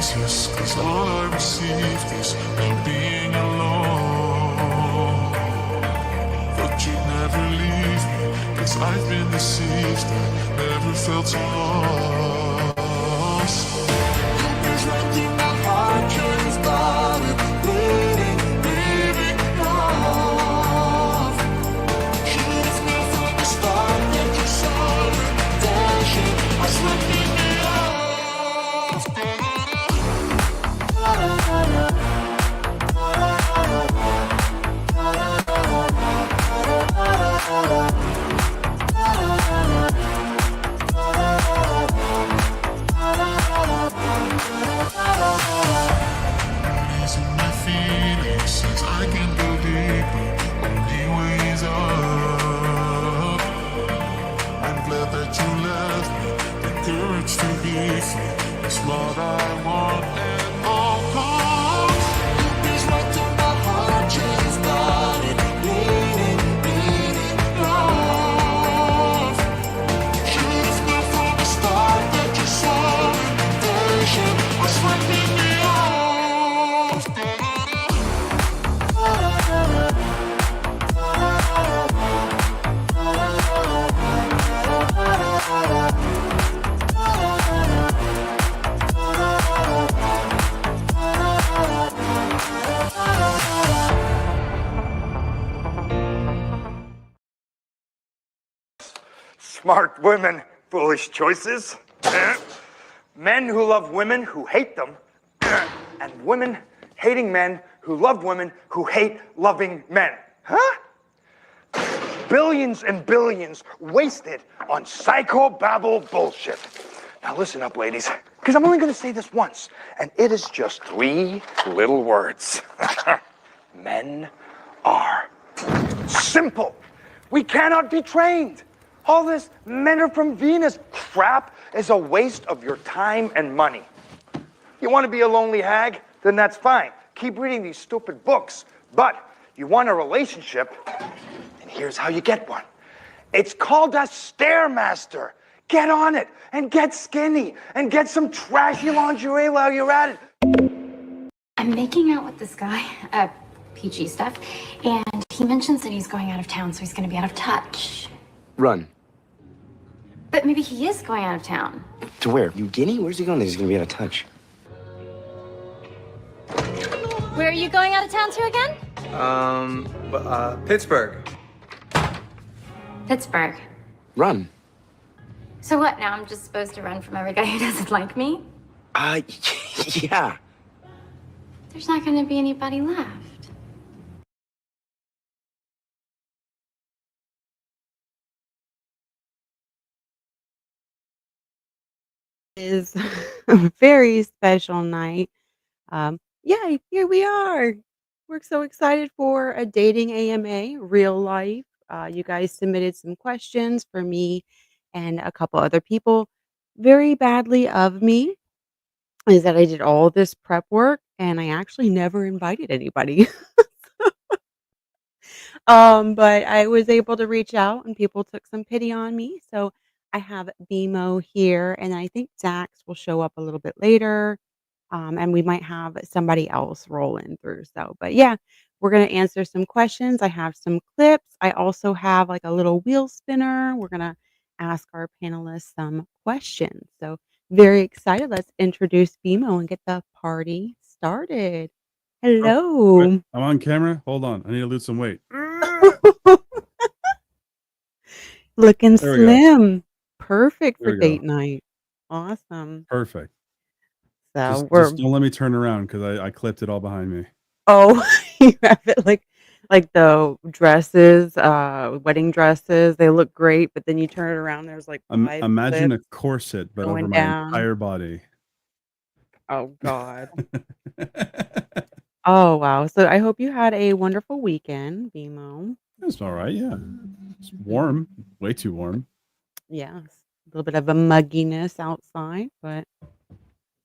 easiest, cause all I received is me being alone. But you never leave me, cause I've been deceived. I never felt so lost. There's nothing my heart can't stop it. Bleeding, bleeding love. Should've known from the start that you're solid. Dashing, I slipped in the Easing my feelings since I can go deeper. Only ways up. I'm glad that you left me the courage to be free. It's what I want at all costs. There's nothing my heart just got it. Bleeding, bleeding love. Should've known from the start that you're solid. Patient was sweeping me off. Smart women, foolish choices. Men who love women who hate them. And women hating men who love women who hate loving men. Huh? Billions and billions wasted on psychobabble bullshit. Now listen up, ladies, because I'm only going to say this once, and it is just 3 little words. Men are simple. We cannot be trained. All this men are from Venus crap is a waste of your time and money. You want to be a lonely hag? Then that's fine. Keep reading these stupid books. But you want a relationship, and here's how you get one. It's called a Stairmaster. Get on it, and get skinny, and get some trashy lingerie while you're at it. I'm making out with this guy, PG stuff, and he mentions that he's going out of town, so he's going to be out of touch. Run. But maybe he is going out of town. To where? New Guinea? Where's he going? He's gonna be out of touch. Where are you going out of town to again? Pittsburgh. Pittsburgh. Run. So what, now I'm just supposed to run from every guy who doesn't like me? Yeah. There's not going to be anybody left. Is a very special night. Yeah, here we are. We're so excited for a dating AMA, real life. You guys submitted some questions for me and a couple other people. Very badly of me is that I did all this prep work and I actually never invited anybody. But I was able to reach out and people took some pity on me. So I have BMO here, and I think Zaxx will show up a little bit later. And we might have somebody else roll in through. So, but yeah, we're going to answer some questions. I have some clips. I also have like a little wheel spinner. We're going to ask our panelists some questions. So, very excited. Let's introduce BMO and get the party started. Hello. Wait, I'm on camera. Hold on. I need to lose some weight. Looking There we go. slim. Perfect There for we go. date night. Awesome. Perfect. So Just don't let me turn around because I clipped it all behind me. Oh, you have it like the dresses, wedding dresses. They look great, but then you turn it around. There's like 5 Imagine a clips corset, but going over my down. entire body. Oh God. Oh wow. So I hope you had a wonderful weekend, BMO. It's all right. Yeah. It's warm. Way too warm. Yes. A little bit of a mugginess outside, but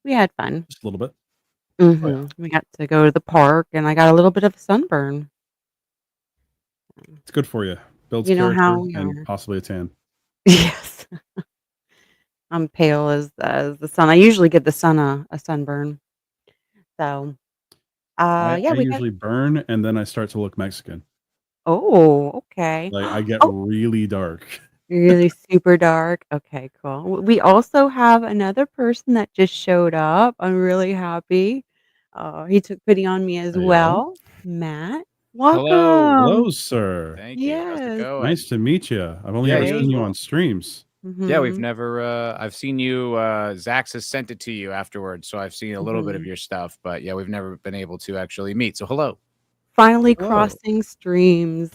we had fun. Just a little bit. We got to go to the park, and I got a little bit of sunburn. It's good for you. Builds You know character how we and are. possibly a tan. Yes. I'm pale as the sun. I usually give the sun a sunburn. So, I yeah, we got. usually burn and then I start to look Mexican. Oh, okay. Like I get Oh, really dark. really super dark. Okay, cool. We also have another person that just showed up. I'm really happy. He took pity on me as Heyo. well. Matt, Hello. Hello, welcome. sir. Thank you. How's it Yes, going? Nice to meet you. I've only Yeah, ever you right? as seen you on well. streams. Yeah, we've Mhm, never I've seen you Zaxx has sent it to you afterwards, so I've seen a little bit of mhm. your stuff, but yeah, we've never been able to actually meet. So hello. Finally Oh, crossing streams.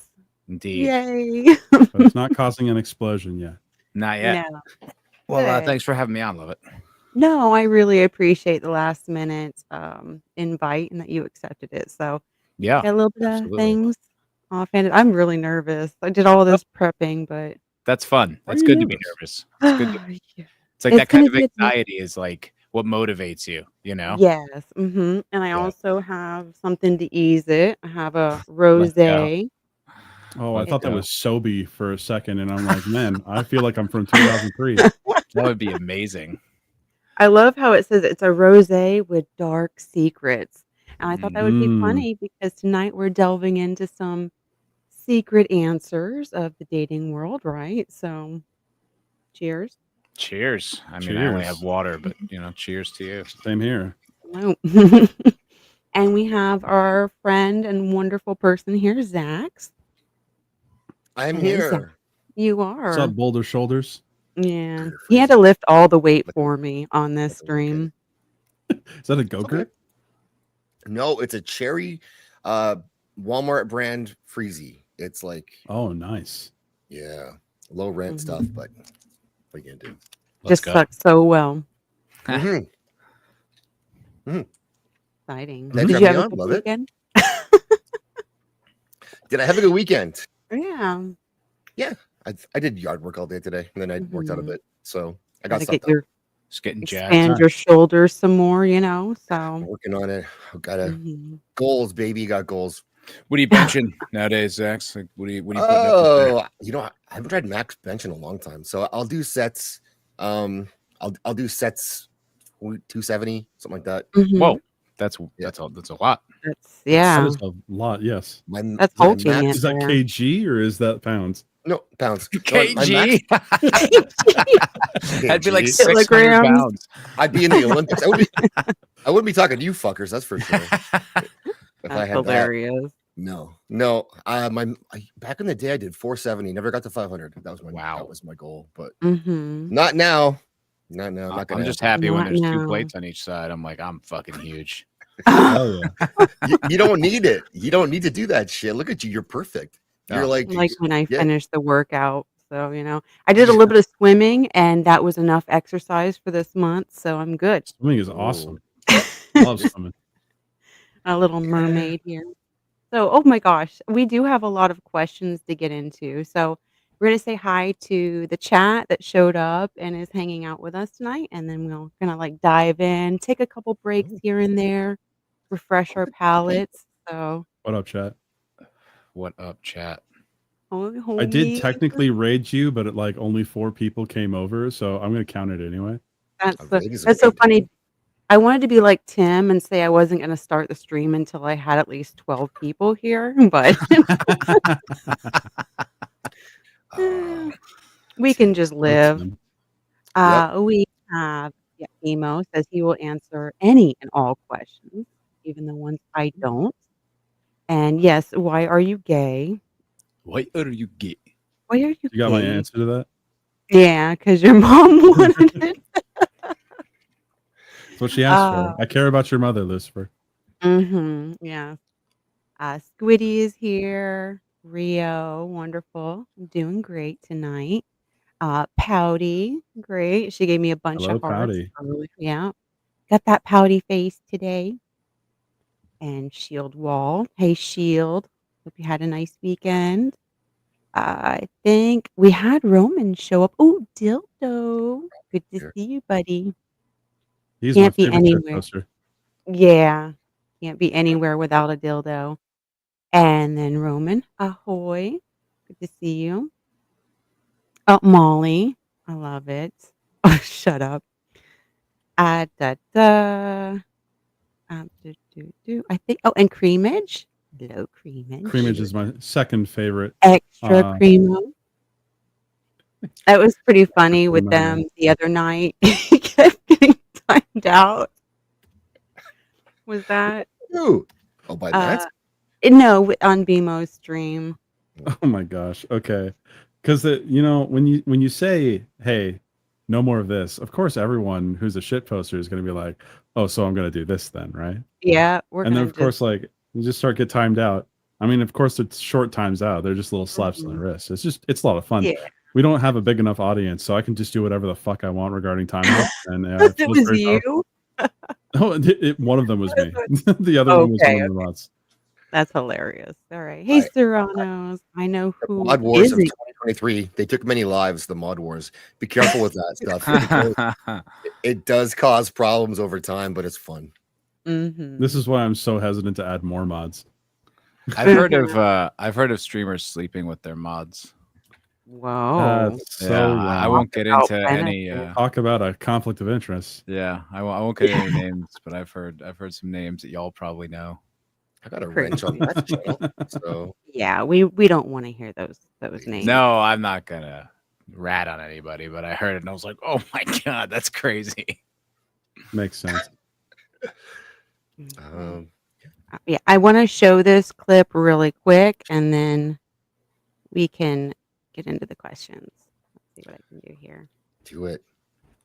Indeed. Yay. but it's not causing an explosion yet. Not yet. No, Well, good. thanks for having me on, Lovett. No, I really appreciate the last minute, invite and that you accepted it. So, Yeah, got a little bit of absolutely. things offhanded. I'm really nervous. I did all Oh, this prepping, but that's fun. Why are That's you good to be nervous? nervous. It's good to yeah, it's like it's that kind gonna of be a good. anxiety is like what motivates you, you know? Yes, and I Yeah. also have something to ease it. I have a Let's go. rosé. Oh, I Let's It's thought that go. was Sobe for a second, and I'm like, man, I feel like I'm from 2003. That would be amazing. I love how it says it's a rosé with dark secrets, and I thought that would be Mm. funny because tonight we're delving into some secret answers of the dating world, right? So, cheers. Cheers. I mean, I only have Cheers. water, but cheers to you. Same here. Hello. And we have our friend and wonderful person here, Zaxx. I'm Hey, Zax. here. You What's up, are. Boulder Shoulders? Yeah. He had to Paraphrasing lift all the weight like a for me on this like a weekend. stream. Is that a It's okay. go-gurt? No, it's a cherry uh Walmart brand freezy. It's like, Oh, nice. yeah, low rent stuff, Mhm. but what are you gonna do? Let's Just go. sucks so well. Mhm. Exciting. Thanks Did for you having me have a on. good Love it. weekend? Did I have a good weekend? Yeah. Yeah, I did yard work all day today, and then I worked out a Mhm. bit, so I got Gotta stuff get done. your Just getting jacked. expand Nice. your shoulders some more, I'm so. working on it. I gotta Mhm. goals, baby. Got goals. What are you benching nowadays, Zax? Like, what are you putting up there? Oh, I haven't tried max bench in a long time, so I'll do sets. I'll do sets 270, something like that. Mhm. Whoa, that's Yeah. that's a lot. That's It's That yeah. is a lot, yes. That's my hulking it max. Is that there. kg or is that pounds? No, pounds. No, my max KG. That'd be like kg. 600 Kilograms. pounds. I'd be in the Olympics. I wouldn't be talking to you fuckers, that's for sure. If I That's had that. hilarious. No. Back in the day I did 470, never got to 500. That Wow. was my goal, but Mhm. not now. Not now. Not I'm gonna just happen. happy when Not there's two now. plates on each side. I'm like, I'm fucking huge. Hell yeah. You don't need it. You don't need to do that shit. Look at you. You're perfect. You're Oh, like, Like when I yeah. finished the workout. So, I did a little bit of swimming and that was enough exercise for this month, so I'm good. Swimming is Oh, awesome. Love swimming. A little mermaid here. So, oh my gosh, we do have a lot of questions to get into. So, we're going to say hi to the chat that showed up and is hanging out with us tonight. And then we're going to like dive in, take a couple breaks here and there, refresh our palates. So, What up, chat? what up, chat? I did homies. technically raid you, but only 4 people came over, so I'm gonna count it anyway. a raid is a That's so raid. funny. I wanted to be like Tim and say I wasn't going to start the stream until I had at least 12 people here, but we can just live. Tim. Yep. We have Emo says he will answer any and all questions, even the ones I don't. And yes, why are you gay? What are you get? Why are you You got my gay? answer to that? Yeah, because your mom wanted it. That's what she asked for. I care about your mother, Lucifer. Yeah. Squiddy is here. Rio, wonderful. I'm doing great tonight. Pouty, great. She gave me a bunch Hello, of hearts. Pouty. Yeah. Got that pouty face today. And Shield Wall. Hey, Shield. Hope you had a nice weekend. I think we had Roman show up. Oh, Dildo. Good to Here. see you, buddy. He's my Can't be favorite shit anywhere. poster. Yeah. Can't be anywhere without a dildo. And then Roman, ahoy. Good to see you. Oh, Molly. I love it. Oh, shut up. Da da. I think. Oh, and creamage. Low creamage. Creamage is my second favorite. Extra Uh, creamo. That was pretty funny with remember. them the other night. He kept getting timed out. Was that? Ooh. Oh, by that? No, on BMO's stream. Oh my gosh. Okay. Because when you say, hey, no more of this, of course everyone who's a shit poster is going to be like, oh, so I'm going to do this then, right? Yeah, And then of course, like, you just start get timed out. I mean, of course, it's short times out. They're just little slaps on the wrist. It's a lot of fun. Yeah. We don't have a big enough audience, so I can just do whatever the fuck I want regarding time. And it was you. Oh, one of them was me. The other one was one of the mods. That's hilarious. All right. Hey, Serranos. I know who Mod Wars is of it. 2023. They took many lives, the Mod Wars. Be careful with that stuff. It does cause problems over time, but it's fun. This is why I'm so hesitant to add more mods. I've heard of streamers sleeping with their mods. Whoa. That's so wrong. I won't get into any talk about a conflict of interest. Yeah, I won't get any names, but I've heard some names that y'all probably know. I got a wrench on that channel. So yeah, we don't want to hear those names. No, I'm not gonna rat on anybody, but I heard it and I was like, oh my god, that's crazy. Makes sense. Yeah, I want to show this clip really quick, and then we can get into the questions. Let's see what I can do here. Do it.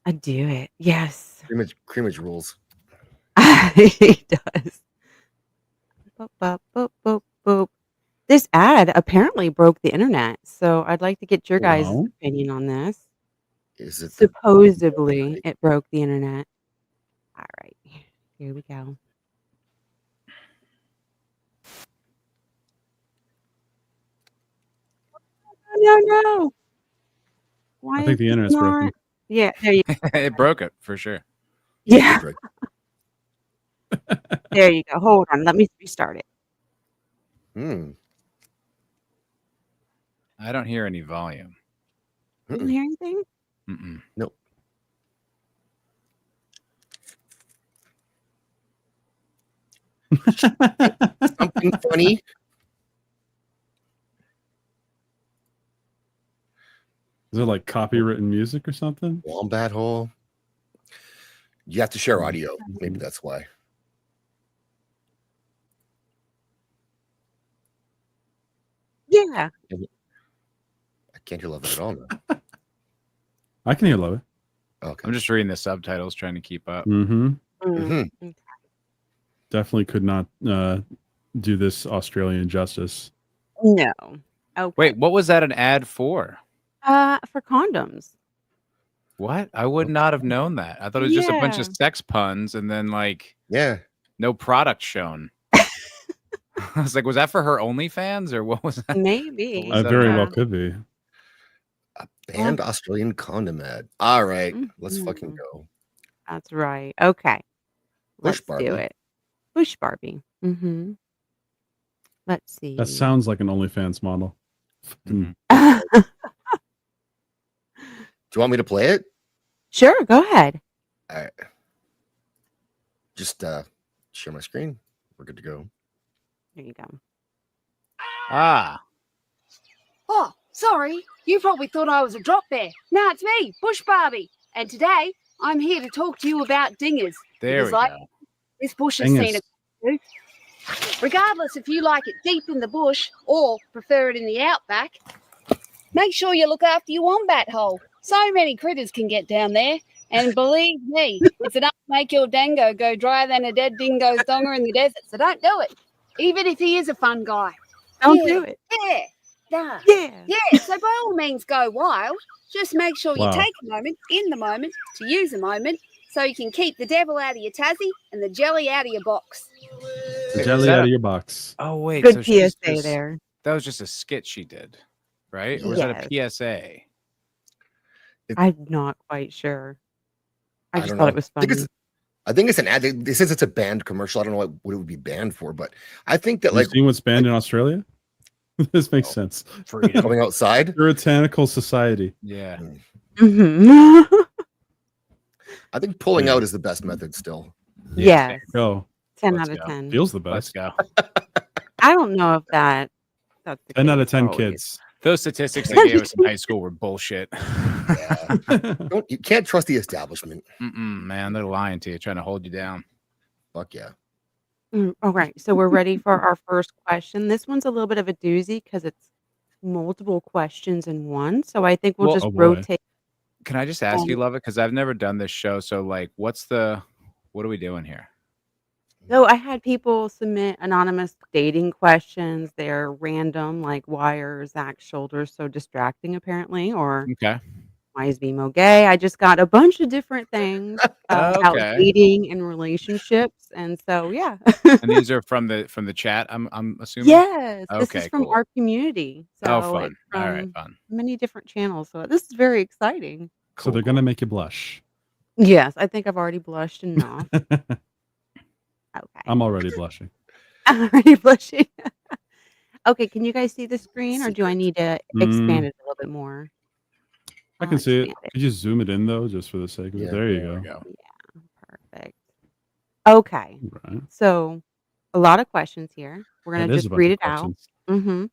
I do it. Yes. Creamage rules. He does. Boop, boop, boop, boop, boop. This ad apparently broke the internet, so I'd like to get your guys' opinion on this. Is it supposedly it broke the internet? All right, here we go. No. Why I think the internet's broken. Yeah, there you go. It broke it for sure. Yeah. There you go. Hold on. Let me restart it. I don't hear any volume. You didn't hear anything? Nope. Something funny. Is it like copywritten music or something? Wombat hole. You have to share audio. Maybe that's why. Yeah. I can't hear Lovett at all now. I can hear Lovett. Okay. I'm just reading the subtitles, trying to keep up. Definitely could not do this Australian justice. No. Okay. Wait, what was that an ad for? For condoms. What? I would not have known that. I thought it was just a bunch of sex puns and then no product shown. I was like, was that for her OnlyFans or what was that? Maybe. What was that Very about? well could be. A banned Australian condom ad. All right, let's fucking go. That's right. Okay. Bush Let's Barbie. do it. Bush Barbie. Let's see. That sounds like an OnlyFans model. Do you want me to play it? Sure, go ahead. All right. Just share my screen. We're good to go. There you go. Ah. Oh, sorry. You probably thought I was a drop bear. No, it's me, Bush Barbie. And today, I'm here to talk to you about dingers. There we because go. This bush has seen it. Regardless if you like it deep in the bush or prefer it in the outback, make sure you look after your wombat hole. So many critters can get down there. And believe me, it's enough to make your dango go drier than a dead dingo's donger in the desert. So don't do it. Even if he is a fun guy. Don't do it. Yeah. So by all means, go wild. Just make sure you take a moment in the moment to use a moment so you can keep the devil out of your tazzy and the jelly out of your box. The jelly out of your box. Oh, wait. Good so PSA there. That was just a skit she did, right? Or was that a PSA? I'm not quite sure. I just don't thought know. it was funny. I think it's an ad. It says it's a banned commercial. I don't know what it would be banned for, but I think that Have you seen what's banned in Australia? This makes sense. Freedom. Going outside. Puritanical society. Yeah. I think pulling out is the best method still. Yes. Go. 10 Let's out of go. 10. Feels the Let's best. go. I don't know if that's the 10 out of case 10 always. kids. Those statistics they gave us in high school were bullshit. Yeah. You can't trust the establishment. Man, they're lying to you, trying to hold you down. Fuck yeah. All right, so we're ready for our first question. This one's a little bit of a doozy because it's multiple questions in one. So I think we'll Well, just Oh boy. rotate. Can I just ask you, Um, Lovett? Because I've never done this show. So, like, what are we doing here? so I had people submit anonymous dating questions. They're random, like why are Zach's shoulders so distracting, apparently, or Okay. why is BMO gay? I just got a bunch of different things about Okay. dating and relationships, and so yeah. And these are from the chat, I'm assuming? Yes, this is Okay, from cool. our community, Oh, so it's fun. All right, from fun. many different channels. So this is very exciting. So they're gonna make you blush. Yes, I think I've already blushed enough. Okay. I'm already blushing. I'm already blushing. Okay, can you guys see the screen, or do I need to expand it a little bit more? I I'll can see it. expand it. Could you zoom it in though, just for the sake of it? Yeah, There you There we go. go. Yeah, perfect. Okay, Right. so a lot of questions here. We're gonna That is just a bunch read of it out. questions.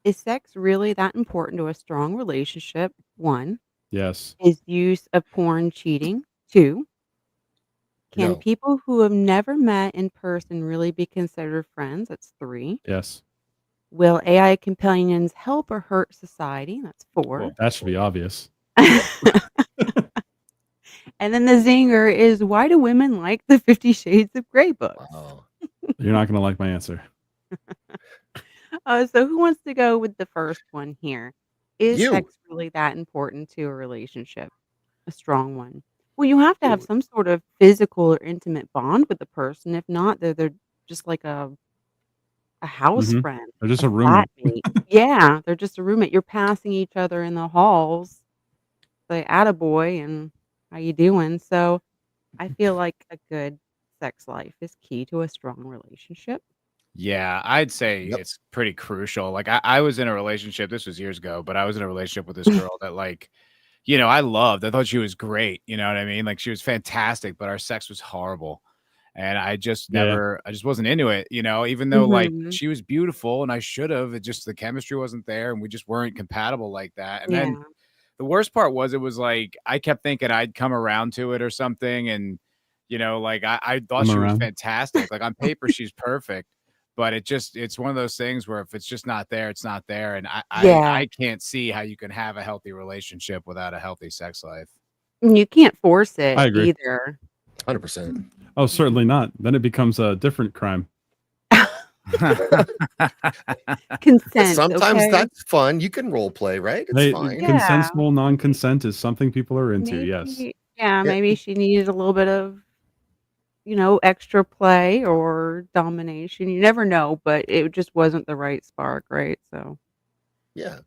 Is sex really that important to a strong relationship? 1. Yes. Is use of porn cheating? 2. Can No. people who have never met in person really be considered friends? That's 3. Yes. Will AI companions help or hurt society? That's 4. Cool. That should be obvious. And then the zinger is, why do women like the 50 Shades of Grey books? Wow. You're not gonna like my answer. So who wants to go with the first one here? Is You. sex really that important to a relationship? A strong one. Well, you have to have some sort of physical or intimate bond with the person. If not, they're just like a house Mhm. friend, They're just a a roommate. flatmate. Yeah, they're just a roommate. You're passing each other in the halls, say attaboy and how you doing? So I feel like a good sex life is key to a strong relationship. Yeah, I'd say Yep. it's pretty crucial. Like, I was in a relationship, this was years ago, but I was in a relationship with this girl that, like, I loved. I thought she was great, you know what I mean? Like, she was fantastic, but our sex was horrible. And I just Yeah. wasn't into it, even though, like, Mhm. she was beautiful and I should have, it just the chemistry wasn't there and we just weren't compatible like that. And then Yeah. the worst part was it was like I kept thinking I'd come around to it or something, and like I thought I'm she was around. fantastic. Like on paper, she's perfect, but it's one of those things where if it's just not there, it's not there. And Yeah. I can't see how you can have a healthy relationship without a healthy sex life. And you can't force it I agree. either. 100%. Oh, certainly not. Then it becomes a different crime. Consent, Sometimes okay? that's fun. You can role play, right? It's fine. Yeah. Consensual non-consent is something people are into. Yes. Yeah, Yeah. maybe she needed a little bit of, extra play or domination. You never know, but it just wasn't the right spark, right? So, Yeah.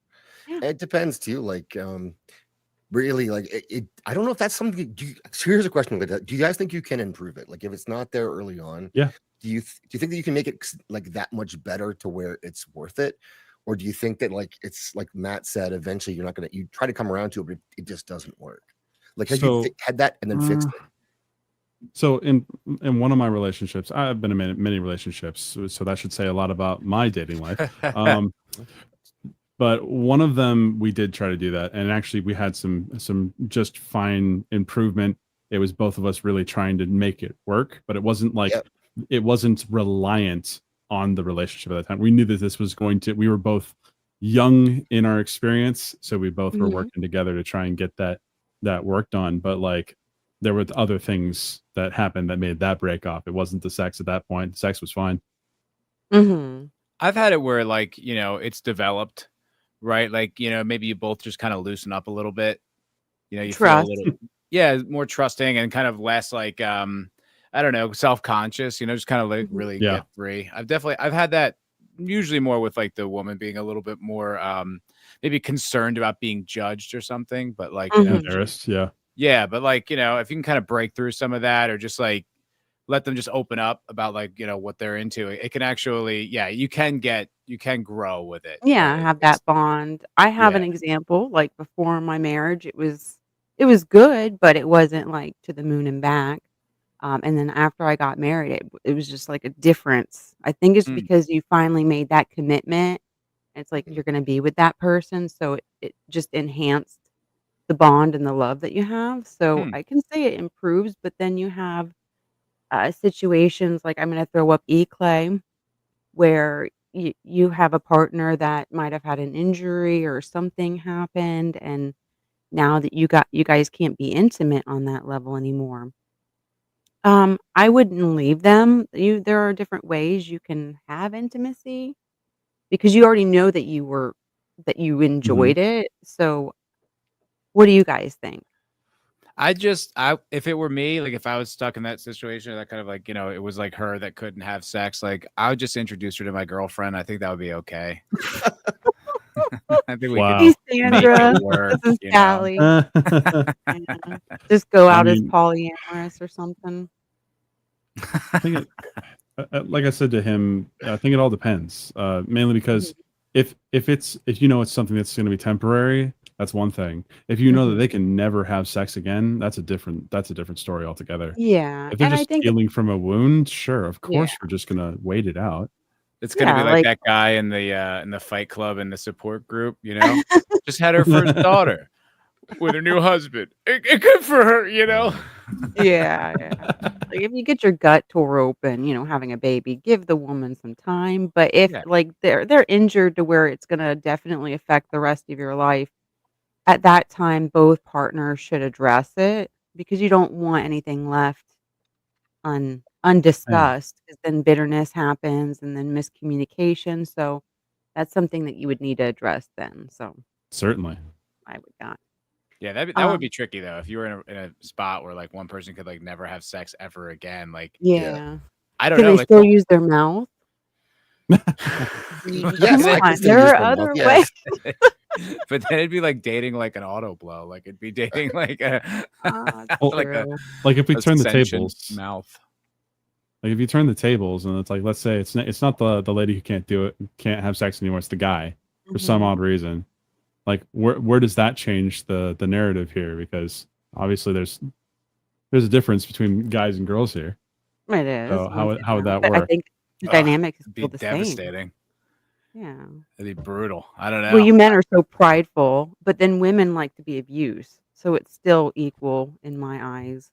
yeah. It depends too. Like, really, like I don't know if that's something. So here's a question like that. Do you guys think you can improve it? Like, if it's not there early on, Yeah. do you think that you can make it like that much better to where it's worth it? Or do you think that like it's like Matt said, eventually you try to come around to it, but it just doesn't work? Like, have you had that and then fixed it? So in one of my relationships, I've been in many relationships, so that should say a lot about my dating life. But one of them, we did try to do that, and actually, we had some just fine improvement. It was both of us really trying to make it work, but it wasn't like it wasn't reliant on the relationship at the time. We knew that this was going to. We were both young in our experience, so we both were working together to try and get that worked on. But like, there were other things that happened that made that break off. It wasn't the sex at that point. The sex was fine. I've had it where like, it's developed, right? Like, maybe you both just kind of loosen up a little bit. You feel a little, more trusting and kind of less like, I don't know, self-conscious, just kind of like really get free. I've had that usually more with like the woman being a little bit more, maybe concerned about being judged or something, but like, Embarrassed, yeah, but like, if you can kind of break through some of that or just like let them just open up about like, what they're into, it can actually, you can grow with it. Yeah, have that bond. I have an example, like, before my marriage, it was good, but it wasn't, like, to the moon and back. And then after I got married, it was just like a difference. I think it's Mm, because you finally made that commitment. It's like you're gonna be with that person, so it just enhanced the bond and the love that you have. So hmm, I can say it improves, but then you have situations like I'm gonna throw up e-clay where you have a partner that might have had an injury or something happened, and now that you guys can't be intimate on that level anymore. I wouldn't leave them. There are different ways you can have intimacy because you already know that you Mhm. enjoyed it. So, what do you guys think? I if it were me, like if I was stuck in that situation, that kind of like, it was like her that couldn't have sex, like I would just introduce her to my girlfriend. I think that would be okay. I think we could Hey, Wow. make it Sandra. work, This is you know? Callie. Yeah. Just go I out as mean, polyamorous or something. I think like I said to him, I think it all depends. Mainly Mhm. because if you know it's something that's going to be temporary, that's one thing. If you know that Mhm. they can never have sex again, that's a different story altogether. Yeah, If they're and I just think healing from a wound, sure, of yeah. course we're just gonna wait it out. It's gonna be Yeah, like like that guy in the fight club in the support group, you know? Just had her first daughter with her new husband. Good for her, you know? yeah, yeah. Like, if you get your gut tore open, having a baby, give the woman some time, but if, Yeah. like, they're injured to where it's gonna definitely affect the rest of your life, at that time, both partners should address it because you don't want anything left Yeah, undiscussed, 'cause then bitterness happens and then miscommunication, so that's something that you would need to address then, so certainly. I would not. Yeah, that would be Um, tricky though. If you were in a spot where like one person could like never have sex ever again, like Yeah. yeah. I don't Can know, they like still use their mouth? Come Yes, I can on, still there use are my mouth. other ways. Yes. but then it'd be like dating like an auto blow. Like it'd be dating like a That's Well, like true. like if we a turn the sentient tables, mouth. like if you turn the tables, and it's like, let's say it's not the lady who can't do it, can't have sex anymore. It's the guy for some Mhm. odd reason. Like where does that change the narrative here? Because obviously there's a difference between guys and girls here. It is, So once how would again, that but I work? think the Ugh, dynamic is it'd be still the same. devastating. Yeah. It'd be brutal. I don't Well, know. you men are so prideful, but then women like to be abused, so it's still equal in my eyes.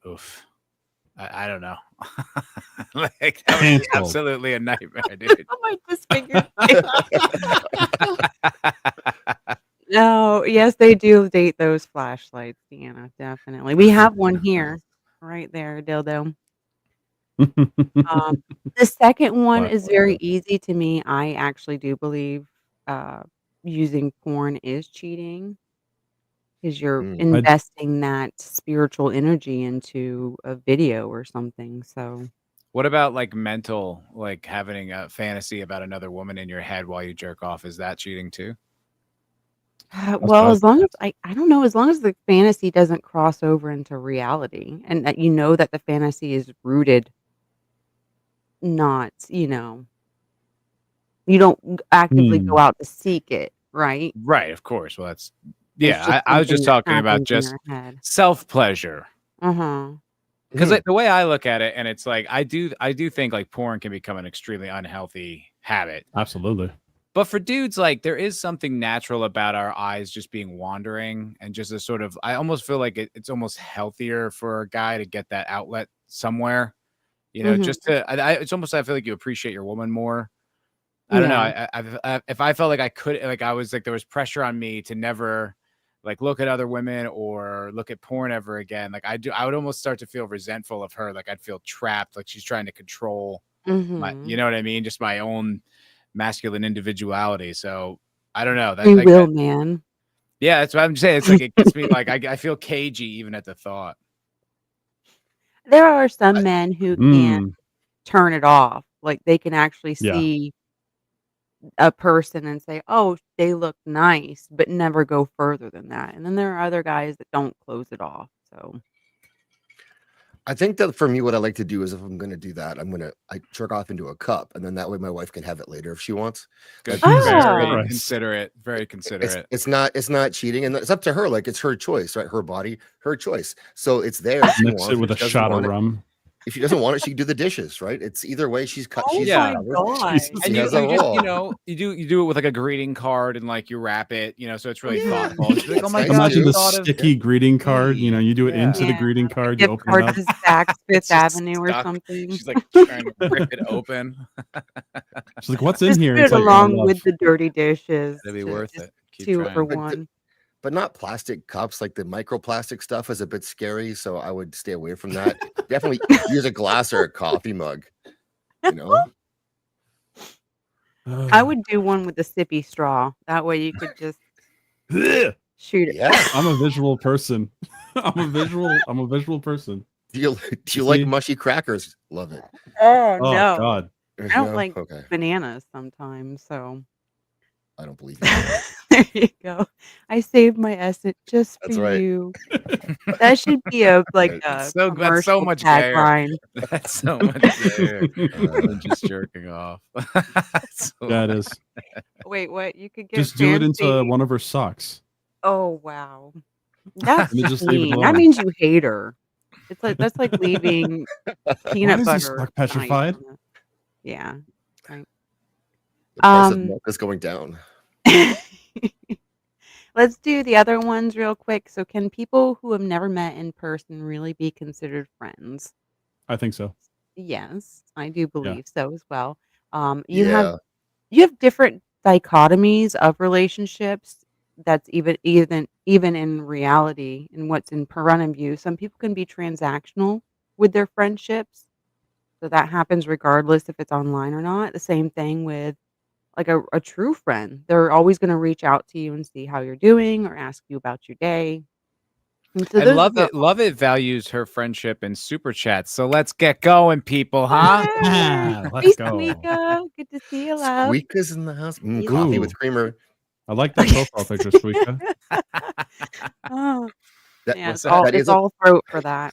Oof. I don't know. Like that would be Canceled. absolutely a nightmare, dude. Oh, my disfigured face. No, yes, they do date those flashlights, Deanna, definitely. We have one here, right there, dildo. Um, the second one is Flashlight. very easy to me. I actually do believe, uh, using porn is cheating because 'cause you're Mm. I investing that spiritual energy into a video or something, so What about like mental, like having a fantasy about another woman in your head while you jerk off? Is that cheating too? that's what I well, was as long as I don't know, as long as the fantasy doesn't cross over into reality and that you know that the fantasy is rooted, not, you don't actively Hmm. go out to seek it, right? Right, of course. Well, that's It's yeah. just I was something just that talking about happens in just your head. self pleasure. Uh-huh. Because Mm. like, the way I look at it, and it's like I do think like porn can become an extremely unhealthy habit. Absolutely. But for dudes, like there is something natural about our eyes just being wandering and just a sort of I almost feel like it's almost healthier for a guy to get that outlet somewhere, Mhm. just to it's almost I feel like you appreciate your woman more. I don't know. Yeah. If I felt like I could, like I was like there was pressure on me to never like look at other women or look at porn ever again. Like I would almost start to feel resentful of her. Like I'd feel trapped. Like she's trying to control you Mhm. know what I mean? Just my own masculine individuality. So I don't know that Free like will, man. yeah, that's what I'm saying. It's like it gets me like I feel cagey even at the thought. There are some I, men who can Mm, turn it off, like, they can actually yeah. see a person and say, "Oh, they look nice," but never go further than that, and then there are other guys that don't close it off, so I think that for me, what I like to do is if I'm going to do that, I jerk off into a cup, and then that way my wife can have it later if she wants. Good. Like, Very Oh. considerate. Very considerate. it's not cheating, and it's up to her. Like, it's her choice, right? Her body, her choice. So it's there. If she Mix wants it with If a she doesn't shot of want it- rum. If she doesn't want it, she can do the dishes, right? It's either way. She's cut. Oh She's Yeah. my covered. god. Jesus. And She you has a just, role. you do it with like a greeting card and like you wrap it, so it's really Yeah. thoughtful. She's like, oh That's my nice, god, Imagine you the thought of sticky greeting card. me. You do it Yeah. into the Yeah, greeting like a card. You gift open it card up. to Zaxx Fifth It's just Avenue or stuck. something. She's like trying to rip it open. She's like, "What's in Just here?" put It's it like, along love. with the dirty dishes. It'd be to worth just it. Keep 2 for trying. 1. But not plastic cups. Like the microplastic stuff is a bit scary, so I would stay away from that. Definitely use a glass or a coffee mug. I would do one with a sippy straw. That way you could just shoot it. Yeah. I'm a visual person. I'm a visual person. Do you like mushy crackers? Love it. Oh, Oh no. God. I don't like Okay. bananas sometimes, so I don't believe you. there you go. I saved my essence just That's for right. you. That should be a That's so commercial much gayer. tagline. That's so much gayer. I'm just jerking off. That is. Wait, what? You could get Just do it into fancy- one of her socks. Oh wow, that's And then just leave it mean. That alone. means you hate her. It's like that's like leaving peanut Why is this butter. sock petrified? knife on it. Yeah. Right. The price of milk is going down. Let's do the other ones real quick. So, can people who have never met in person really be considered friends? I think so. Yes, I do believe so as well. Yeah. You have different dichotomies of relationships. That's even in reality and what's in front of you. Some people can be transactional with their friendships, so that happens regardless if it's online or not. The same thing with like a true friend. They're always going to reach out to you and see how you're doing or ask you about your day. And so And those are Lovett values her friendship in super chats. So let's get going, people, huh? Hey, Let's go. Squeaka. Good to see you, love. Squeaka's in the house. Yeah. Coffee Ooh. with creamer. I like that profile picture, Squeaka. Oh, That, yeah, that it's is a all throat for that.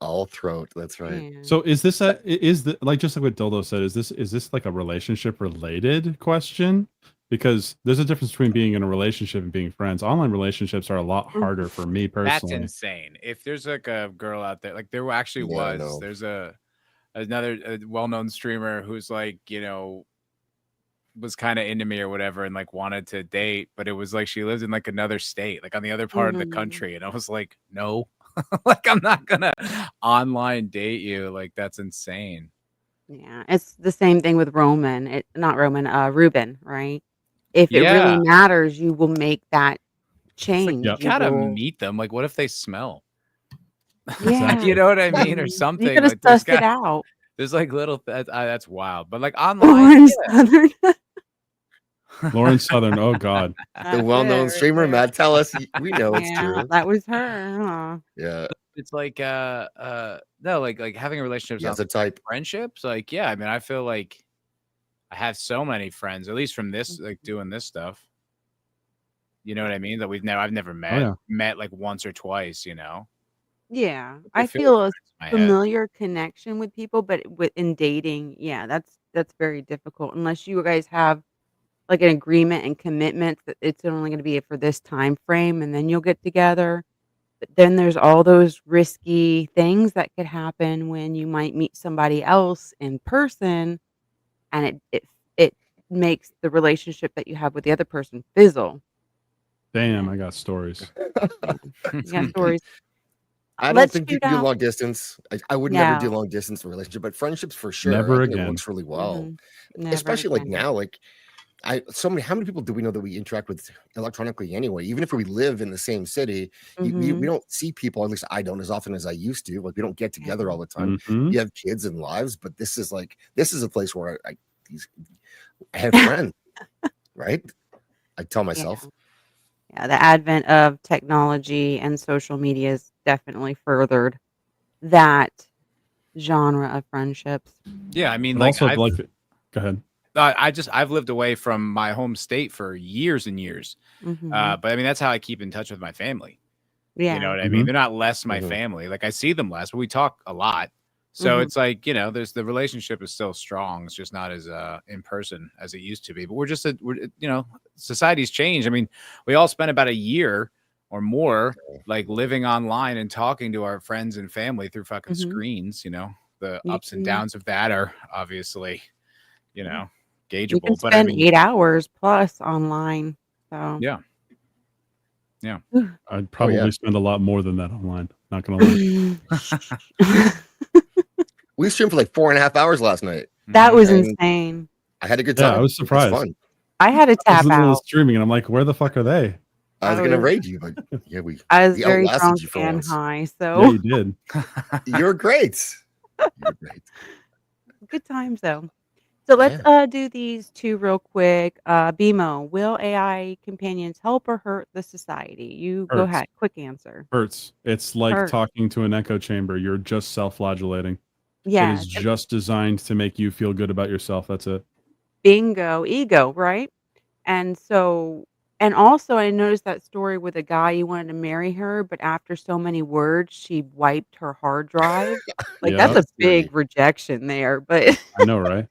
all throat. That's right. Yeah. So is this like just like what Dildo said, is this like a relationship related question? Because there's a difference between being in a relationship and being friends. Online relationships are a lot harder for me That's personally. insane. If there's like a girl out there, like there actually Yeah, I was, know. there's another well-known streamer who's like, was kind of into me or whatever and like wanted to date, but it was like she lived in like another state, like on the other part of the country. And I was like, no, like I'm not gonna online date you. Like that's insane. Yeah, it's the same thing with Roman. Ruben, right? If it Yeah. really matters, you will make that It's like, change. you Yep. You gotta will- meet them. Like, what if they smell? Yeah. You know what I mean, or You something. gotta Like, there's suss it out. There's like little. That's wild. But like online, Lauren Southern. Lauren Southern, oh God. The That's well-known it right streamer, there. Matt, tell us. We know it's Yeah, true. that was her. Huh? Yeah. it's like no, like having a relationship. Yeah, it's a type. Friendships, like yeah. I mean, I feel like I have so many friends, at least from this, like doing this stuff. You know what I mean? That I've never met like once or twice. Yeah, I I feel feel a friends in my head. familiar connection with people, but in dating, yeah, that's very difficult unless you guys have like an agreement and commitment that it's only going to be for this time frame, and then you'll get together. But then there's all those risky things that could happen when you might meet somebody else in person, and it makes the relationship that you have with the other person fizzle. Damn, I got stories. You got stories. I don't Let's think you shoot can do out. long distance. I would never do No. long distance relationship, but friendships for sure. Never I think again. It works really well, Mhm. Never especially like again. now. Like how many people do we know that we interact with electronically anyway? Even if we live in the same city, we Mhm. don't see people. At least I don't as often as I used to. Like we don't get together all the time. Mhm. You have kids and lives, but this is a place where I have friends, right? I tell myself. Yeah, the advent of technology and social media has definitely furthered that genre of friendships. Yeah, I mean, And like, also like go ahead. I've lived away from my home state for years and years. Mhm. But I mean, that's how I keep in touch with my family. You know Yeah. what I mean? They're not less my family. Like I see them less, but we talk a lot. So it's like, you know, there's the relationship is still strong. It's just not as in person as it used to be. But you know, society's changed. I mean, we all spent about a year or more like living online and talking to our friends and family through fucking screens. You know, the ups and downs of that are obviously, you know, You can gaugeable. But I spend mean, 8 hours plus online. So yeah, yeah. I'd probably spend a lot more than that online. Not gonna lie. We streamed for like 4.5 hours last night. That was and insane. I had a good time. Yeah, I was surprised. It was fun. I had to I was tap in the middle of out. streaming, and I'm like, "Where the fuck are they?" I was gonna raid you, but yeah, we very outlasted drunk you for and once. high, Yeah, so you did. You're great. You're great. good times though. So let's do these 2 real quick. BMO, will AI companions help or hurt the society? You go Hurts. ahead. Quick answer. Hurts. It's like Hurts. talking to an echo chamber. You're just self-flagellating. It Yes. is just designed to make you feel good about yourself. That's it. Bingo. Ego, right? And so and also I noticed that story with a guy, he wanted to marry her, but after so many words, she wiped her hard drive. Like, that's Yeah, a big rejection there, but I know, right?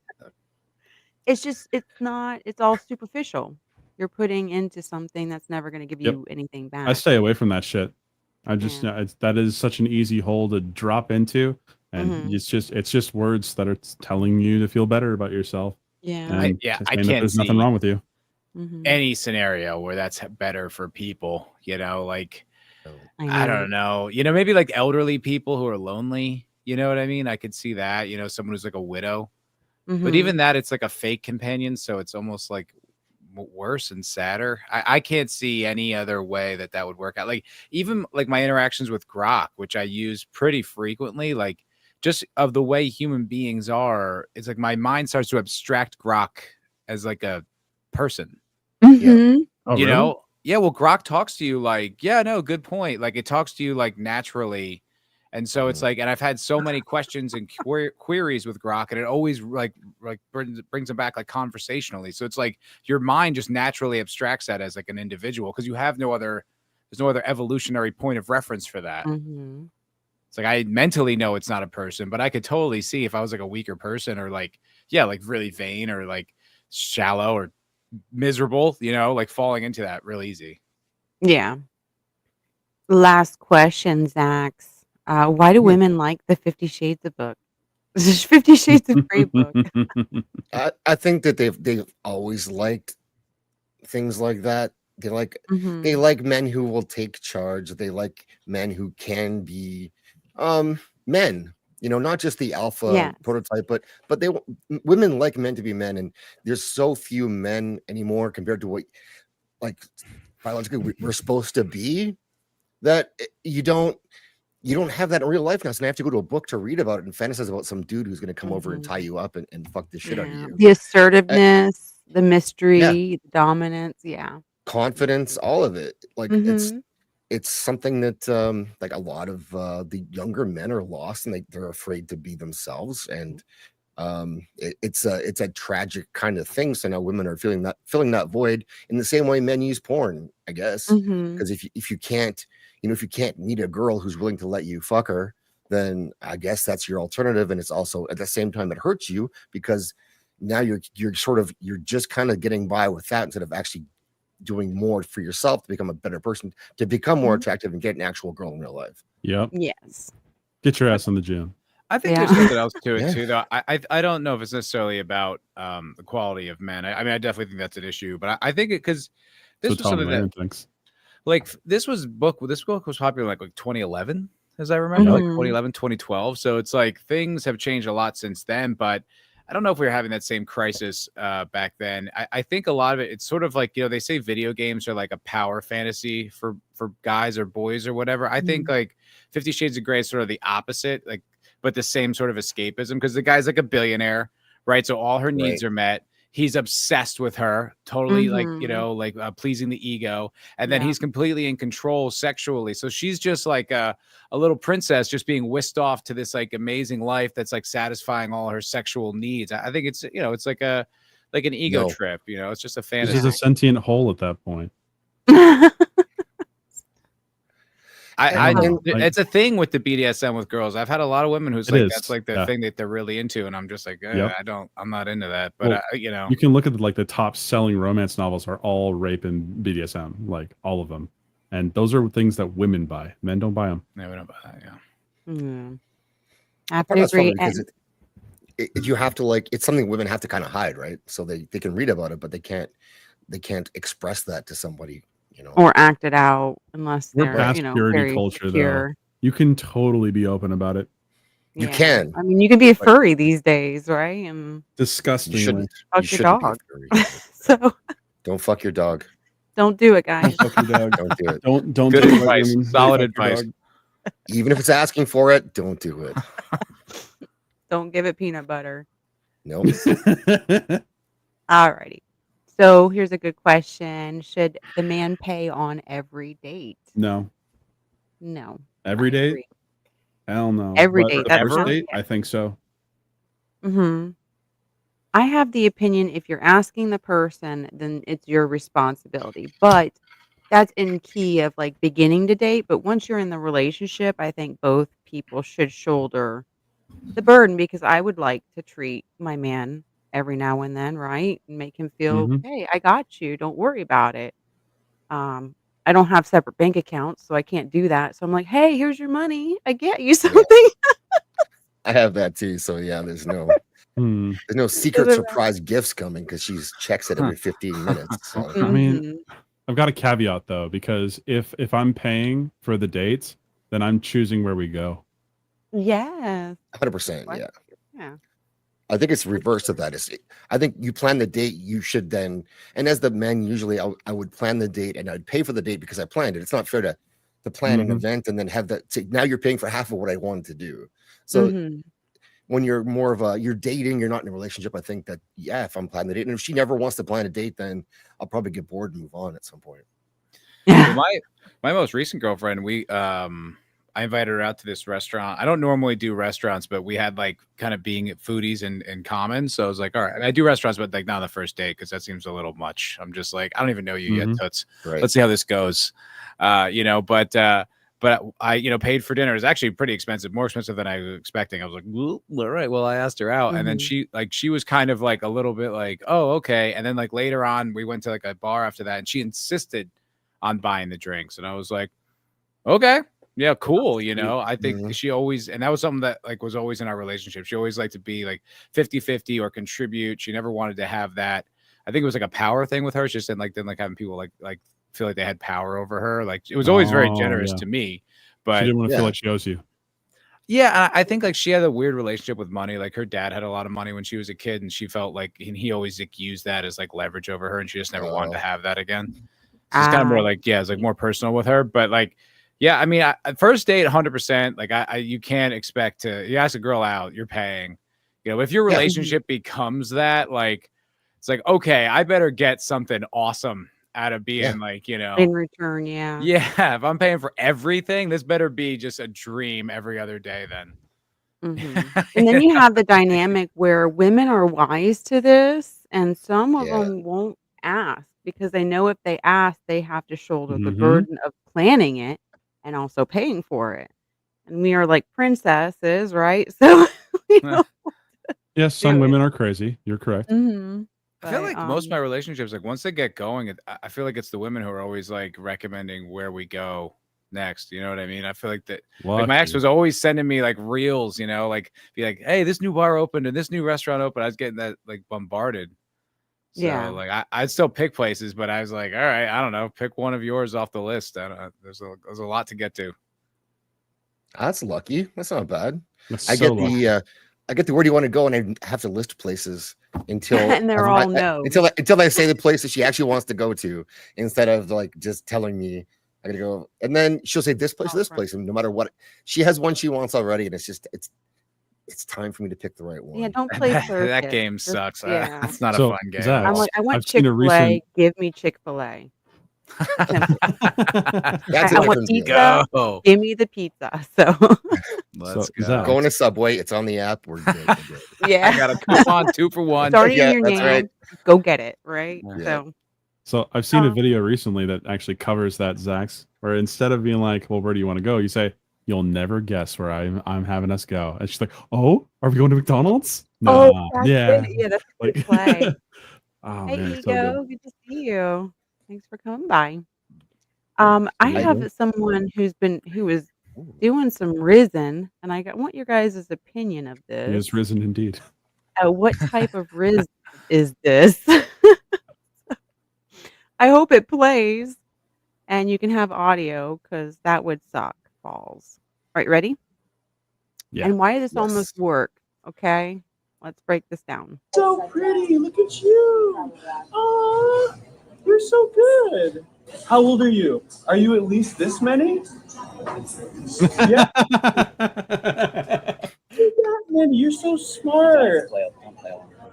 it's just it's all superficial. You're putting into something that's never gonna give Yep. you anything I back. stay away from that shit. I just that is such an easy hole to drop into, and it's just words that are telling you to feel better about yourself. Yeah. I And yeah, I saying that can't there's nothing see wrong with you. any scenario where that's better for people, you know, like I I know. don't know, you know, maybe like elderly people who are lonely, you know what I mean? I could see that, you know, someone who's like a widow. But even that, it's like a fake companion, so it's almost like worse and sadder. I can't see any other way that that would work out. Like even like my interactions with Grok, which I use pretty frequently, like just of the way human beings are, it's like my mind starts to abstract Grok as like a person. Oh, You really? know? Yeah, well, Grok talks to you like, yeah, no, good point. Like it talks to you like naturally. And so it's like, and I've had so many questions and queries with Grok, and it always like brings them back like conversationally. So it's like your mind just naturally abstracts that as like an individual because you have there's no other evolutionary point of reference for that. It's like I mentally know it's not a person, but I could totally see if I was like a weaker person or like, yeah, like really vain or like shallow or miserable, you know, like falling into that real easy. Yeah. Last question, Zaxx. Why do women like the 50 Shades of book? 50 Shades of Grey book. I think that they've always liked things like that. They like men who will take charge. They like men who can be men. You know, not just the alpha prototype, but women like men to be men, and there's so few men anymore compared to what like biologically we're supposed to be that you don't have that in real life now. So I have to go to a book to read about it and fantasize about some dude who's going to come over and tie you up and fuck the shit out of you. The assertiveness, the mystery, the dominance. Yeah. Confidence, all of it. Like it's something that like a lot of the younger men are lost and they're afraid to be themselves. And it's a tragic kind of thing. So now women are filling that void in the same way men use porn, I guess. Because if you can't meet a girl who's willing to let you fuck her, then I guess that's your alternative. And it's also at the same time it hurts you because now you're just kind of getting by with that instead of actually doing more for yourself to become a better person, to become more attractive and get an actual girl in real life. Yep. Yes. Get your ass in the gym. I think there's something else to it too, though. I don't know if it's necessarily about the quality of men. I mean, I definitely think that's an issue, but I think it because this was something that thinks. Like this book was popular like 2011, as I remember, like 2011, 2012. So it's like things have changed a lot since then, but I don't know if we were having that same crisis back then. I think a lot of it's sort of like, you know, they say video games are like a power fantasy for guys or boys or whatever. I think like 50 Shades of Grey is sort of the opposite, like, but the same sort of escapism because the guy's like a billionaire, right? So all her needs are met. He's obsessed with her, totally like, you know, like pleasing the ego. And then he's completely in control sexually. So she's just like a little princess just being whisked off to this like amazing life that's like satisfying all her sexual needs. I think it's, you know, it's like an ego trip, you know, it's just a fantasy. This is a sentient hole at that point. It's a thing with the BDSM with girls. I've had a lot of women who's like, that's like the thing that they're really into, and I'm just like, I'm not into that. But you know, you can look at the top selling romance novels are all rape and BDSM, like all of them, and those are things that women buy. Men don't buy them. No, we don't buy that. Yeah. Mm. I have Part to of that's funny agree. because you have to like, it's something women have to kind of hide, right? So they can read about it, but they can't express that to somebody, you know, or act it out unless We're they're, past you know, purity very culture, secure. though. You can totally be open about it. You can. I mean, you can be a furry these days, right? And Disgusting. You shouldn't. fuck You your shouldn't be a dog. furry. So Don't fuck your dog. don't do it, guys. Fuck your dog. Don't do it. Don't Good do it, advice. women. Solid Fuck your advice. dog. Even if it's asking for it, don't do it. Don't give it peanut butter. Nope. Alrighty. So here's a good question. Should the man pay on every date? No. No. Every I date? agree. Hell no. Every But date, the that's first not- date, I think so. Mm-hmm. I have the opinion if you're asking the person, then it's your responsibility. But that's in key of like beginning to date. But once you're in the relationship, I think both people should shoulder the burden because I would like to treat my man every now and then, right? And make him feel, Mhm. hey, I got you. Don't worry about it. I don't have separate bank accounts, so I can't do that. So I'm like, hey, here's your money. I get you something. I have that too. So yeah, there's no Hmm. secret surprise gifts coming because she checks it every 15 minutes. So. I mean, I've got a caveat though, because if I'm paying for the dates, then I'm choosing where we go. Yes. 100%. Yeah. Yeah. I think it's reverse of that. I think you plan the date, you should then, and as the men, usually I would plan the date and I'd pay for the date because I planned it. It's not fair to plan an event and then have that. Now you're paying for half of what I wanted to do. So when you're more of you're dating, you're not in a relationship. I think that, yeah, if I'm planning the date and if she never wants to plan a date, then I'll probably get bored and move on at some point. Well, my most recent girlfriend, I invited her out to this restaurant. I don't normally do restaurants, but we had like kind of being foodies in common. So I was like, all right, I do restaurants, but like not on the first date because that seems a little much. I'm just like, I don't even know you yet, Toots. Right. Let's see how this goes. But I, paid for dinner. It was actually pretty expensive, more expensive than I was expecting. I was like, well, all right. Well, I asked her out, and then she was kind of like a little bit like, oh, okay. And then like later on, we went to like a bar after that, and she insisted on buying the drinks, and I was like, okay. Yeah, cool. I think she always, and that was something that like was always in our relationship. She always liked to be like 50-50 or contribute. She never wanted to have that. I think it was like a power thing with her. She just didn't like having people like feel like they had power over her. Like it was always very generous to me, but she didn't want to feel like she owes you. Yeah, I think like she had a weird relationship with money. Like her dad had a lot of money when she was a kid, and she felt like he always like, used that as like leverage over her, and she just never wanted to have that again. So it's kind of more like it's like more personal with her, but like. Yeah, I mean, first date, 100%. Like, you can't expect you ask a girl out, you're paying. If your relationship becomes that, like, it's like, okay, I better get something awesome out of being like, in return, yeah. Yeah, if I'm paying for everything, this better be just a dream every other day then. And then you have the dynamic where women are wise to this, and some of them won't ask because they know if they ask, they have to shoulder the burden of planning it. And also paying for it. And we are like princesses, right? So yes, some women are crazy. You're correct. I feel like most of my relationships, like once they get going, I feel like it's the women who are always like recommending where we go next. You know what I mean? I feel like that like my ex was always sending me like reels, like be like, hey, this new bar opened and this new restaurant opened. I was getting that like bombarded. So like I'd still pick places, but I was like, all right, I don't know, pick one of yours off the list. I don't know. There's a lot to get to. That's lucky. That's not bad. That's I get the where do you want to go, and I have to list places until and they're all no until I say the place that she actually wants to go to, instead of like just telling me I gotta go. And then she'll say this place, and no matter what, she has one she wants already, and it's time for me to pick the right one. Yeah, don't play circus. That game sucks. That's not a fun game. Zaxx, I'm like, I want Chick-fil-A. Give me Chick-fil-A. I want pizza. Go. Give me the pizza. So let's go. Going to Subway. It's on the app. We're good. Yeah, I got a coupon 2 for 1. It's already in your name. Right. Go get it. Right. Yeah. So I've seen a video recently that actually covers that, Zaxx. Where instead of being like, well, where do you want to go? You say, you'll never guess where I'm having us go. And she's like, oh, are we going to McDonald's? Oh, No. that's Yeah. good. Yeah, that's a good Like, play. oh Hey, man, so good. Ego, good to see you. Thanks for coming by. I I have someone who was Ooh. doing some risen, and want your guys' opinion of He this. is risen indeed. What type of risen is this? I hope it plays and you can have audio because that would suck balls. All right, ready? Yeah. And why does this Yes. almost work? Okay, let's break this down. So pretty. Look at you. Oh, you're so good. How old are you? Are you at least this many? Yeah. Man, you're so smart.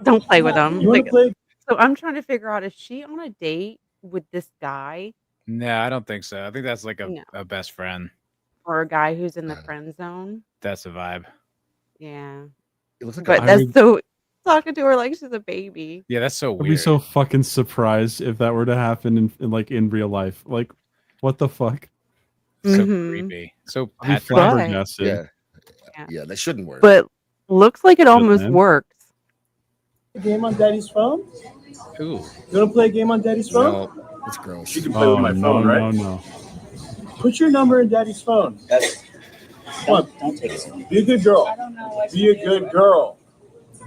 Don't play with them. You want to play? So I'm trying to figure out, is she on a date with this guy No, I don't think so. I think that's like No. a best friend. or a guy who's in the friend zone? That's the vibe. Yeah. It looks like But I that's would- so talking to her like she's a baby. Yeah, that's so I'd be weird. so fucking surprised if that were to happen in real life. Like, what the fuck? So Mhm. creepy. So I'd be Patrick. flabbergasted. Yeah, that shouldn't work. But looks like it almost man. works. A game on Daddy's phone? Ooh. You want to play a game on Daddy's phone? No, it's gross. You can play with my phone, right? No. Put your number in Daddy's phone. Come on. Don't take it. Be a good girl. Be a good girl.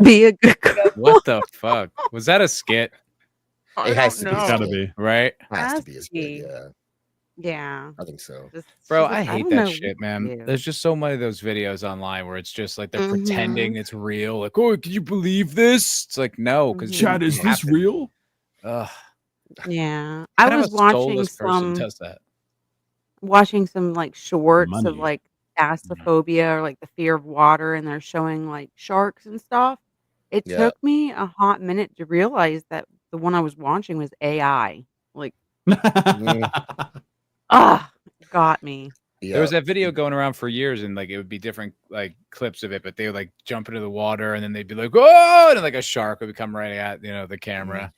Be a good girl. What the fuck? Was that a skit? It has to be. It's gotta be. Right? Has to Has be a to skit, be. yeah. Yeah. I think so. Bro, She's I like, hate don't that know shit, what man. to do. There's just so many of those videos online where it's just like they're Mhm. pretending it's real. Like, oh, can you believe this? It's like, no, because Chad, is this real? Ugh. Yeah. I I was a watching soulless person does that. like shorts of Money. like assophobia or like the fear of water, and they're showing like sharks and stuff. It Yeah. took me a hot minute to realize that the one I was watching was AI. Like, got me. There was that video going around for years, and like it would be different like clips of it, but they would like jump into the water, and then they'd be like, "Oh!" and like a shark would come right at the camera.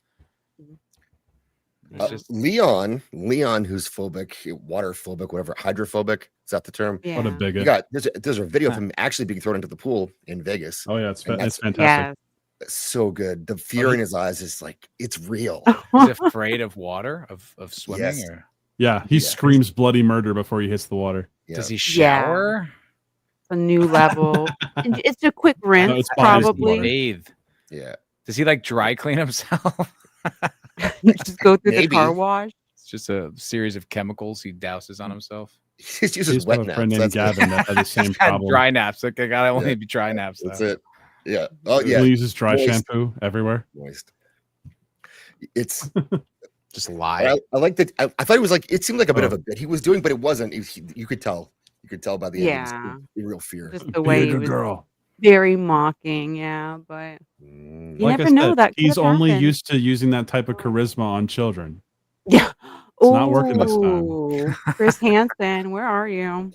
It's just Leon, who's phobic, water phobic, whatever, hydrophobic. Is that the term? Yeah. What a bigot. You got there's a video of him actually being thrown into the pool in Vegas. Oh yeah, it's And fantastic. Yes. That's so good. The fear in his eyes is like it's real. He's afraid of water, of swimming, Yes. or Yeah, he screams bloody murder before he hits the water. Yeah. does he Yeah. shower? A new level. And it's a quick rinse, it's bodies of probably. water. Bathe. Yeah. Does he like dry clean himself? Just go through the Maybe. car wash. It's just a series of chemicals he douses on himself. He just He's uses got wet a friend naps. named That's it. Gavin that had the same He's got problem. dry naps. Like I gotta only Yeah. be dry naps. That's though. it. Yeah. Oh yeah. He uses dry Moist. shampoo everywhere. Moist. It's Just lie. I like that. I thought it was like it seemed like a bit of a bit he was doing, but it wasn't. You could tell. You could tell by the end. Yeah. It was real fear. Just the way he was girl. very mocking, yeah. But Mm. you Like never I know said, that could he's have only happened. used to using that type of charisma on children. Yeah. It's not working this time. Ooh, Chris Hansen, where are you?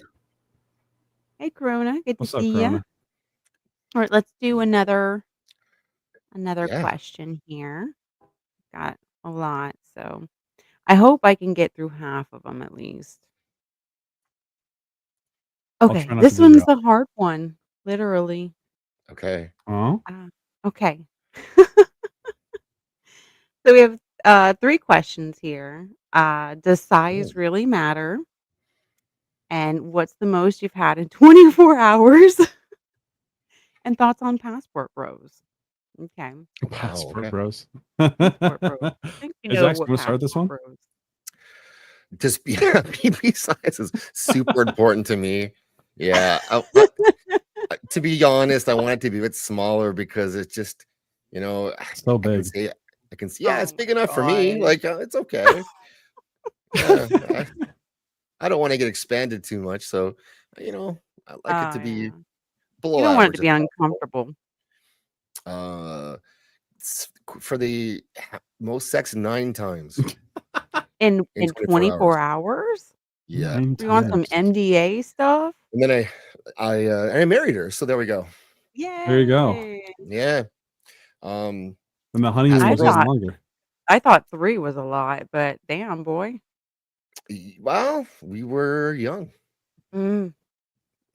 Hey, Corona, good What's to up, see you. Corona? All right, let's do another Yeah. question here. Got a lot, so I hope I can get through half of them at least. I'll Okay, try not this to do one's that. the hard one, literally. Okay. Oh, Okay. So we have 3 questions here. Does size really matter? And what's the most you've had in 24 hours? And thoughts on Passport Bros. Okay. Passport okay. Bros. Passport Bros. I think you Is know Zaxx what gonna start this one? Passport Bros. Just PP size is super important to me. Yeah. To be honest, I want it to be a bit smaller because it's just, So I can big. see, yeah, it's Oh big enough for my me. God. Like it's okay. Yeah, I don't want to get expanded too much, so I like it to be Yeah. below You don't want it average. to be uncomfortable. For the most sex 9 times In in 24 hours? Yeah, 9 We want some times. MDA stuff? and then I married her, so there we go. There you go. Yay. Yeah. And the honeymoon Passport was Bros. even longer. I thought 3 was a lot, but damn, boy. Well, we were young. Mm,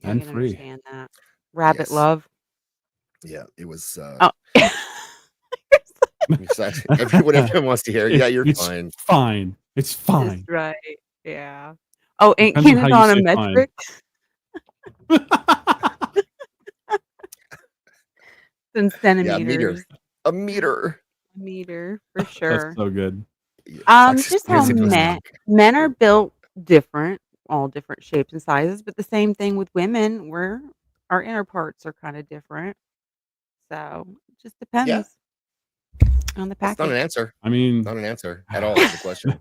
I And can free. understand that. Rabbit Yes. love. Yeah, it was. Oh. Everyone wants to hear. Yeah, you're It's fine. fine. It's That's fine. right. Yeah. Oh, ain't Depends on how you Canada on a say fine. metric? In Yeah, a meter. centimeters. A meter. A meter, for That's sure. so good. Just how men are built different, all different shapes and sizes, but the same thing with women, our inner parts are kinda different. So, it just Yeah. depends on the That's not an package. answer. I mean, Not an answer at all to the question.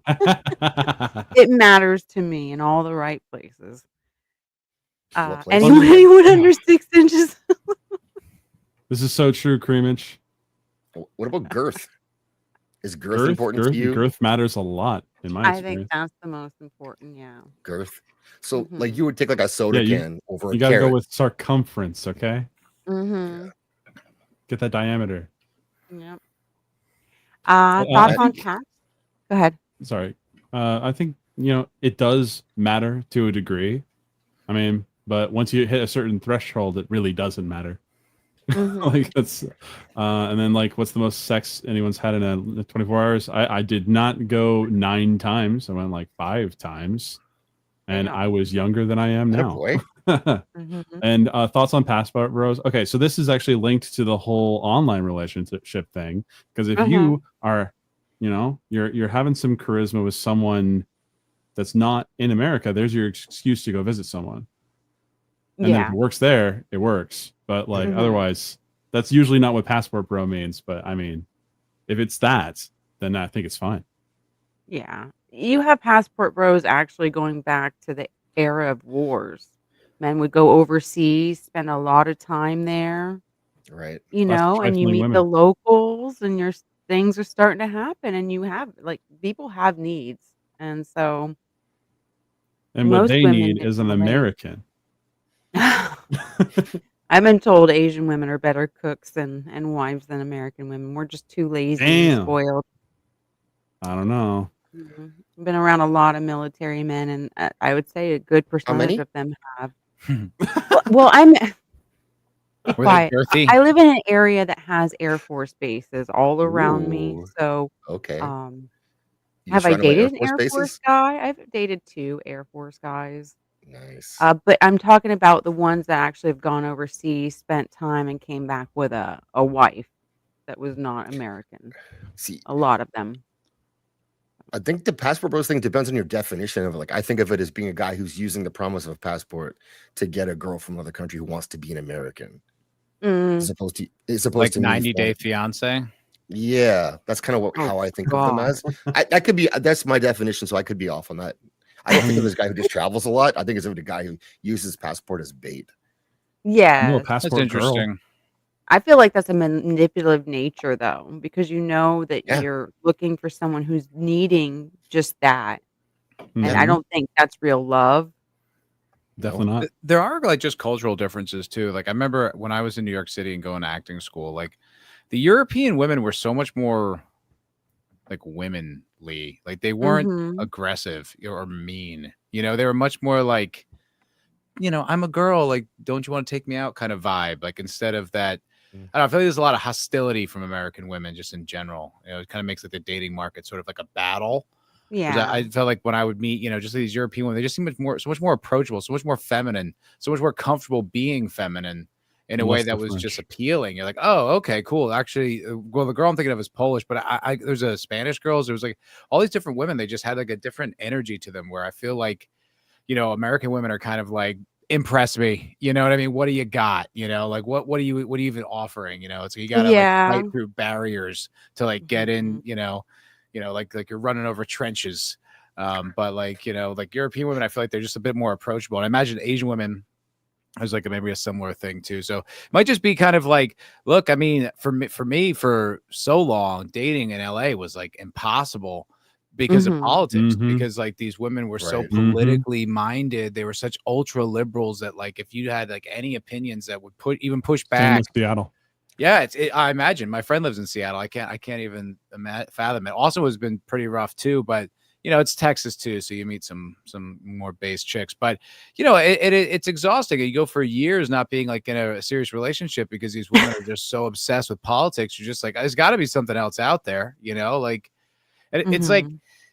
It matters to me in all the right places. What places? Anyone under 6 inches. This is so true, Creamage. What about girth? Is girth important to you? Girth matters a lot in my I experience. think that's the most important, yeah. Girth. So, like, you would take like a soda can over a You gotta carrot. go with circumference, okay? Mhm. Get that diameter. Yep. I Thoughts on think- cats? Go ahead. Sorry. I think, it does matter to a degree. I mean, but once you hit a certain threshold, it really doesn't matter. Like that's and then like what's the most sex anyone's had in a 24 hours? I did not go 9 times. I went like 5 times. And I was younger than I am now. Boy. And thoughts on passport bros? Okay, so this is actually linked to the whole online relationship thing. Because if you are, you're having some charisma with someone that's not in America, there's your excuse to go visit someone. And then if it works there, it works. But like otherwise, that's usually not what passport bro means. But I mean, if it's that, then I think it's fine. Yeah. You have passport bros actually going back to the era of wars. Men would go overseas, spend a lot of time there. Right. And you meet the locals and things are starting to happen and you have people have needs. And so and what most they women need can is an relate. American. I've been told Asian women are better cooks and wives than American women. We're just too lazy and spoiled. I don't know. I've been around a lot of military men, and I would say a good percentage of them have. Well, I'm be quiet. I live in an area that has Air Force bases all around me. So, okay. Have I dated an Air Force guy? I've dated 2 Air Force guys. Nice. But I'm talking about the ones that actually have gone overseas, spent time, and came back with a wife that was not American. See, a lot of them. I think the passport bros thing depends on your definition of it. Like, I think of it as being a guy who's using the promise of a passport to get a girl from another country who wants to be an American. It's supposed to like 90 Day Fiance. Yeah, that's kind of how I think of them as. That could be that's my definition, so I could be off on that. I don't think of this guy who just travels a lot. I think it's of the guy who uses passport as bait. Yeah, that's interesting. I feel like that's a manipulative nature, though, because you know that you're looking for someone who's needing just that, and I don't think that's real love. Definitely not. There are like just cultural differences too. Like I remember when I was in New York City and going to acting school, like the European women were so much more like womanly. Like they weren't aggressive or mean. They were much more like, I'm a girl. Like, don't you want to take me out? Kind of vibe. Like instead of that, I don't know. I feel like there's a lot of hostility from American women just in general. It kind of makes like the dating market sort of like a battle. Yeah, I felt like when I would meet, just these European women, they just seem so much more approachable, so much more feminine, so much more comfortable being feminine in a way that was just appealing. You're like, oh, okay, cool. Actually, well, the girl I'm thinking of is Polish, but there's a Spanish girls. There was like all these different women. They just had like a different energy to them. Where I feel like, American women are kind of like, impress me. You know what I mean? What do you got? Like what are you even offering? So you gotta like fight through barriers to like get in. Like you're running over trenches. But like European women, I feel like they're just a bit more approachable. And I imagine Asian women is like maybe a similar thing too. So it might just be kind of like, look, I mean, for me, for so long, dating in LA was like impossible because of politics, because like these women were so politically minded. They were such ultra liberals that like if you had like any opinions that would push back. Seattle. Yeah, I imagine my friend lives in Seattle. I can't even fathom it. Also, has been pretty rough too. But you know, it's Texas too, so you meet some more base chicks. But you know, it's exhausting. You go for years not being like in a serious relationship because these women are just so obsessed with politics. You're just like, there's got to be something else out there, you know? Like, it's like,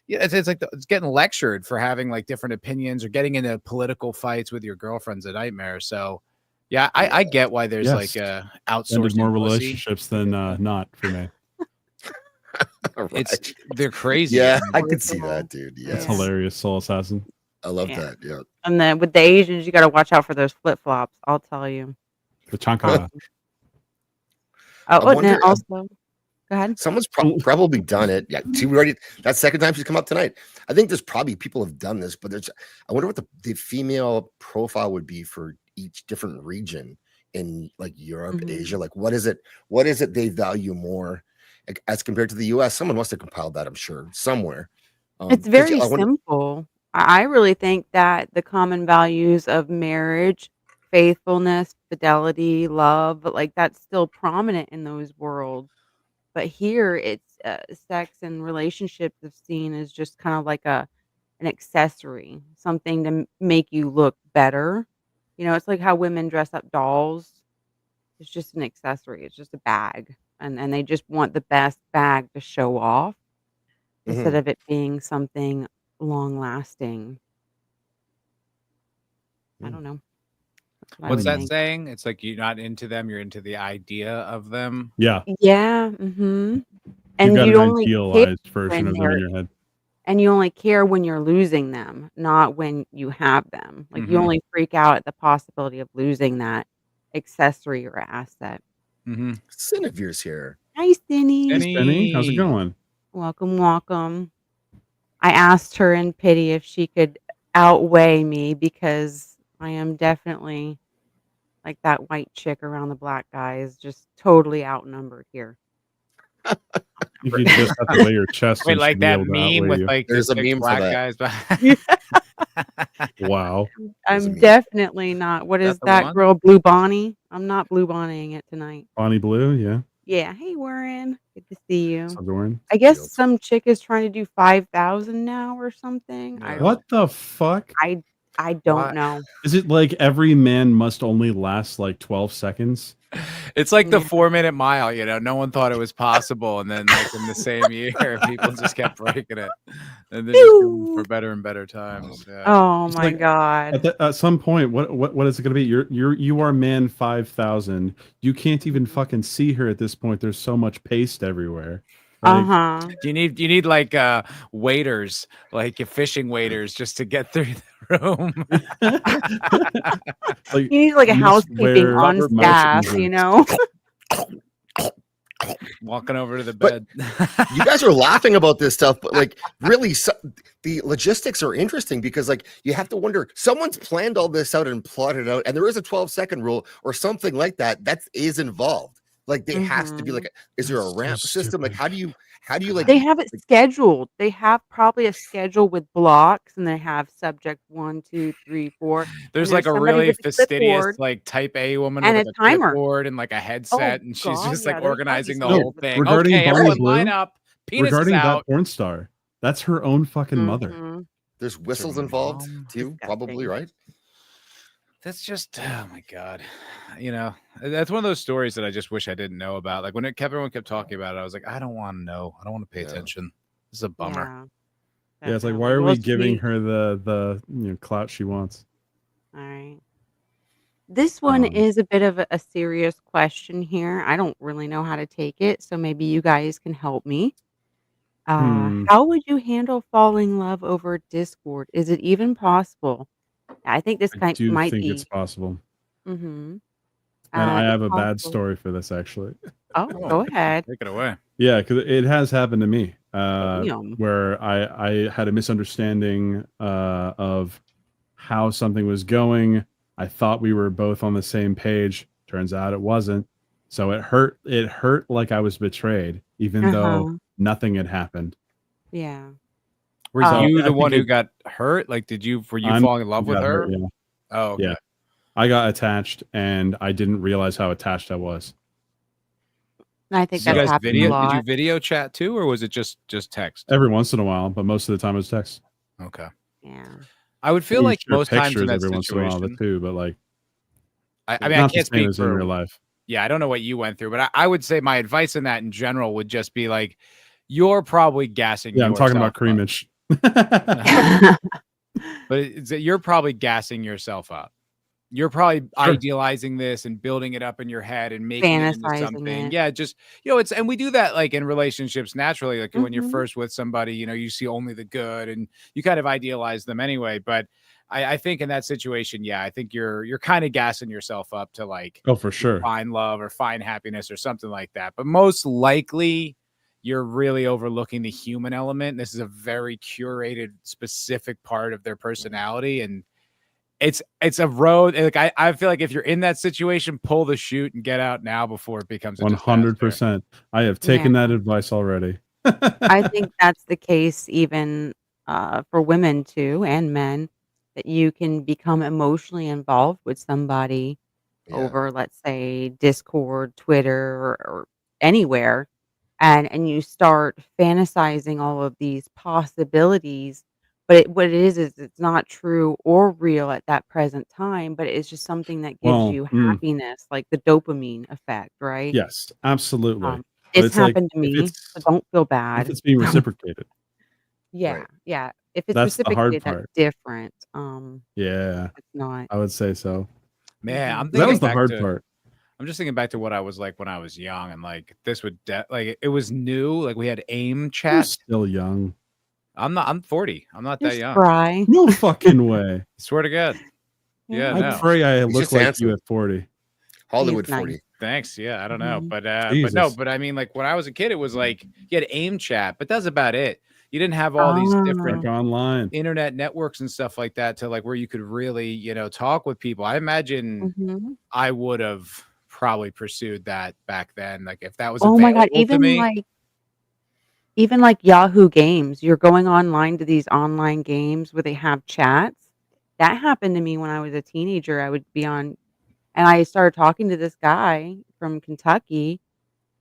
yeah, it's like it's getting lectured for having like different opinions or getting into political fights with your girlfriend's a nightmare. So, yeah, I get why there's like outsourced more pussy. relationships than not for me. It's they're crazy. Yeah, I could see that, dude. Yeah, It's hilarious, Soul Assassin. I love that. Yeah. And then with the Asians, you got to watch out for those flip flops. I'll tell you. The chanka. And then also, go ahead. Someone's probably done it. Yeah, see, we already. That's second time she's come up tonight. I think there's probably people have done this, but there's. I wonder what the female profile would be for each different region in like Europe, Asia. Like, what is it? What is it they value more as compared to the U.S.? Someone must have compiled that, I'm sure, somewhere. It's very simple. I really think that the common values of marriage, faithfulness, fidelity, love, like that's still prominent in those worlds. But here, it's sex and relationships is seen as just kind of like an accessory, something to make you look better. You know, it's like how women dress up dolls. It's just an accessory. It's just a bag, and they just want the best bag to show off instead of it being something long lasting. I don't know. What's that saying? It's like you're not into them, you're into the idea of them. Yeah. Yeah. And got you an only care idealized version when of them in your head. and you only care when you're losing them, not when you have them. Like you only freak out at the possibility of losing that accessory or asset. Cinevere's here. Hi, Cindy. Hey, Cindy, how's it going? Welcome. I asked her in pity if she could outweigh me because I am definitely like that white chick around the black guy is just totally outnumbered here. You could just have to weigh your chest. Wait, and like she'd be that able to meme outweigh with you. like There's a six meme for black that. guys. Wow. I'm definitely not. What is the that one? girl? Blue Bonnie? I'm not blue bonnieing it tonight. Bonnie Blue, yeah. Yeah. Hey, Warren. Good to see you. What's up, Warren? I guess some chick is trying to do 5,000 now or something. I don't What the fuck? I don't know. Is it like every man must only last like 12 seconds? It's like the 4-minute mile, you know. No one thought it was possible, and then like in the same year, people just kept breaking it, and they're just going for better and better times. Yeah. Oh It's my like, god. At some point, what is it going to be? You are man 5,000. You can't even fucking see her at this point. There's so much paste everywhere. Like, You need like waiters, like your fishing waiters, just to get through the room. You need like a housekeeping on staff, you know. Walking over to the bed. You guys are laughing about this stuff, but like really, the logistics are interesting because like you have to wonder, someone's planned all this out and plotted out, and there is a 12-second rule or something like that is involved. Like there has to be like, is there a ramp system? Like how do you like? They have it scheduled. They have probably a schedule with blocks, and they have subject 1, 2, 3, 4. There's like a really fastidious like type A woman and with a like timer clipboard and like a headset, and she's just like organizing the No, whole thing. regarding Okay, Bonnie everyone Blue, line up. Penis regarding is that out. porn star, that's her own fucking mother. There's whistles involved too, probably, right? That's just, oh my god, you know, that's one of those stories that I just wish I didn't know about. Like when everyone kept talking about it, I was like, I don't want to know. I don't want to pay attention. This is a bummer. Yeah, it's like, why are we giving her the clout she wants? All right. This one is a bit of a serious question here. I don't really know how to take it, so maybe you guys can help me. How would you handle falling in love over Discord? Is it even possible? I think this I do might think be. it's possible. And I have a bad possible. story for this, actually. Oh, go ahead. Take it away. Yeah, because it has happened to me, Damn. where I had a misunderstanding of how something was going. I thought we were both on the same page. Turns out it wasn't. So it hurt. It hurt like I was betrayed, even though nothing had happened. Yeah. Were you the one who got hurt? Like, were you falling in love with her? Hurt, yeah. Oh, okay. Yeah. I got attached, and I didn't realize how attached I was. And I think Did you that's guys happened a video? Did you lot. video chat too, or was it just text? Every once in a while, but most of the time it's text. Okay. Yeah. I would feel We like share most times in pictures that every once in a while, but situation. too. But like, I mean, I not the can't same speak as in real for. life. Yeah, I don't know what you went through, but I would say my advice in that in general would just be like, you're probably gassing Yeah, I'm talking yourself about up. creamage. But you're probably gassing yourself up. You're probably Sure. idealizing this and building it up in your head and making it into Fantasizing something. it. Yeah, just it's and we do that like in relationships naturally. Like when you're Mhm. first with somebody, you see only the good and you kind of idealize them anyway. But I think in that situation, yeah, I think you're kind of gassing yourself up to like Oh, for sure. find love or find happiness or something like that. But most likely you're really overlooking the human element. This is a very curated, specific part of their personality. And it's a road. Like I feel like if you're in that situation, pull the chute and get out now before it becomes a disaster. 100%. I have taken Yeah. that advice already. I think that's the case even for women too and men, that you can become emotionally involved with somebody Yeah. over, let's say, Discord, Twitter, or anywhere, and you start fantasizing all of these possibilities. But what it is it's not true or real at that present time, but it's just something that gives Well, you happiness, like the dopamine effect, right? yes, absolutely. Um, But it's it's like happened to me, so don't feel if bad. it's being reciprocated, Yeah, Right. yeah. If it's that's the hard reciprocated, that's part. different. Yeah, It's not. I would say so. Man, I'm Mhm. That was thinking the back hard to part. I'm just thinking back to what I was like when I was young and like this would like it was new. Like we had AIM You're chat. still young. I'm 40. I'm not You're that young. spry. No fucking way. Swear to God. Yeah, I no. pray I He's look just like handsome. you at 40. Hollywood He's nice. 40. Thanks. Yeah, I don't know. Mhm. But no, Jesus. but I mean like when I was a kid, it was like you had AIM chat, but that's about it. You didn't have all these Ah. different Like online. internet networks and stuff like that to like where you could really, talk with people. I imagine Mhm. I would have probably pursued that back then. Like if that was Oh my god, available to me. even like Yahoo Games, you're going online to these online games where they have chats. That happened to me when I was a teenager. I would be on and I started talking to this guy from Kentucky.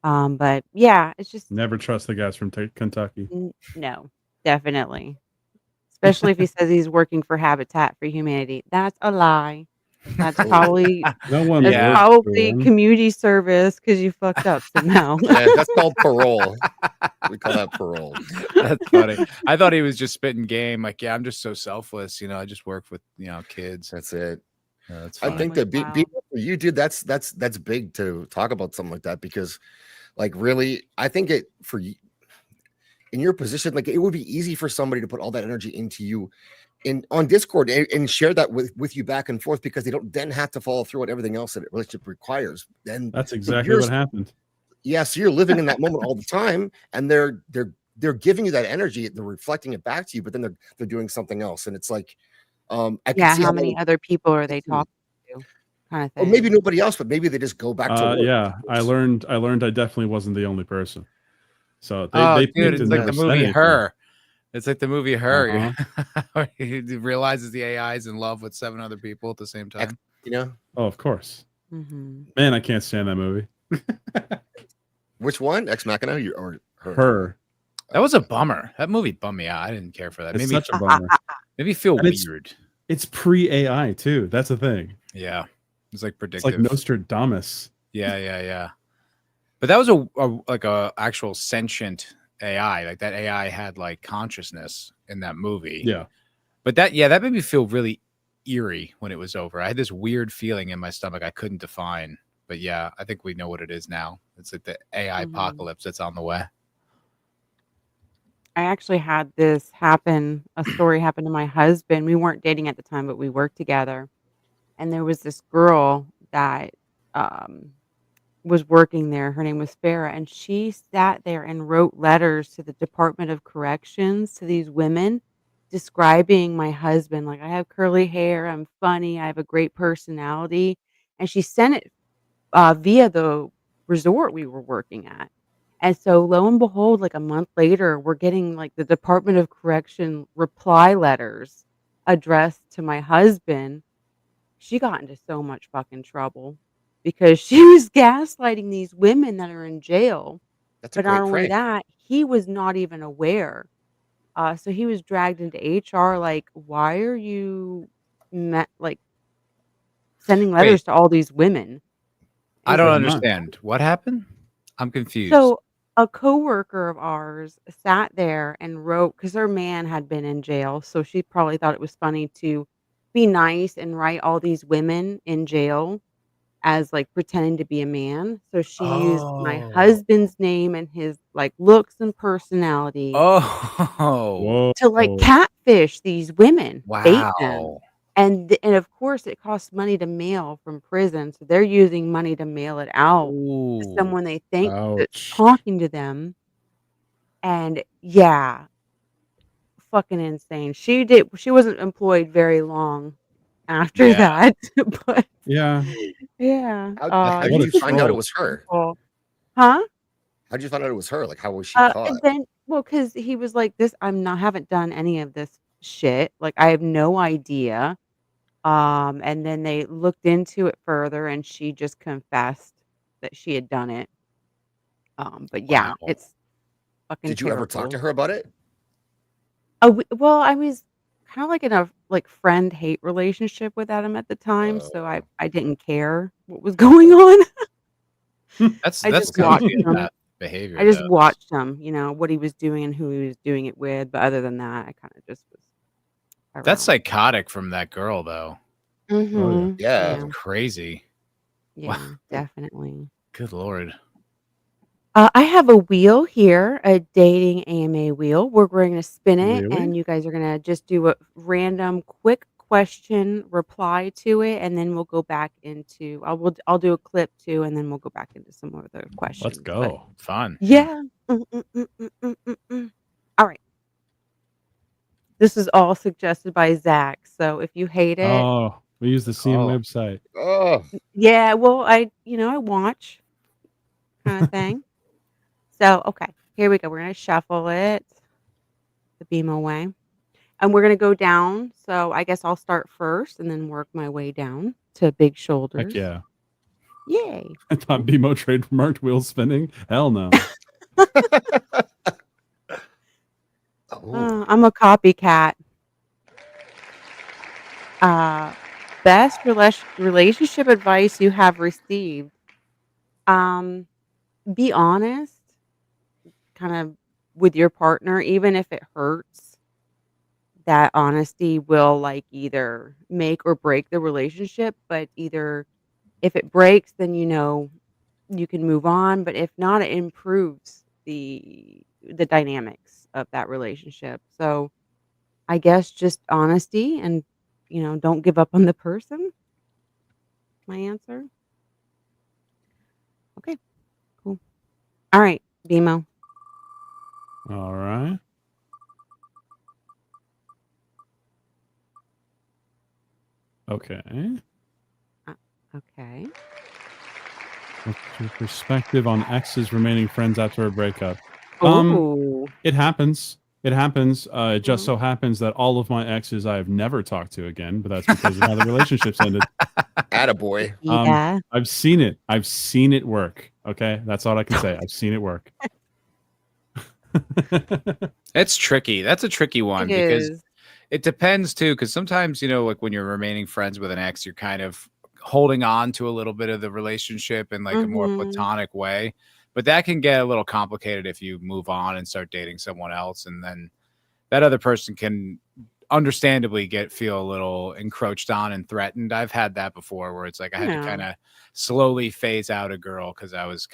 But yeah, it's just Never trust the guys from Kentucky. no, definitely. Especially if he says he's working for Habitat for Humanity. That's a lie. That's Oh, probably No one that's Yeah. works for probably them. community service because you fucked up somehow. yeah, that's called parole. We call that parole. That's funny. I thought he was just spitting game. Like, yeah, I'm just so selfless. I just work with kids. That's it. Yeah, that's I funny. think was that wild. for you, dude, that's big to talk about something like that because, like, really, I think it for you in your position, like, it would be easy for somebody to put all that energy into you on Discord and share that with you back and forth because they don't then have to follow through on everything else that a relationship requires. Then That's so exactly what happened. yeah, so you're living in that moment all the time, and they're giving you that energy, they're reflecting it back to you, but then they're doing something else, and it's like, I can Yeah, see how how many other people are they talking to? Kinda or maybe thing. nobody else, but maybe they just go back to work. Yeah, I learned I definitely wasn't the only person. So Oh, they dude, peeked it's and like never the said movie anything. Her. It's like the movie Her. Uh-huh. Where he realizes the AI is in love with 7 other people at the same time. Oh, of course. Mhm. Man, I can't stand that movie. Which one? Ex Machina or Her? Her. That was a bummer. That movie bummed me out. I didn't care for that. It's such a bummer. Made me feel And weird. It's pre-AI too. That's the thing. Yeah. It's like It's predictive. like Nostradamus. Yeah. But that was a actual sentient AI. Like that AI had like consciousness in that movie. Yeah. But that made me feel really eerie when it was over. I had this weird feeling in my stomach I couldn't define. But yeah, I think we know what it is now. It's like the AI apocalypse that's on the way. I actually had this happen, a story happen to my husband. We weren't dating at the time, but we worked together. And there was this girl that um, was working there. Her name was Farah. And she sat there and wrote letters to the Department of Corrections to these women describing my husband. Like, I have curly hair. I'm funny. I have a great personality. And she sent it via the resort we were working at. And so lo and behold, like a month later, we're getting like the Department of Correction reply letters addressed to my husband. She got into so much fucking trouble because she was gaslighting these women that are in jail. That's a But not great only prank. that, he was not even aware. So he was dragged into HR. Like, why are you like sending Wait, letters to all these women? And I he's don't like, Pretty much. understand. What happened? I'm confused. so a coworker of ours sat there and wrote because her man had been in jail, so she probably thought it was funny to be nice and write all these women in jail as like pretending to be a man. So she used my Oh. husband's name and his like looks and personality Oh. to like Whoa. catfish these women, bait them. Wow. And of course it costs money to mail from prison, so they're using money to mail it out to Ooh. someone they think that's Ouch. talking to them. And yeah, fucking insane. She wasn't employed very long after Yeah. that, but Yeah. yeah, How What did a you this is find out it troll. was her? cool. Huh? How did you find out it was her? Like, how was she caught? And then well, because he was like, "This haven't done any of this shit, like, I have no idea." And then they looked into it further, and she just confessed that she had done it. But yeah, Wow. it's fucking Did you ever talk to terrible. her about it? Well, I was kinda like in a, like, friend-hate relationship with Adam at the time, so I Oh, I didn't care what was going on. I That's just okay. watched sociopath him. behavior, I just though. watched him, what he was doing and who he was doing it with, but other than that, I kinda just was That's around. psychotic from that girl, though. Oh yeah. Mhm. Yeah. That's Yeah. crazy. Wow. Yeah, definitely. Good lord. I have a wheel here, a dating AMA wheel. We're going to spin it, Really? and you guys are gonna just do a random quick question, reply to it, and then we'll go back into I'll do a clip too, and then we'll go back into some other Let's questions, but go. Fun. yeah. Alright. This is all suggested by Zach, so if you hate it Oh, we use the same Oh. website. Oh, yeah, well, I watch kinda thing. So, okay, here we go. We're gonna shuffle it the BMO way. And we're gonna go down, so I guess I'll start first and then work my way down to big Heck shoulders. yeah. Yay. I thought BMO trademarked wheel spinning. Hell no. oh, I'm a copycat. Uh, best relationship advice you have received. Um, be honest, kind of with your partner, even if it hurts. That honesty will like either make or break the relationship, but either if it breaks, then you can move on, but if not, it improves the dynamics of that relationship. So, I guess just honesty and, don't give up on the person, my answer. Okay, cool. Alright, BMO. All right. Okay. Okay. What's your perspective on exes remaining friends after a breakup? Ooh. It happens. It happens. It just Mhm. so happens that all of my exes I have never talked to again, but that's because of how the relationships ended. attaboy. Yeah. I've seen it. I've seen it work. Okay, that's all I can say. I've seen it work. It's tricky. That's a tricky one It because is. it depends too. Because sometimes, like when you're remaining friends with an ex, you're kind of holding on to a little bit of the relationship in like a more Mhm. platonic way. But that can get a little complicated if you move on and start dating someone else. And then that other person can understandably feel a little encroached on and threatened. I've had that before where it's like I had to Yeah. kind of slowly phase out a girl because I was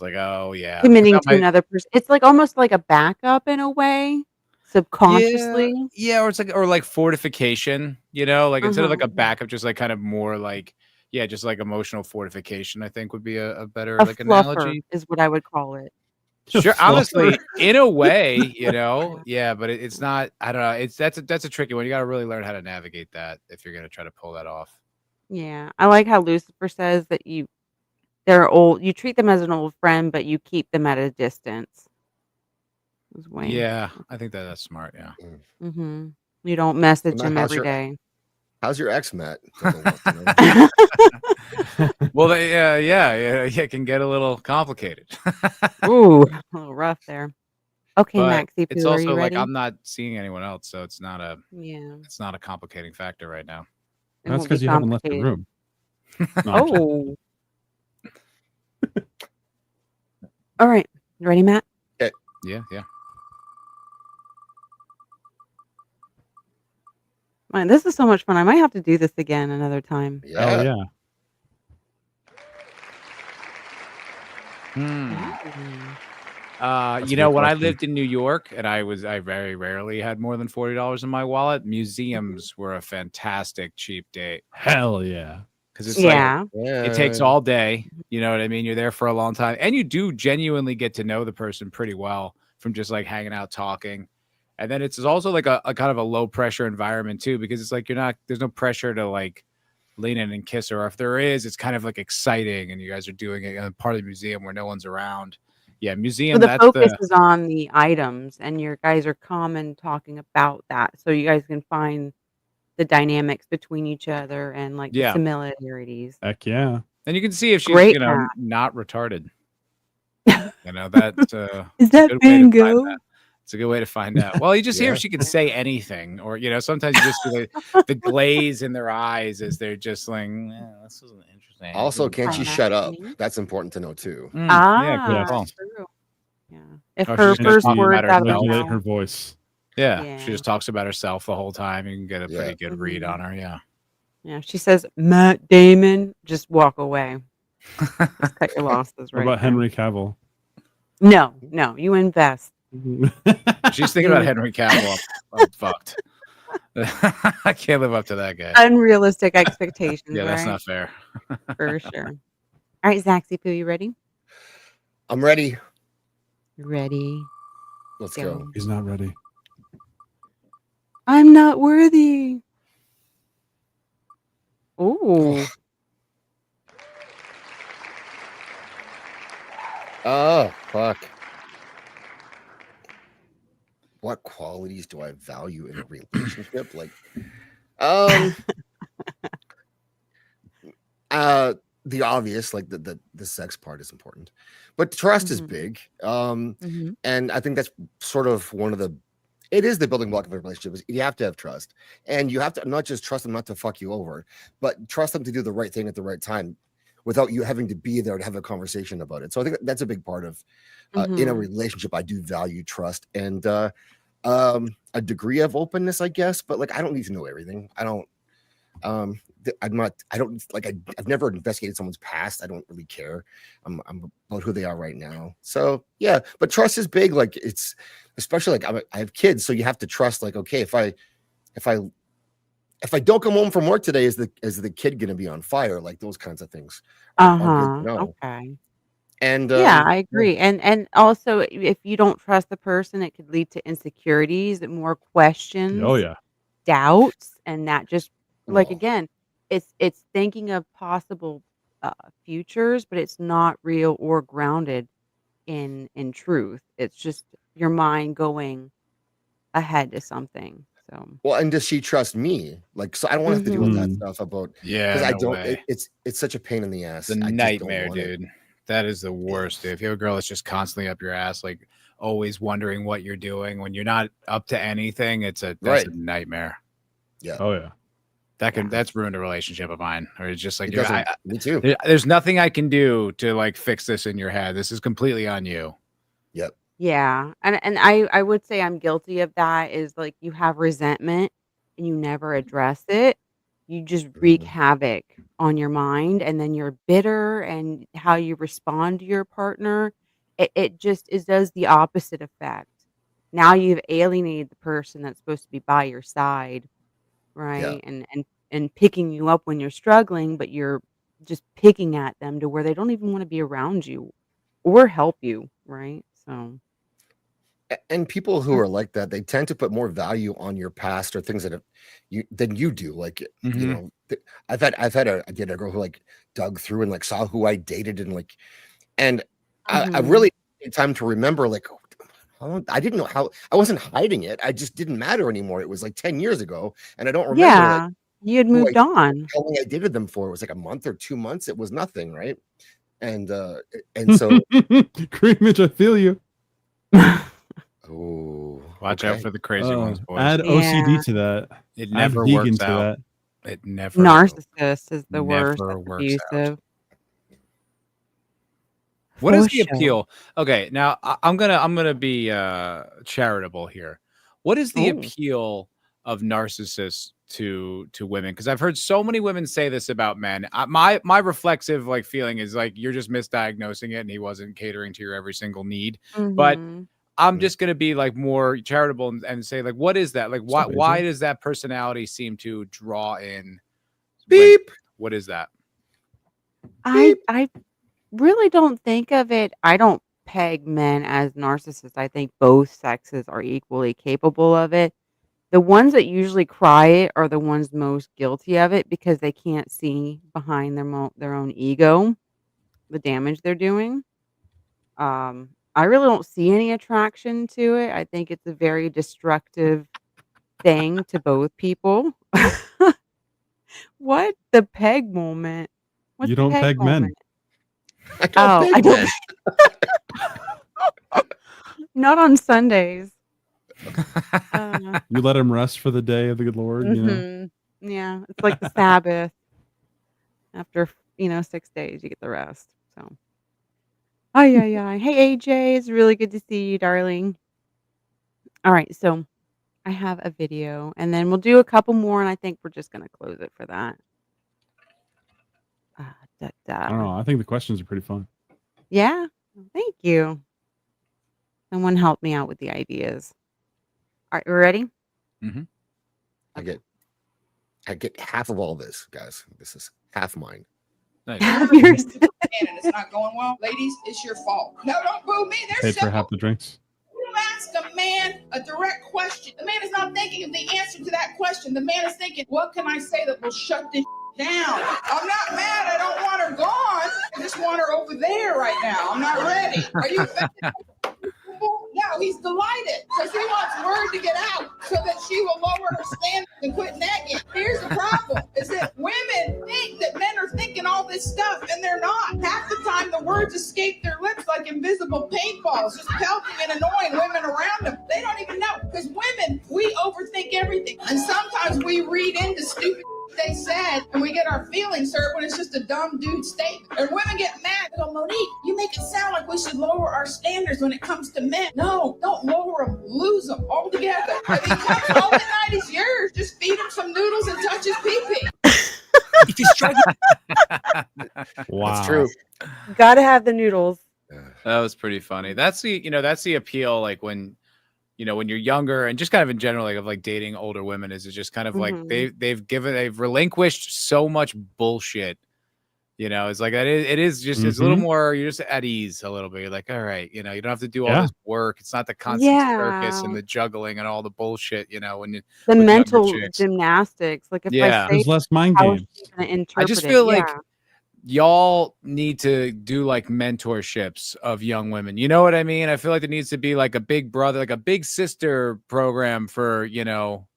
like, oh yeah. 'Cause Committing now to another person. It's like almost like a backup in a way, yeah, subconsciously. yeah, or like fortification, like instead of like a Uh-huh. backup, just like kind of more like, yeah, just like emotional fortification, I think would be a better A like fluffer analogy. is what I would call it. Sure, Fluffer. honestly, in a way, Yeah. yeah, but it's not. I don't know. That's a tricky one. You got to really learn how to navigate that if you're gonna try to pull that off. Yeah. I like how Lucifer says that you treat them as an old friend, but you keep them at a distance. Is way Yeah, I think that's smart. Yeah. Mm. Mhm. You don't So message Matt, them every day. How's your ex, Matt? Well, it can get a little complicated. Ooh, a little rough there. Okay, But Maxie it's Poo, are you also like ready? I'm not seeing anyone else, so it's not a Yeah, complicating factor right now. it That's won't be because you haven't left the complicated. room. No, I'm kidding. Oh. All right. You ready, Matt? Yeah. Man, this is so much fun. I might have to do this again another time. Hell yeah. Ooh. You know, when I lived in New York and I very rarely had more than $40 in my wallet, museums were a fantastic cheap date. Hell yeah. Because it's Yeah. like it takes all day. You know what I mean? You're there for a long time. And you do genuinely get to know the person pretty well from just like hanging out, talking. And then it's also like a kind of a low pressure environment too, because it's like there's no pressure to like lean in and kiss her. Or if there is, it's kind of like exciting and you guys are doing it in part of the museum where no one's around. Yeah, So museum, the that's focus the is on the items, and your guys are common talking about that, so you guys can find the dynamics between each other and like the yeah. similarities. Heck yeah. And you can see if she's, Great, Matt. not retarded. You know, that's Is it's a that good way to find bingo? that. It's a good way to find out. Well, you just hear if she can say anything, or sometimes you just see the glaze in their eyes as they're just like, this isn't interesting. Also, can she shut up? That's important to know too. Yeah, good call. True. Yeah. If Or her she's just first talking words about out of her herself. Modulate her mouth. voice. Yeah, she just talks about herself the whole time. You can get a pretty good read on her. Yeah. Yeah, she says Matt Damon, just walk away. Just cut your losses What right about there. Henry Cavill? No, you invest. She's thinking about Henry Cavill. I'm fucked. I can't live up to that guy. Unrealistic expectations. Yeah, that's right? not fair. For sure. All right, Zaxxy Poo, you ready? I'm ready. Ready. Let's go. He's not ready. I'm not worthy. Ooh. Oh, fuck. What qualities do I value in a relationship? Like, the obvious, like the sex part is important, but trust is big. And I think that's sort of it is the building block of a relationship. Is you have to have trust, and you have to not just trust them not to fuck you over, but trust them to do the right thing at the right time without you having to be there to have a conversation about it. So I think that's a big part of in a relationship. I do value trust and a degree of openness, I guess, but like I don't need to know everything. I've never investigated someone's past. I don't really care. I'm about who they are right now. So yeah, but trust is big. Like it's especially like I have kids, so you have to trust. Like, okay, if I don't come home from work today, is the kid going to be on fire? Like those kinds of things. Okay. And yeah, I agree. And also, if you don't trust the person, it could lead to insecurities, more questions. Oh yeah. Doubts, and that just like again, it's thinking of possible futures, but it's not real or grounded in truth. It's just your mind going ahead to something. So well, and does she trust me? Like, so I don't want to have to deal with that stuff about because I don't. It's such a pain in the ass. It's a nightmare, dude. That is the worst, dude. If you have a girl that's just constantly up your ass, like always wondering what you're doing when you're not up to anything, that's a nightmare. Yeah. Oh yeah. That's ruined a relationship of mine. Or it's just like me too. There's nothing I can do to like fix this in your head. This is completely on you. Yep. Yeah, and I would say I'm guilty of that. Is like you have resentment and you never address it. You just wreak havoc on your mind, and then you're bitter, and how you respond to your partner, it does the opposite effect. Now you've alienated the person that's supposed to be by your side, right? And picking you up when you're struggling, but you're just picking at them to where they don't even want to be around you or help you, right? So. And people who are like that, they tend to put more value on your past or things that than you do. Like, you know, I did a girl who like dug through and like saw who I dated and I really had time to remember like, I didn't know how I wasn't hiding it. I just didn't matter anymore. It was like 10 years ago and I don't remember. Yeah. You had who moved on. how long I dated them for. It was like a month or 2 months. It was nothing, right? And so Creamage, I feel you. oh, Watch out for the crazy ones, boys. Add Yeah. OCD to that. It Add never vegan works to out. that. It never Narcissist is the worst. never That's works out. abusive. What is For the sure. appeal? Okay, now I'm gonna be charitable here. What is the Oh. appeal of narcissists to women? Because I've heard so many women say this about men. My reflexive like feeling is like you're just misdiagnosing it, and he wasn't catering to your every single need. But Mhm. I'm just gonna be like more charitable and say like, what is that? Like, What's up, why AJ? does that personality seem to draw in women? beep. What is that? I really don't think of it. I don't peg men as narcissists. I think both sexes are equally capable of it. The ones that usually cry it are the ones most guilty of it because they can't see behind their own ego, the damage they're doing. I really don't see any attraction to it. I think it's a very destructive thing to both people. What? The peg moment? What's You the don't peg peg men. moment? I don't Oh, I peg don't men. not on Sundays. Uh, You let him rest for the day of the Lord, you know. mhm. Yeah, it's like the Sabbath. After, 6 days, you get the rest, so ay, ay, ay. Hey, AJ, it's really good to see you, darling. Alright, so I have a video, and then we'll do a couple more, and I think we're just gonna close it for that. Da, I don't da. know. I think the questions are pretty fun. Yeah? Thank you. Someone help me out with the ideas. Alright, we ready? Mhm. I get half of all this, guys. This is half mine. Nice. Yours. And it's not going well, ladies, it's your fault. No, don't boo me. There's Paid for simple. half the drinks. You ask a man a direct question. The man is not thinking of the answer to that question. The man is thinking, what can I say that will shut this down? I'm not mad. I don't want her gone. I just want her over there right now. I'm not ready. Are you offended? No, he's delighted because he wants word to get out so that she will lower her standards and quit nagging. Here's the problem is that women think that men are thinking all this stuff and they're not. Half the time the words escape their lips like invisible paintballs, just pelting and annoying women around them. They don't even know because women, we overthink everything. And sometimes we read into stupid they said, and we get our feelings hurt when it's just a dumb dude statement. And women get mad. They go, Monique, you make it sound like we should lower our standards when it comes to men. No, don't lower them. Lose them altogether. I mean, all the night is yours. Just feed him some noodles and touch his pee-pee. If he's struggling, Wow. That's true. Gotta have the noodles. That was pretty funny. That's the appeal. Like when you're younger and just kind of in general, like of like dating older women is just kind of like Mhm. they've relinquished so much bullshit. It's like it is just it's a little more. You're just at ease a little bit. You're like, all right, you don't have to do all Yeah. this work. It's not the constant circus Yeah. and the juggling and all the bullshit. When you The with younger mental chicks. gymnastics. Like if I Yeah. say, There's less mind how is games. she gonna I interpret just it? feel like Yeah. y'all need to do like mentorships of young women. You know what I mean? I feel like there needs to be like a big brother, like a big sister program for,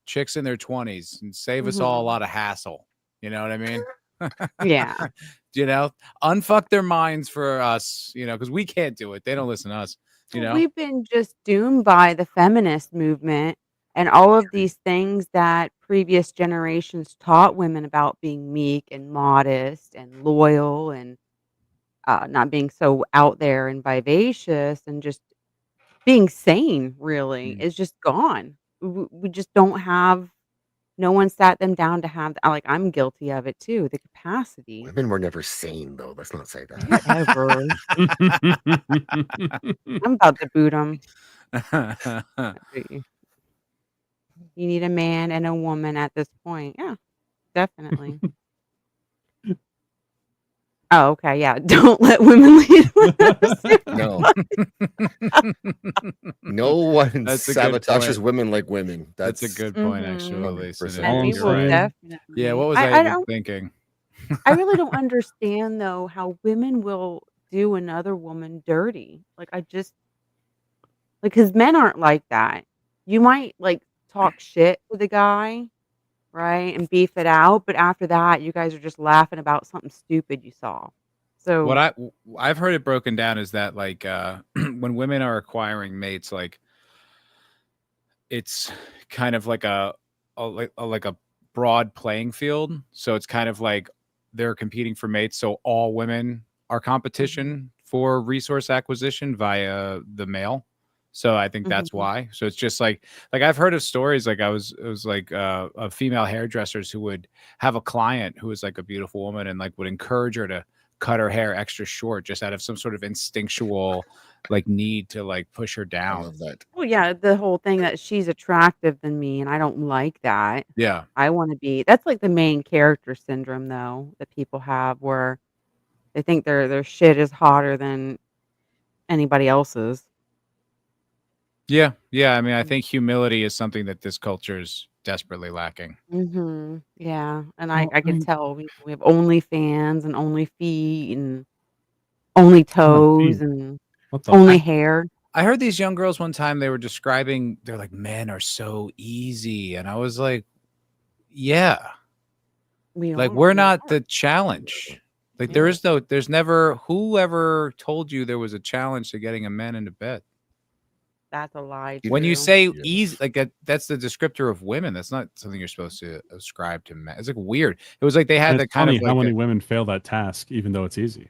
chicks in their 20s and save us all a Mhm. lot of hassle. You know what I mean? Yeah. Unfuck their minds for us, because we can't do it. They don't listen to us, We've been just doomed by the feminist movement and all of these things that previous generations taught women about being meek and modest and loyal and not being so out there and vivacious and just being sane, really, Mm. is just gone. We just don't have, no one sat them down to have, like, I'm guilty of it too, the capacity. Women were never sane, though. Let's not say that. Whatever. I'm about to boot them. You need a man and a woman at this point. Yeah, definitely. Oh, okay, yeah. Don't let women lead. No. No one That's a good sabotages point. women like women. That's a good point, actually. Mhm. Lisa. 100%. And we You're will right. definitely. Yeah, what was I I even don't. thinking? I really don't understand though how women will do another woman dirty. Like I just like because men aren't like that. You might like talk shit to the guy, right, and beef it out, but after that, you guys are just laughing about something stupid you saw. What So I've heard it broken down is that like when women are acquiring mates, like it's kind of like like a broad playing field. So it's kind of like they're competing for mates. So all women are Mhm. competition for resource acquisition via the male. So I think that's Mhm. why. So it's just like I've heard of stories like it was like of female hairdressers who would have a client who was like a beautiful woman and like would encourage her to cut her hair extra short just out of some sort of instinctual like need to like push her I down. love that. Well, yeah, the whole thing that she's attractive than me, and I don't like that. Yeah. I wanna be that's like the main character syndrome, though, that people have where they think their shit is hotter than anybody else's. Yeah, yeah. I mean, I Mm. think humility is something that this culture is desperately lacking. Mhm. Yeah, and I Well, I I could mean, tell we have OnlyFans and only feet and only ton of toes feet. and What the only I hair. I heard these young girls one time they were describing they're like men are so easy, and I was like, yeah, like we're We not are. the challenge. Like Yeah, there's never whoever told you there was a challenge to getting a man into bed. that's a lie You- When you too. say easy, Yes. like that's the descriptor of women. That's not something you're supposed to ascribe to men. It's like weird. It was like they And had it's the kind funny of how like many women fail that task, even though it's easy.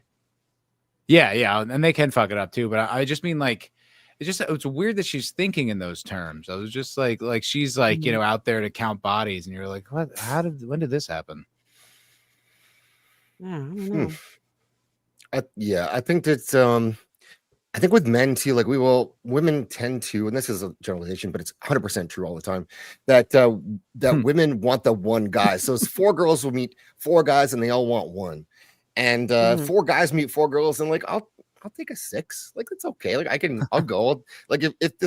yeah, yeah, and they can fuck it up too. But I just mean like it's weird that she's thinking in those terms. I was just like she's like, you Mhm. know, out there to count bodies, and you're like, what? When did this happen? Yeah, I don't Hmm. know. Yeah, I think that's I think with men too, like women tend to, and this is a generalization, but it's 100% true all the time, that that Hmm. women want the one guy. So it's four girls will meet four guys and they all want one. And Mhm. four guys meet four girls and like I'll take a six. Like it's okay. Like I'll go. Like if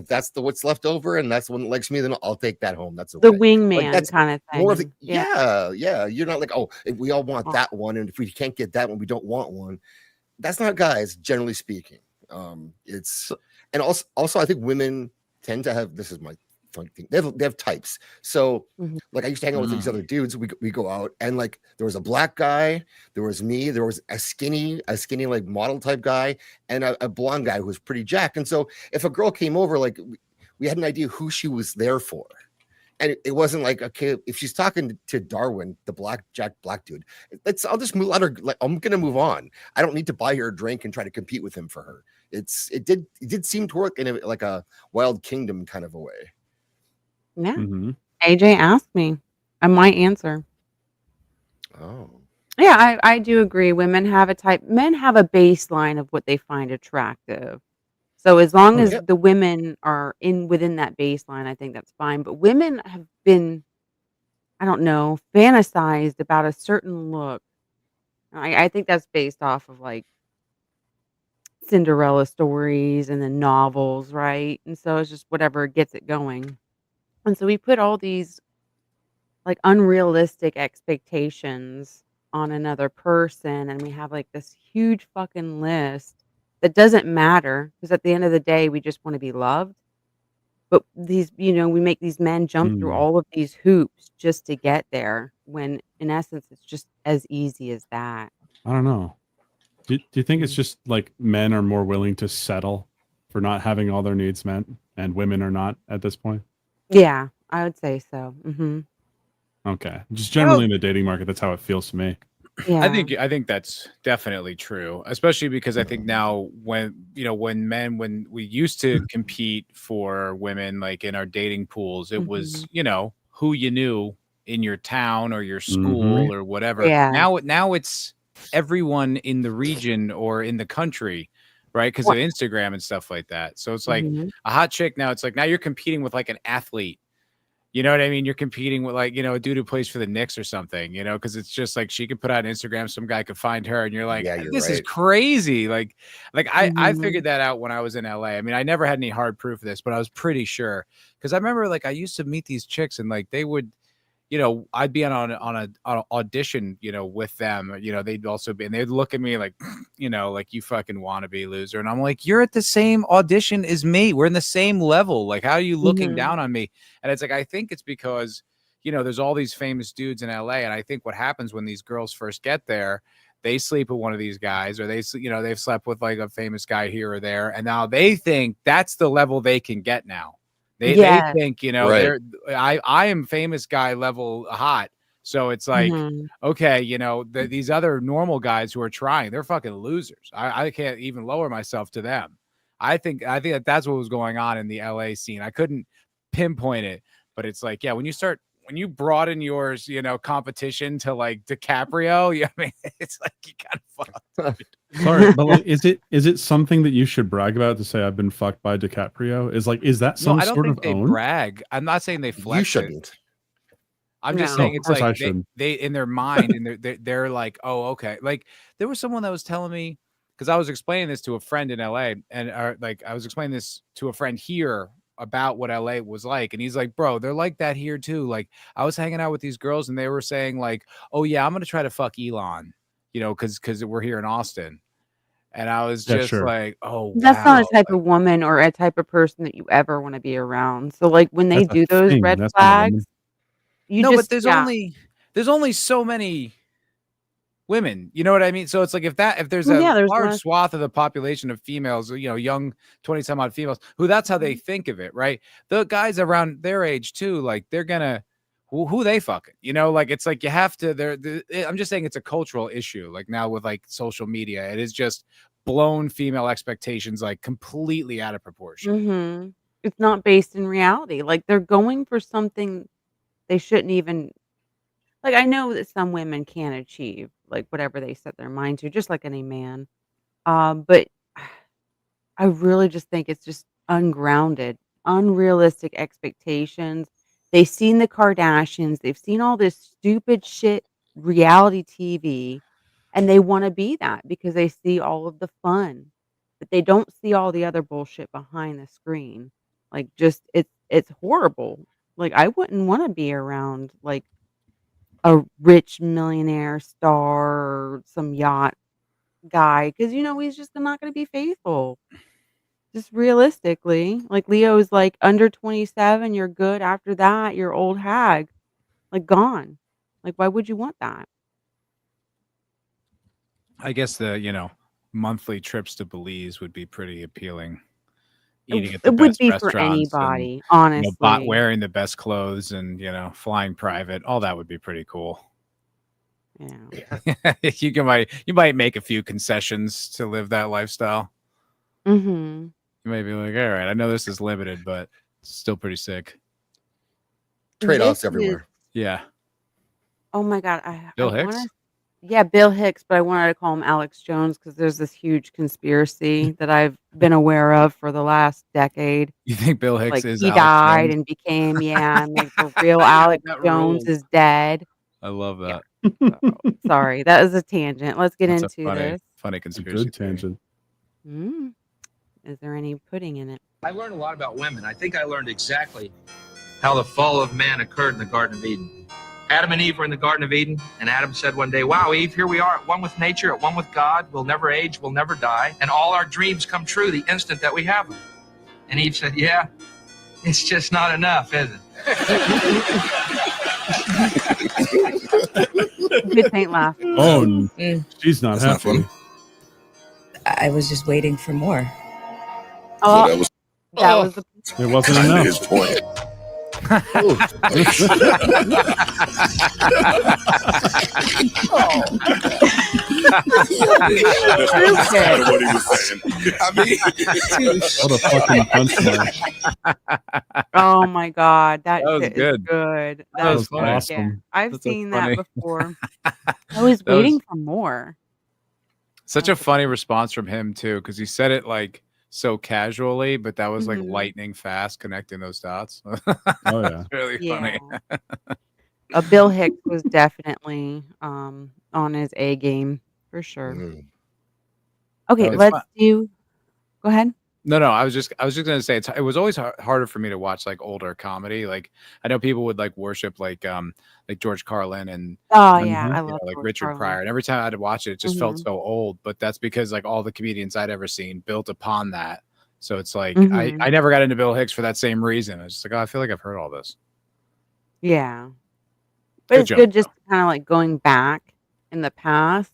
that's the what's left over and that's the one that likes me, then I'll take that home. That's The okay. Like wingman that's kinda more of the thing. Yeah. yeah. You're not like, oh, if we all want Oh, that one, and if we can't get that one, we don't want one. That's not guys, generally speaking. It's So, and also I think women tend to have this is my funny thing. They have types. So mhm. like I used to hang out with these mm, other dudes. We go out and like there was a black guy, there was me, there was a skinny like model type guy, and a blonde guy who was pretty jacked. And so if a girl came over, like we had an idea who she was there for. And it wasn't like, okay, if she's talking to Darwin, the black dude, I'll just let her, like, I'm gonna move on. I don't need to buy her a drink and try to compete with him for her. It did seem to work in like a Wild Kingdom kind of a way. Yeah. Mhm. AJ asked me. I might answer. Oh. Yeah, I do agree. Women have a type men have a baseline of what they find attractive. So as long Oh, as yeah. Yep. the women are within that baseline, I think that's fine. But women have been, I don't know, fantasized about a certain look. I think that's based off of like Cinderella stories and the novels, right? And so it's just whatever gets it going. And so we put all these like unrealistic expectations on another person and we have like this huge fucking list that doesn't matter because at the end of the day we just want to be loved. But these, we make these men jump through Mm. all of these hoops just to get there when in essence it's just as easy as that. I don't know. Do you think it's Mm. just like men are more willing to settle for not having all their needs met and women are not at this point? Yeah, I would say so. Mhm. Okay. Just Oh, generally in the dating market, that's how it feels to me. yeah. I think that's definitely true, especially because I think now when we used to compete for women like in our dating pools, it was, Mhm. who you knew in your town or your Mhm. school or whatever. Yeah. Now it's everyone in the region or in the country, right? Because of What Instagram and stuff like that. So it's like Mhm. a hot chick now. It's like now you're competing with like an athlete. You know what I mean? You're competing with like, a dude who plays for the Knicks or something, because it's just like she could put out Instagram, some guy could find her, and you're like, Yeah, you're this is right. crazy. Like I Mhm. figured that out when I was in LA. I mean, I never had any hard proof of this, but I was pretty sure. Because I remember like I used to meet these chicks and like they would, I'd be on an audition, with them. They'd also be and they'd look at me like, like you fucking wannabe loser. And I'm like, you're at the same audition as me. We're in the same level. Like, how are you looking Mhm. down on me? And it's like, I think it's because, you know, there's all these famous dudes in LA. And I think what happens when these girls first get there, they sleep with one of these guys, or you know, they've slept with like a famous guy here or there. And now they think that's the level they can get now. They think, you know, I am famous guy level hot. So it's like, okay, you know, these other normal guys who are trying, they're fucking losers. I can't even lower myself to them. I think that that's what was going on in the LA scene. I couldn't pinpoint it, but it's like, yeah, when you broaden yours, you know, competition to like DiCaprio, yeah, I mean, it's like you kind of fucked. Sorry, but like, is it something that you should brag about to say I've been fucked by DiCaprio? Is that some I don't sort think of they own? brag. I'm not saying they flex. You shouldn't. I'm just saying it's like they in their mind and they're like, oh, okay. Like there was someone that was telling me, because I was explaining this to a friend in LA, and like I was explaining this to a friend here about what LA was like, and he's like, bro, they're like that here too. Like I was hanging out with these girls and they were saying like, oh yeah, I'm gonna try to fuck Elon, you know, because we're here in Austin. And I was just like, oh, that's not a type of woman or a type of person that you ever want to be around. So like when they do those red flags, but there's only so many women, you know what I mean? So it's like if there's a large swath of the population of females, you know, young 20-some odd females, who that's how they think of it, right? The guys around their age too, like they're gonna who they fucking, you know, like it's like you have to. I'm just saying it's a cultural issue. Like now with like social media, it is just blown female expectations like completely out of proportion. It's not based in reality. Like they're going for something they shouldn't even. Like I know that some women can achieve like whatever they set their mind to, just like any man. But I really just think it's just ungrounded, unrealistic expectations. They've seen the Kardashians, they've seen all this stupid shit reality TV, and they want to be that because they see all of the fun, but they don't see all the other bullshit behind the screen. Like just it's horrible. Like I wouldn't want to be around like a rich millionaire star or some yacht guy because you know he's just not going to be faithful. Just realistically, like Leo's like under 27, you're good. After that, you're old hag, like gone. Like why would you want that? I guess the, you know, monthly trips to Belize would be pretty appealing. Eating at the It would best be for restaurants anybody, and, honestly. you know, wearing the best clothes and, you know, flying private, all that would be pretty cool. Yeah. you might make a few concessions to live that lifestyle. You may be like, all right, I know this is limited, but it's still pretty sick. Trade-offs everywhere. Yeah. Oh my God. Bill Hicks? Yeah, Bill Hicks, but I wanted to call him Alex Jones because there's this huge conspiracy that I've been aware of for the last decade. You think Bill Hicks like is he Alex died Jones? and became, and like the real Alex Jones is dead. I love that. So, sorry, that is a tangent. Let's get That's into this. Funny conspiracy. Good tangent. Is there any pudding in it? I learned a lot about women. I think I learned exactly how the fall of man occurred in the Garden of Eden. Adam and Eve were in the Garden of Eden, and Adam said one day, wow, Eve, here we are at one with nature, at one with God. We'll never age, we'll never die, and all our dreams come true the instant that we have them. And Eve said, yeah, it's just not enough, is it? Good faint laugh. Oh, she's not happy. I was just waiting for more. Oh, that was the. It wasn't enough. His point. That's kind of what he was saying. I mean, what a fucking punchline. Oh my God, that was shit good. Is good. That was funny. awesome. Yeah, I've That's so seen funny. that before. I was waiting for more. Such a funny response from him too, because he said it like so casually, but that was like lightning fast connecting those dots. Oh yeah, really funny. Bill Hicks was definitely on his A game for sure. Okay, let's do. Go ahead. No, I was just gonna say it was always harder for me to watch like older comedy. Like I know people would like worship like George Carlin and I love like George Richard Carlin. Pryor, and every time I had to watch it, it just felt so old. But that's because like all the comedians I'd ever seen built upon that. So it's like I never got into Bill Hicks for that same reason. I was just like, oh, I feel like I've heard all this. Yeah, But Good it's job. good just kind of like going back in the past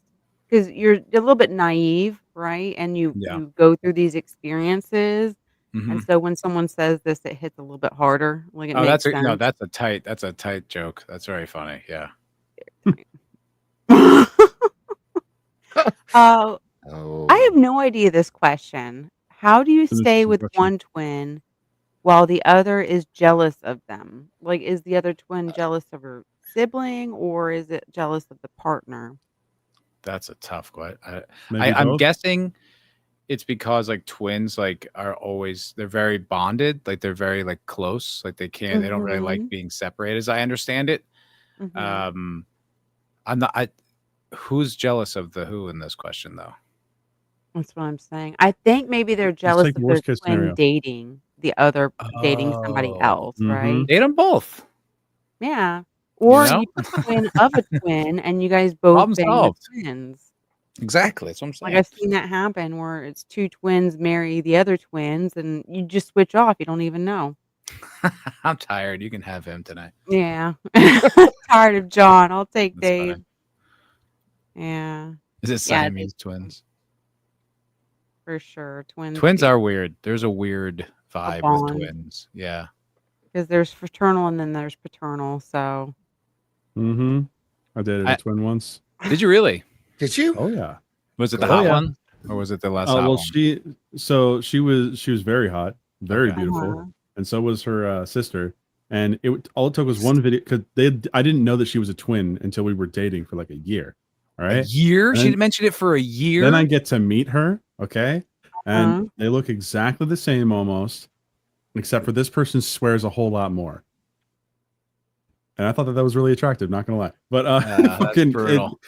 because you're a little bit naive, right? And Yeah. you go through these experiences, and Mhm. so when someone says this, it hits a little bit harder. Like it Oh, makes no, sense. that's a tight joke. That's very funny. Yeah. Uh, I Oh, have no idea this question. How do you An stay interesting with question. one twin while the other is jealous of them? Like, is the other twin jealous of her sibling or is it jealous of the partner? That's a tough question. Maybe I'm both. guessing it's because like twins like are always they're very bonded, like they're very like close, like they don't really like Mhm. being separated as I understand it. Mhm. Um I'm not I who's jealous of the who in this question though? That's what I'm saying. I think maybe they're Let's jealous take the of their worst case twin scenario. dating the other dating somebody Oh. else, Mm-hmm. right? Date them both, Yeah. you Or know? you twin of a twin and you guys both Problem bang the solved. twins. Exactly. That's what I'm Like, saying. I've seen that happen where it's 2 twins marry the other twins, and you just switch off, you don't even know. I'm tired. You can have him tonight. Yeah. Tired of John, I'll take That's Dave. fine. Yeah. Is it Yeah, Siamese twins? for sure, twins Twins be are weird. There's a weird a vibe with bond twins. Yeah. because there's fraternal and then there's paternal, so Mm-hmm. I dated a I, twin once. did you really? did you? Oh yeah. Was it the Go Oh hot yeah. one or was it the less hot Well, one? she was very hot, very Okay. beautiful, Uh-huh. and so was her sister. And all it took was one video because I didn't know that she was a twin until we were dating for like a year. All A right. year? And She mentioned it for a year? then I get to meet her. Okay. And Uh-huh. they look exactly the same almost, except for this person swears a whole lot more. And I thought that was really attractive, not gonna lie. But That's fucking brutal.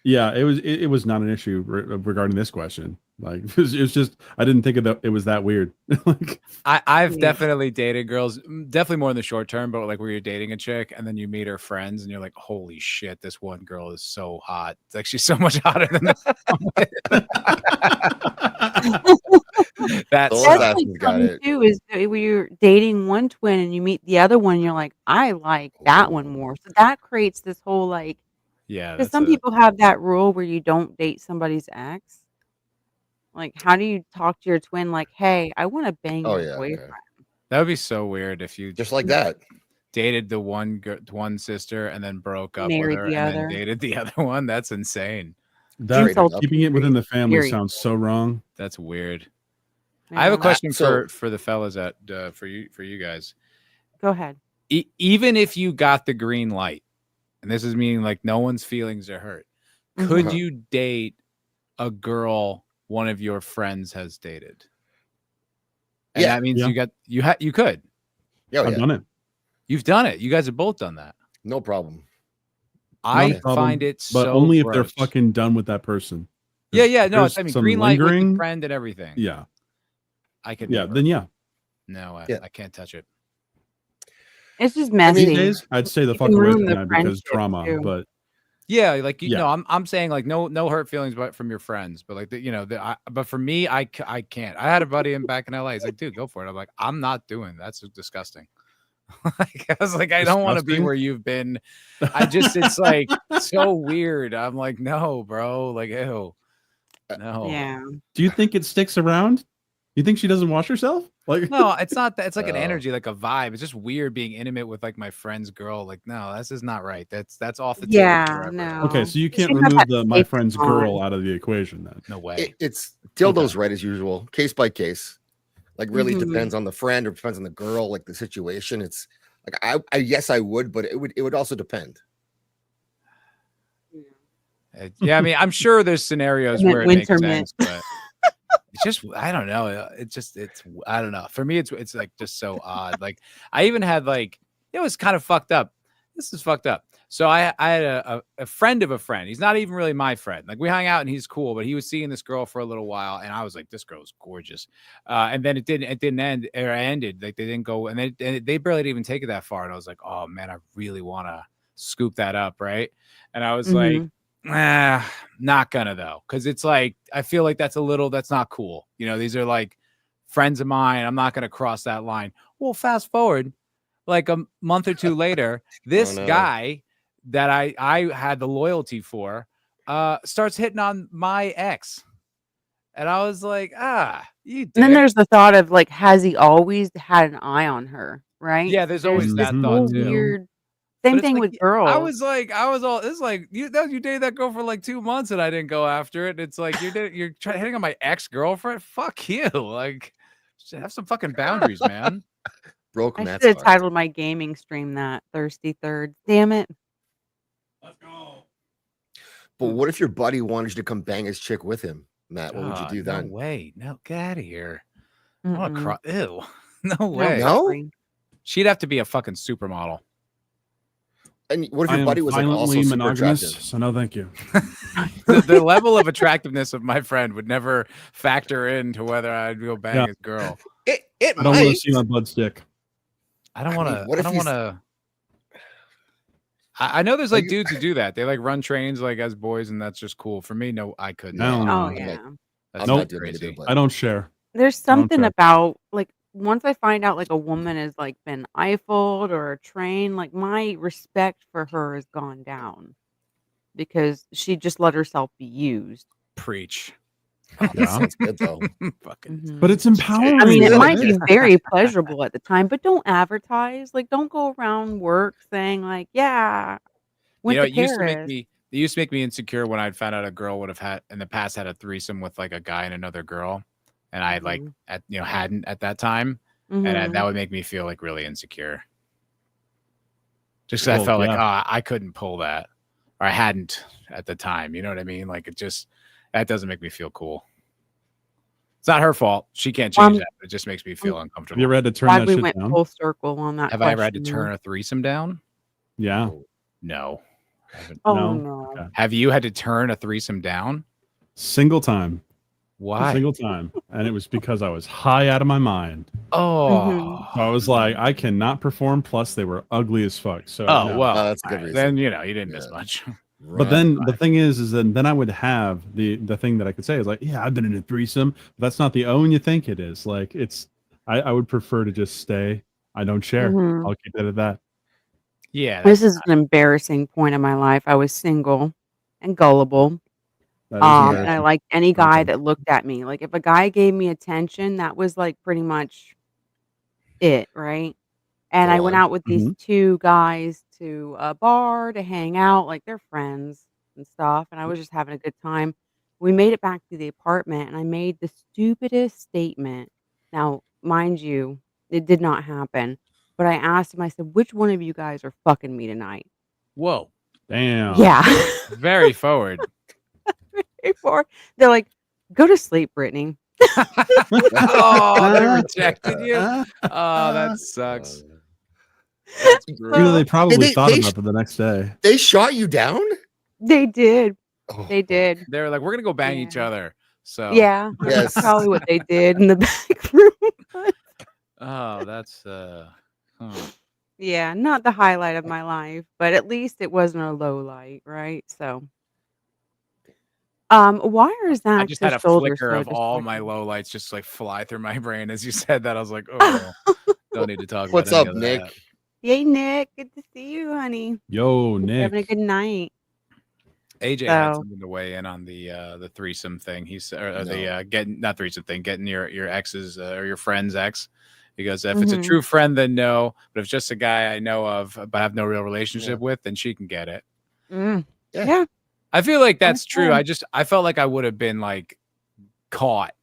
yeah, it was not an issue regarding this question. Like it was just I didn't think of that it was that weird. Like I've Yeah. definitely dated girls, definitely more in the short term, but like where you're dating a chick and then you meet her friends and you're like, holy shit, this one girl is so hot. It's like she's so much hotter than the that Those That's sucks. like assassins got something it. too is that when you're dating one twin and you meet the other one, you're like, "I like that one more." So that creates this whole, like Yeah, because that's some a people have that rule where you don't date somebody's ex. Like, how do you talk to your twin like, "Hey, I wanna bang Oh your yeah, boyfriend." yeah. that would be so weird if you Just like that. dated the one sister and then broke up with Marry her the and then other. dated the other one. That's insane. that Straight Insult up. to keeping it within the family injury. sounds so wrong. That's weird. I have a Yeah. question So for the fellas at for you guys. Go ahead. Even if you got the green light, and this is meaning like no one's feelings are hurt, could Mhm. you date a girl one of your friends has dated? And yeah, that means Yeah. you could. yeah, I've yeah. done it. You've done it. You guys have both done that. No problem. Not a I problem. find it But so only if they're gross. fucking done with that person. Yeah, If yeah. No, there's I mean some green light with the lingering, friend and everything. yeah. I could Yeah, never. then yeah. No, Yeah. I can't touch it. It's just These messy. days, I'd stay the You fuck can away ruin from the that because friendship drama. too. But Yeah, like yeah, no, I'm saying like no hurt feelings, but from your friends. But like but for me, I can't. I had a buddy back in LA. He's like, dude, go for it. I'm like, I'm not doing that. That's disgusting. Like, I was like, I don't want to be disgusting. where you've been. It's like so weird. I'm like, no, bro. Like, ew, no. Yeah. Do you think it sticks around? You think she doesn't wash herself? Like No, it's not that. It's like an No. energy, like a vibe. It's just weird being intimate with like my friend's girl. Like, no, this is not right. That's off the table Yeah, forever. okay, no. so you 'Cause can't you have remove that my safety friend's bond. girl out of the equation then. No way. It's dildos right as usual, case by case. Like really Mhm. depends on the friend or depends on the girl, like the situation. It's like I yes I would, but it would also depend. Yeah, I mean, I'm sure there's scenarios I meant where it makes winter mint. sense, but it's just I don't know. It's I don't know. For me, it's like just so odd. Like I even had like it was kind of fucked up. This is fucked up. So I had a friend of a friend. He's not even really my friend. Like we hung out and he's cool, but he was seeing this girl for a little while, and I was like, this girl's gorgeous. And then it didn't end or ended. Like they didn't go, and they barely didn't even take it that far. And I was like, oh man, I really want to scoop that up, right? And I was like, Mhm. not gonna though, because it's like I feel like that's not cool. You know, these are like friends of mine. I'm not gonna cross that line. Well, fast forward like a month or two later, this no. guy that I had the loyalty for starts hitting on my ex. And I was like, you did. And then there's the thought of like, has he always had an eye on her? Right? Yeah, So there's always this that thought whole too. weird same But it's thing like, with girls. I was all, it's like you dated that girl for like 2 months and I didn't go after it. It's like you're trying hitting on my ex-girlfriend. Fuck you. Like, have some fucking boundaries, man. Broke I Matt's should have heart. titled my gaming stream that Thirsty Third. Damn it. But what if your buddy wanted you to come bang his chick with him, Matt? What would you do then? No way. No, get out of here. I Mm-mm. want to cry. Ew. No No way. fucking. She'd have to be a fucking supermodel. And what if I your am buddy was like also violently super monogamous, attractive? so no, thank you. The level of attractiveness of my friend would never factor into whether I'd go bang his girl. It I don't want to see my blood stick. I don't want to. what I if don't he's- want to. I know there's like dudes who do that. They like run trains like as boys, and that's just cool. For me, no, I couldn't. No, Oh, no. yeah. That's Nope. not crazy. I don't share. There's I don't something share. about like once I find out like a woman has like been Eiffled or trained, like my respect for her has gone down because she just let herself be used. Preach. That sounds good though. Fucking. But it's empowering. I mean, it though. might be very pleasurable at the time, but don't advertise. Like, don't go around work saying like, "Yeah, went You know, to it used to make Paris." me. It used to make me insecure when I'd found out a girl would have had in the past had a threesome with like a guy and another girl, and I like hadn't at that time, and that would make me feel like really insecure. Just because I Well, felt like yeah. I couldn't pull that, or I hadn't at the time. You know what I mean? Like that doesn't make me feel cool. It's not her fault. She can't change that. But it just makes me feel uncomfortable. Have you ever had to turn Glad that we shit went down? full circle on that. Have I ever had to question turn there. a threesome down? Yeah. No. I haven't. Oh no. Okay. Have you had to turn a threesome down? Single time. Why? Single time. And it was because I was high out of my mind. Oh. So I was like, I cannot perform. Plus, they were ugly as fuck. So Oh no. well. that's a good reason. Then you didn't miss much. But then the thing is then I would have the thing that I could say is like, yeah, I've been in a threesome. But that's not the own you think it is. Like I would prefer to just stay. I don't share. Mhm. I'll keep it at that. Yeah. This is an embarrassing point in my life. I was single and gullible. That is And I embarrassing. liked any guy that looked at me. Like if a guy gave me attention, that was like pretty much it, right? And I went out with these two guys to a bar to hang out, like they're friends and stuff. And I was just having a good time. We made it back to the apartment and I made the stupidest statement. Now, mind you, it did not happen. But I asked him, I said, which one of you guys are fucking me tonight? Whoa. Damn. Yeah. Very forward. Before they're like, go to sleep, Brittany. Oh, they rejected you. Oh, that sucks. They probably They- thought they about it the next day. They shot you down? They did. Oh. They did. They were like, we're gonna go bang each other. So Yeah. Yes. That's probably what they did in the back room. Oh, that's Yeah, not the highlight of my life, but at least it wasn't a low light, right? So why is that? I just had a flicker of all my lowlights just like fly through my brain as you said that. I was like, oh, don't need to talk What's about up, any of Nick? that. Yay, Nick. Good to see you, honey. Yo, Having a Nick. good night. AJ had So- something to weigh in on the threesome thing. He said, or the getting not threesome thing, getting your ex's or your friend's ex. He goes, if it's a true friend, then no. But if it's just a guy I know of but have no real relationship with, then she can get it. Yeah. I feel like that's That's true. fair. I felt like I would have been like caught.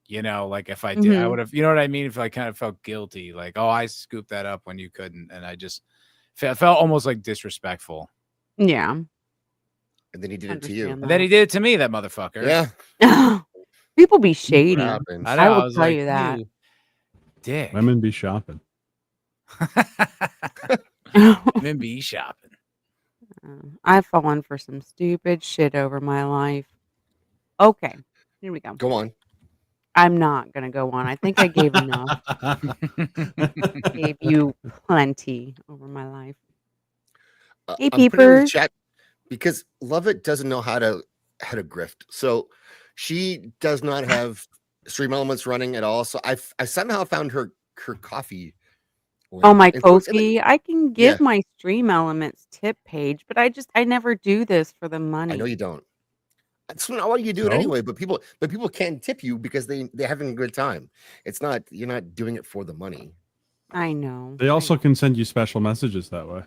You know, like if I did, I would have. You know what I mean? If I kind of felt guilty, like, oh, I scooped that up when you couldn't, and I just felt almost like disrespectful. Yeah. And then he did it to you. Understand And then he did it to me, that motherfucker. Yeah. People be shady. happens. I know. I I will was tell like, you that. "You dick. Women be shopping. Women be shopping. I've fallen for some stupid shit over my life. Okay, here we go. Go on. I'm not gonna go on. I think I gave enough. Gave you plenty over my life. Hey, I'm putting in the peepers. chat because Lovett doesn't know how to grift. So she does not have stream elements running at all. So I somehow found her coffee Oh, my And so it's Ko-fi. I can yeah, give my Stream Elements tip page, but I never do this for the I know you money. don't. That's not why you do it So? anyway. But people can't tip you because they're having a good time. It's not you're not doing it for the money. I know. They I also know. can send you special messages that way.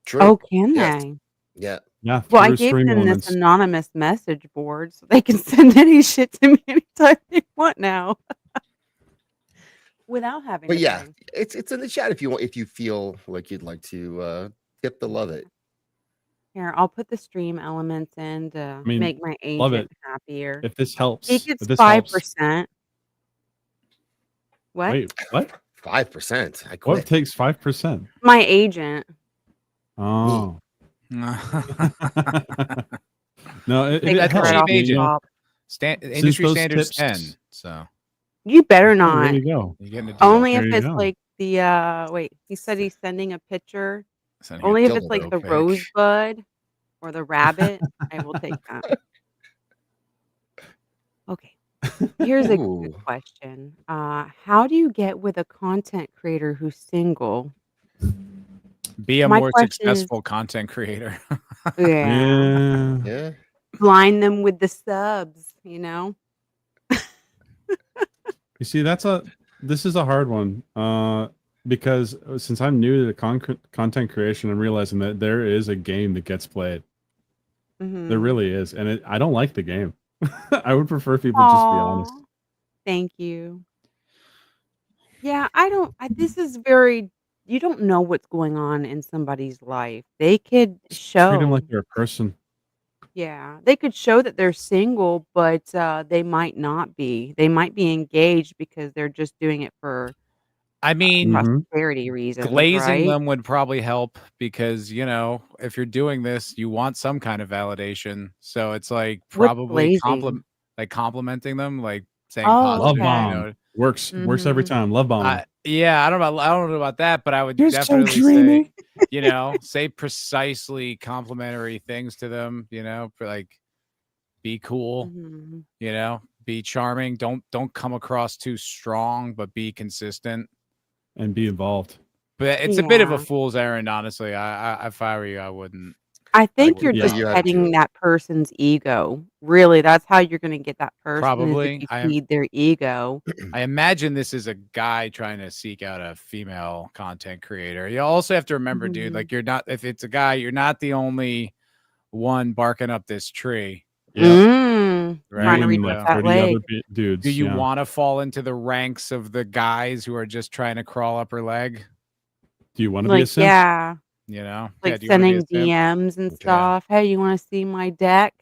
True. Oh, can Yes. they? Yeah. Yeah, Well, I through gave Stream them this Elements. anonymous message board, so they can send any shit to me anytime they want now. Without having But to yeah, pay. it's in the chat if you feel like you'd like to tip the Lovett. Here, I'll put the Stream Elements in to I mean, make my love agent it. happier. If this He helps, gets if this helps. 5%. What? Wait, what? 5%. I What quit. takes 5%? My agent. Oh. No, I it think that's a right helps. off cheap the agent. top. Since Industry those standards tips, 10. So You better hey, there not. you go. you're getting a deal. Only There if you it's go. like the wait, he said he's sending a picture. Sending a Only if it's dildo like the pic. rosebud or the rabbit, I will take that. Okay. Here's a good Ooh. question. How do you get with a content creator who's single? Be a My more question is, successful content creator. yeah, Yeah. Yeah. blind them with the subs, you know? You see, this is a hard one. Because since I'm new to the content creation, I'm realizing that there is a game that gets played. There Mhm. really is, and I don't like the game. I would prefer people just be honest. Aw, thank you. Yeah, I don't this is very you don't know what's going on in somebody's life. They could Treat them like show they're a person. yeah, they could show that they're single, but, they might not be. They might be engaged because they're just doing it for I mean, prosperity reasons, glazing right? them would probably help because, you know, if you're doing this, you want some kind of validation. So it's like What's probably glazing? complimenting them, like saying Oh, Love positive, you okay. bomb know. works every Mhm. time. Love bomb 'em. Yeah, I don't know about that, but I would You're so definitely say, dreamy. you know, say precisely complimentary things to them, you know, for like be cool, Mhm. you know, be charming. Don't come across too strong, but be consistent. And be involved. But it's a bit of a Yeah. fool's errand, honestly. If I were you, I wouldn't. I I think you're wouldn't Yeah, just you bother. have to. petting that person's ego. Really, that's how you're gonna get that person is if Probably. you feed their ego. I imagine this is a guy trying to seek out a female content creator. You also have to remember, dude, Mhm. like you're not if it's a guy, you're not the only one barking up this tree, Yeah. Trying You right? to and reach like up So, that 30 other leg. do dudes. you Yeah. want to fall into the ranks of the guys who are just trying to crawl up her leg? Do you want to be a Like, simp? yeah. You know? Yeah, Like, do you want to be a sending simp? DMs and Yeah. stuff. "Hey, you wanna see my deck?"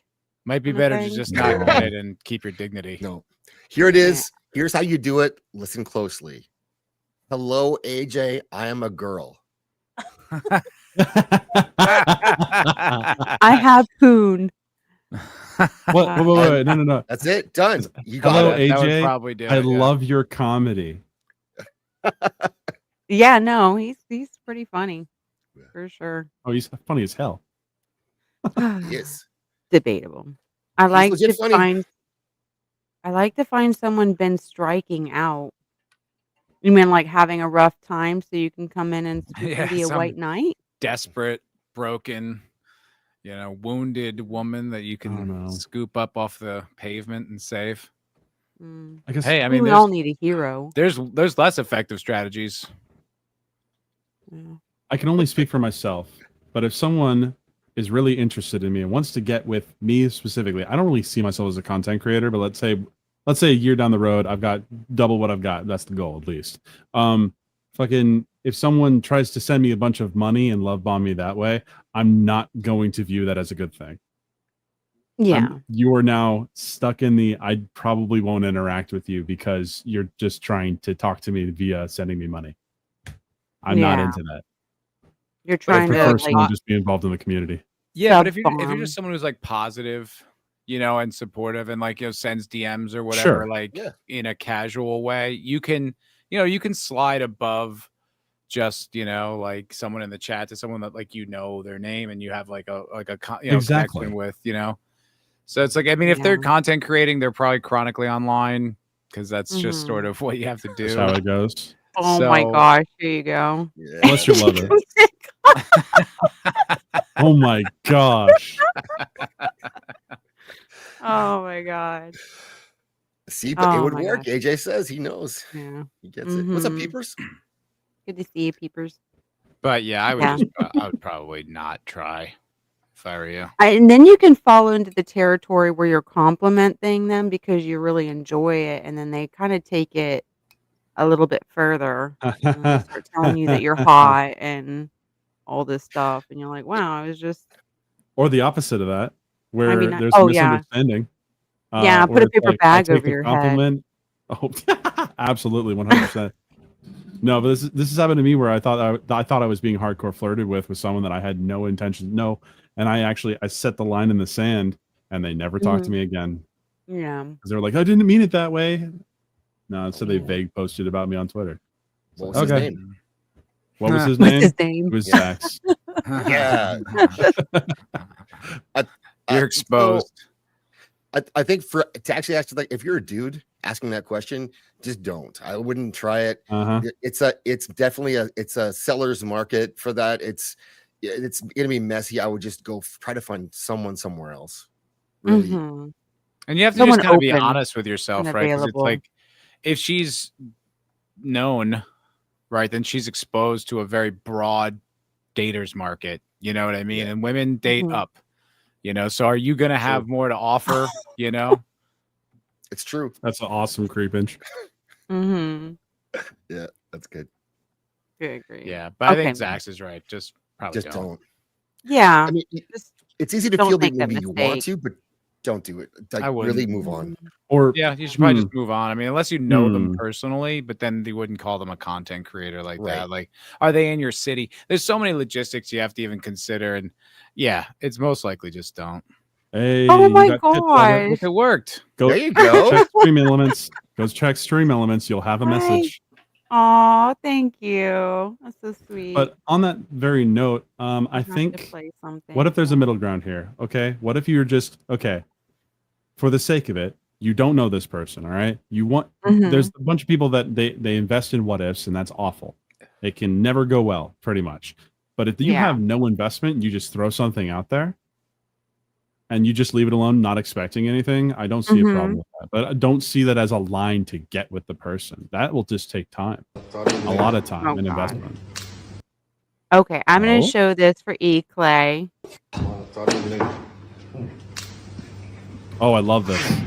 Might be Kinda better to thing. just not get No. it and keep your dignity. No. Here it Yeah. is. Here's how you do it. Listen closely. Hello, AJ. I am a girl. I have poon. Wait. No. That's it. Done. You got Hello, it. That would AJ. probably do I it, yeah. love your comedy. Yeah, no, he's pretty funny. For sure. Oh, he's funny as hell. Yes. Debatable. I He's like legit to funny. find someone been striking out. You mean like having a rough time so you can come in and swoop and be a some white knight? desperate, broken, you know, wounded woman that you can scoop up off the pavement and save. I guess Hey, I mean, we all need a hero. there's less effective strategies. I can only speak for myself, but if someone is really interested in me and wants to get with me specifically, I don't really see myself as a content creator, but let's say a year down the road, I've got double what I've got. That's the goal, at least. If someone tries to send me a bunch of money and love bomb me that way, I'm not going to view that as a good thing. Yeah. You are now stuck in the I probably won't interact with you because you're just trying to talk to me via sending me money. I'm not Yeah. into that. You're I trying to prefer like someone just be involved in the community. Yeah, but if you're sub-bomb. just someone who's like positive, you know, and supportive and like, you know, sends DMs or whatever, Sure. like Yeah. in a casual way, you can slide above just, you know, like someone in the chat to someone that like, you know, their name and you have like a Exactly. connection with, you know. So it's like, I mean, if they're Yeah. content creating, they're probably chronically online because that's just sort Mhm. of what you have to That's how do. it goes. Oh my So gosh, here you go. Yeah, Bless your that's lover. Oh my gosh. Oh my god. See, but it Oh would my work. gosh. AJ says he knows. Yeah. He gets it. What's up, Mhm. peepers? Good to see you, peepers. but yeah, Yeah. I would probably not try if I were you. And then you can fall into the territory where you're complimenting them because you really enjoy it, and then they kind of take it a little bit further, and they start telling you that you're hot and all this stuff, and you're like, "Wow, I was just." Or the opposite of that, I where mean, there's a oh yeah, misunderstanding. yeah. Put Where a it's paper like, I'll bag take over a your head. compliment. Oh, absolutely, 100%. No, but this has happened to me where I thought I was being hardcore flirted with someone that I had no intention. No, and I set the line in the sand, and they never talked to Mhm. me again Yeah. because they were like, I didn't mean it that way. No, so they Yeah. vague posted about me on Twitter. It's What like, was his okay, name? what was his What's his name? name? It was Yeah. Zaxx. Yeah. You're So exposed. I think to actually ask, like, if you're a dude asking that question, just don't. I wouldn't try it. Uh-huh. It's definitely a seller's market for that. It's gonna be messy. I would just go try to find someone somewhere else. Really. Mhm. And you have to just Someone kind of be open honest with and yourself, right? Because it's available. like if she's known, right, then she's exposed to a very broad daters market. You know what I mean? Yeah. And women date Mhm. up. So are you gonna have more to offer? It's true. That's an awesome creep inch. Mhm. Yeah, that's good. Good grief. Yeah, but I Okay. think Zaxx is right. Just probably Just don't. don't. Yeah. I mean, Just it's easy to don't feel that make that maybe you want mistake. to, but don't do it. Like, I really wouldn't. move on. Or Yeah, you should probably just move on. I mean, unless you know them Hmm. personally, but then you wouldn't call them a content creator like Right. that. Like, are they in your city? There's so many logistics you have to even consider. And yeah, it's most likely just don't. Hey, Oh you my got tips, Lovett. gosh. Look, it worked. Go There you go. check Stream Elements. Go check Stream Elements. You'll have a Right. message. Aw, thank you. That's so sweet. But on that very note, I I have to think, play something. what if there's a middle ground here? Okay, what if you're just for the sake of it, you don't know this person, all right? There's Mhm. a bunch of people that they invest in what ifs, and that's awful. It can never go well, pretty much. But if you Yeah. have no investment, you just throw something out there, and you just leave it alone, not expecting anything, I don't see a problem Mhm. with that. But I don't see that as a line to get with the person. That will just take time, a lot of time Oh and god. investment. Okay, I'm gonna Oh, show this for E Clay. oh, I love this.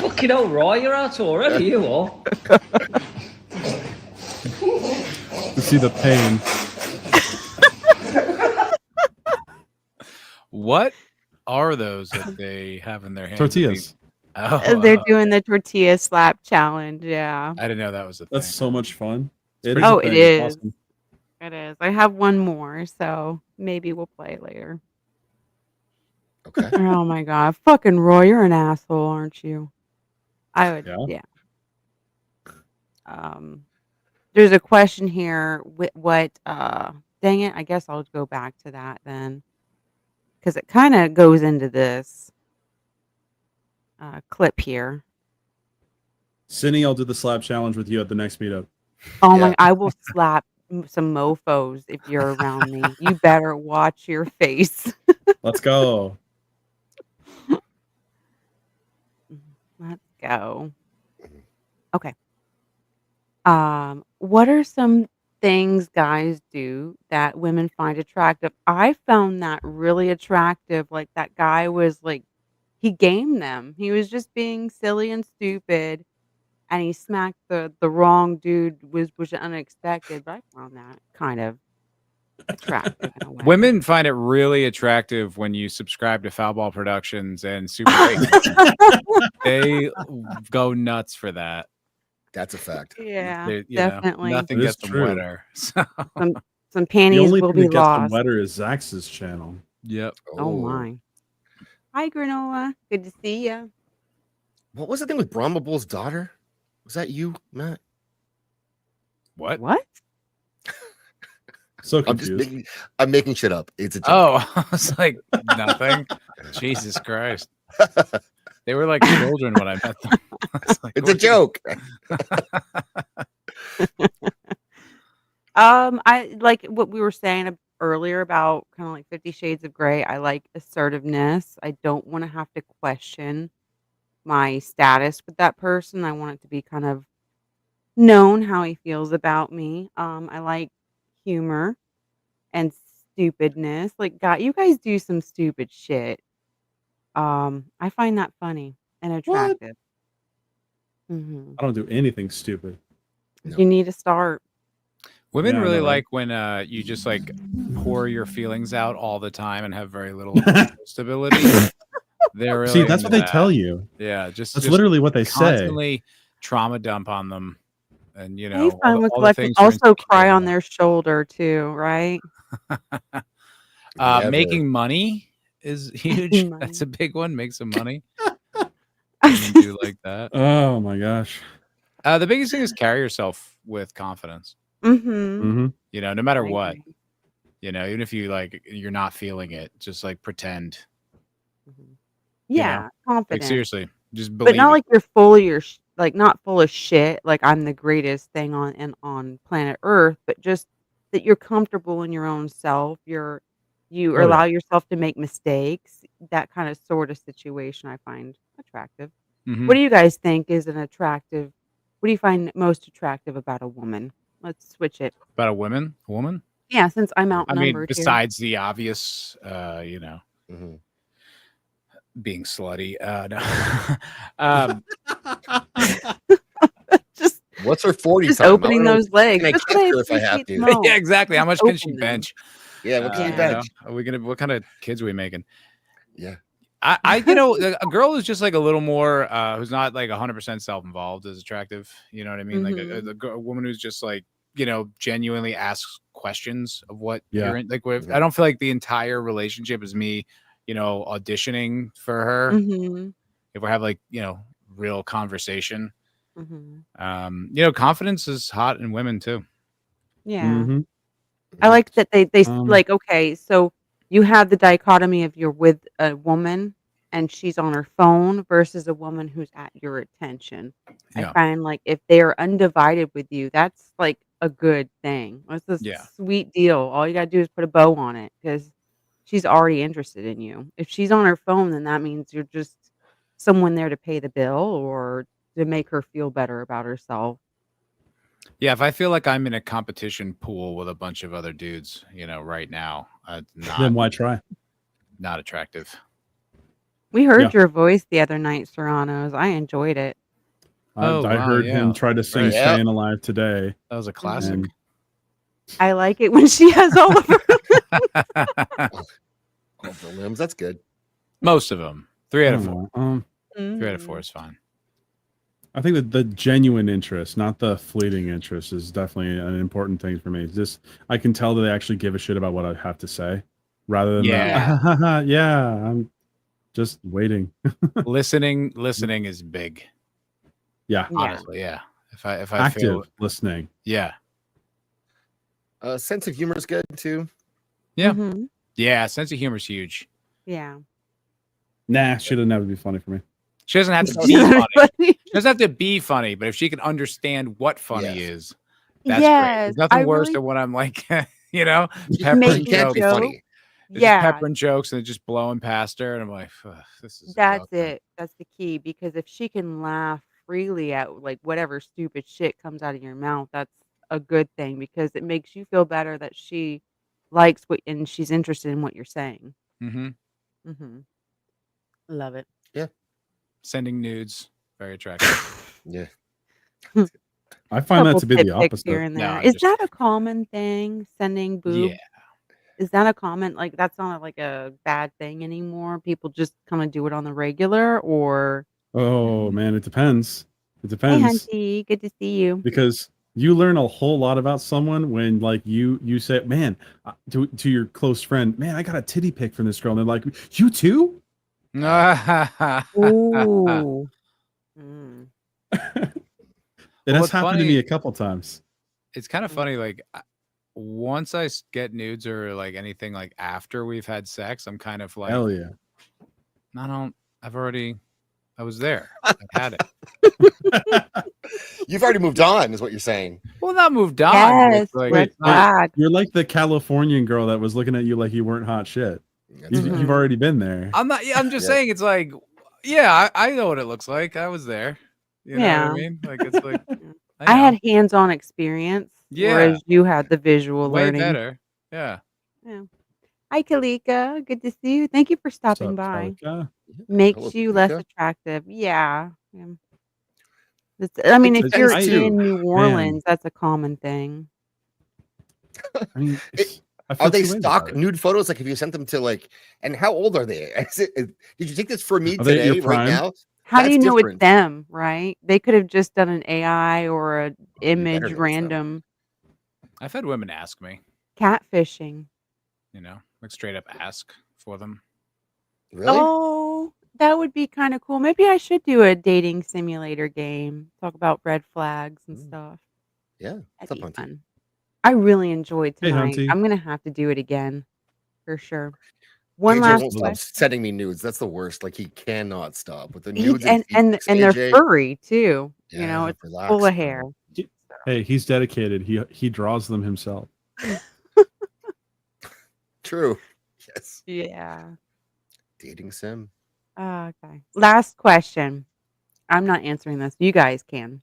Fucking hell, Roy, you're out already, you are. To see the pain. What are those that they have in their hands? Tortillas. They're doing the tortilla slap challenge. Yeah. I didn't know that was a thing. That's so much fun. It's It pretty is a Oh, it thing. It's is. awesome. It is. I have one more, so maybe we'll play later. Okay. Oh my god. Fucking Roy, you're an asshole, aren't you? I would, Yeah. yeah. There's a question here. Dang it. I guess I'll go back to that then. Because it kind of goes into this clip here. Cindy, I'll do the slap challenge with you at the next meetup. Oh Yeah. my, I will slap some mofos if you're around me. You better watch your face. Let's go. Let's go. Okay. What are some things guys do that women find attractive? I found that really attractive. Like that guy was like, he gamed them. He was just being silly and stupid, and he smacked the wrong dude, which was unexpected. But I found that kind of attractive in a way. Women find it really attractive when you subscribe to Foulball Productions and Super 8. They go nuts for that. That's a fact. Yeah, definitely. Nothing It is gets them true. wetter. So, Some The panties only will thing be that gets them lost. wetter is Zaxx's channel. yep. Oh my. Hi, Granola. Good to see you. What was the thing with Brahma Bull's daughter? Was that you, Matt? What? What? So I'm just confused. making shit up. It's a joke. Oh, I was like, nothing. Jesus Christ. They were like children when I met them. I was like, It's a joke. I like what we were saying earlier about kind of like 50 Shades of Grey. I like assertiveness. I don't want to have to question my status with that person. I want it to be kind of known how he feels about me. I like humor and stupidness. Like, God, you guys do some stupid shit. I find that funny and What? attractive. Hmm I don't do anything stupid. You need to start. Women Yeah, I really know, right? like when you just like pour your feelings out all the time and have very little stability. They're really See, that's into what they that. tell you. Yeah, just literally what they say. constantly trauma dump on them, and you Hey, know fun with all the collecting. things you're Also cry insecure on their shoulder too, right? Never. Making money is huge. Making That's money. a big one. Make some money. Women do like that. Oh my gosh. The biggest thing is carry yourself with confidence. Mm-hmm. You know, no matter I what. agree. You know, even if you're not feeling it, just like pretend. Mhm. You know, Yeah, like confident. seriously, just But believe not it. like you're full of your like not full of shit, like I'm the greatest thing on planet Earth, but just that you're comfortable in your own self. You Oh, allow yeah. yourself to make mistakes. That kind of sort of situation I find attractive. Mhm. What do you guys think is an attractive? What do you find most attractive about a woman? Let's switch it. About a woman? A woman? Yeah, since I'm I mean, outnumbered here. besides the obvious, you know, Mhm. being slutty. No. Just What's her 40 just time? I opening wanna know, those legs. can I That's kiss what I her if I have appreciate the to? most. Yeah, exactly. How much Just can she open them. bench? Yeah, what can you You bench? know, are we gonna? What kind of kids are we making? Yeah. You know, a girl who's just like a little more, who's not like 100% self-involved is attractive. You know what I mean? Like Mhm. a woman who's just like, you know, genuinely asks questions of what Yeah. you're in. Like, I don't feel like the entire relationship is me, you know, auditioning for her. Mhm. If we have like, you know, real conversation. Mhm. You know, confidence is hot in women too. Yeah. Mm-hmm. I like that they Um, like, okay, so you have the dichotomy of you're with a woman and she's on her phone versus a woman who's at your attention. I Yeah. find like if they are undivided with you, that's like a good thing. That's a Yeah. sweet deal. All you gotta do is put a bow on it because she's already interested in you. If she's on her phone, then that means you're just someone there to pay the bill or to make her feel better about herself. Yeah, if I feel like I'm in a competition pool with a bunch of other dudes, you know, right now, then why try? not attractive. We Yeah. heard your voice the other night, Serranos. I enjoyed it. Oh, I wow, heard him yeah. try to sing Right. Yep. Staying Alive Today. That was a classic. And I like it when she has all of her. All the limbs. That's good. Most of them. 3 I out of don't 4. know. 3 out of 4 is fine. I think that the genuine interest, not the fleeting interest, is definitely an important thing for me. It's just I can tell that they actually give a shit about what I have to say, rather than Yeah. yeah, I'm just waiting. listening is big. Yeah, Honestly, yeah. If I active feel listening. yeah. Sense of humor is good too. Yeah. Mhm. Yeah, sense of humor is huge. Yeah. Nah, she doesn't have to be funny for me. She doesn't have to be funny. She doesn't have to be funny, but if she can understand what funny is, that's great. Yes, There's nothing I worse really than when I'm like, you know, peppering making can't be jokes. funny. They're just Yeah, peppering jokes and they're just blowing past her, and I'm like, "Ugh, this is that's exhausting." it. That's the key because if she can laugh freely at like whatever stupid shit comes out of your mouth, that's a good thing because it makes you feel better that she likes what and she's interested in what you're saying. Mm-hmm. Mhm. Love it. Yeah. Sending nudes, very attractive. Yeah. I find that Couple to be tit the pics here opposite. and No, there. I'm Is just that a common thing? Sending yeah. boobs? Is that a common like that's not like a bad thing anymore? People just kind of do it on the regular or Oh man, it depends. It hey depends Hunty, good to see you. because you learn a whole lot about someone when like you say, man, to your close friend, man, I got a titty pic from this girl, and they're like, you too? Ooh. Mm. It Well, has what's happened to me funny, a couple times. it's kind of Mm. funny, like once I get nudes or like anything like after we've had sex, I'm kind of like, Hell yeah. I was there. I had it. You've already moved on, is what you're saying. Well, not moved on. Yes, Like, red flag. You're like the Californian girl that was looking at you like you weren't hot shit. You've already been there. I'm not. Yeah, I'm just saying. It's like, yeah, I know what it looks like. I was there. You know what I mean? Like it's like I had hands-on experience, whereas you had the visual way learning. better. Yeah. Yeah. Hi, Kalika. Good to see you. Thank you for stopping by. Kalika? Makes Hello, you less Kalika. attractive. Yeah. I mean, if you're in New Orleans, that's a common thing. I mean, Are they stock nude photos? Like, if you sent them to like, and how old are they? Did you take this for me Are they at your today, right prime? now? How do you know different. it's them, right? They could have just done an AI or an image know it's them. random. I've had women ask me, Catfishing. you know, like straight up ask for them. Really? Oh, that would be kind of cool. Maybe I should do a dating simulator game. Talk about red flags and stuff. Yeah. That'd be fun. I really enjoyed Hey, tonight. Hunty. I'm gonna have to do it again for sure. One AJ last won't stop question. sending me nudes. That's the worst. Like, he cannot stop with the He- nudes and they're AJ. furry too. You know, Yeah, it's full relax, of bro. hair. Hey, he's dedicated. He draws them himself. True. Yes. Yeah. Dating sim. Okay. Last question. I'm not answering this. You guys can.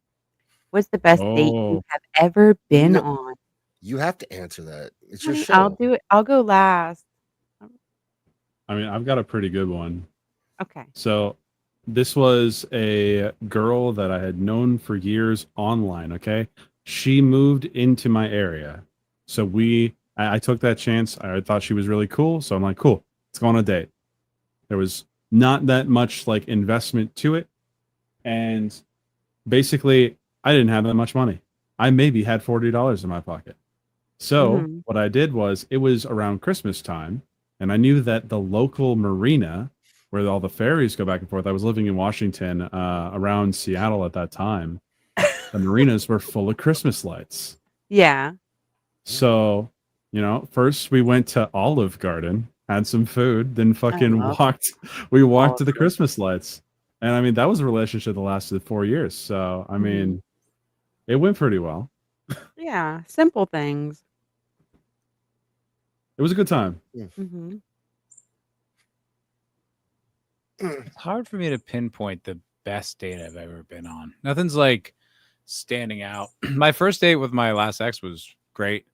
What's the best date you have ever been on? You have to answer that. It's your Honey, show. I'll do it. I'll go last. I mean, I've got a pretty good one. Okay. So this was a girl that I had known for years online. Okay. She moved into my area. So I took that chance. I thought she was really cool. So I'm like, cool, let's go on a date. There was not that much like investment to it. And basically, I didn't have that much money. I maybe had $40 in my pocket. So what I did was, it was around Christmas time, and I knew that the local marina where all the ferries go back and forth, I was living in Washington, around Seattle at that time, the marinas were full of Christmas lights. Yeah. So, first we went to Olive Garden, had some food, then fucking we walked to the Christmas lights. And I mean, that was a relationship that lasted 4 years. So, I mean, it went pretty well. Yeah. Simple things. It was a good time. Mm-hmm. It's hard for me to pinpoint the best date I've ever been on. Nothing's like standing out. My first date with my last ex was great.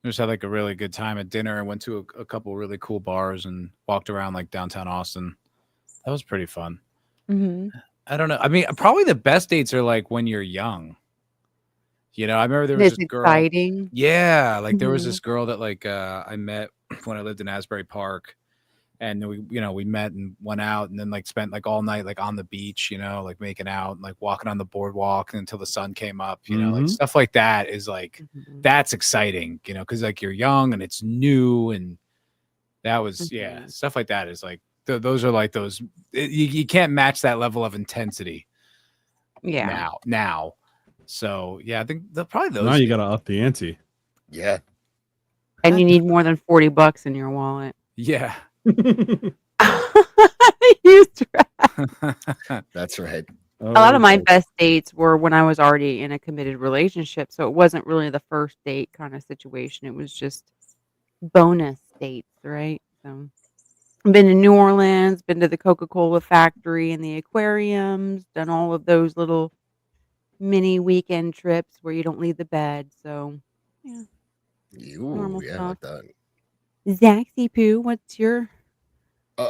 I just had like a really good time at dinner and went to a couple really cool bars and walked around like downtown Austin. That was pretty fun. I don't know. I mean, probably the best dates are like when you're young. I remember there was this girl. Exciting. Yeah, like there was this girl that like I met when I lived in Asbury Park, and we met and went out and then like spent like all night like on the beach, like making out and like walking on the boardwalk until the sun came up. Like stuff like that is like that's exciting, because like you're young and it's new, and that was stuff like that is like those are like those you can't match that level of intensity. Now. So yeah, I think probably those. Now you gotta up the ante. Yeah. And you need more than $40 in your wallet. Yeah. That's right. A lot of my best dates were when I was already in a committed relationship. So it wasn't really the first date kind of situation. It was just bonus dates, right? So I've been to New Orleans, been to the Coca-Cola factory and the aquariums, done all of those little mini weekend trips where you don't leave the bed. So yeah. Normal Yeah, stuff. like that. Zaxxy Poo, what's your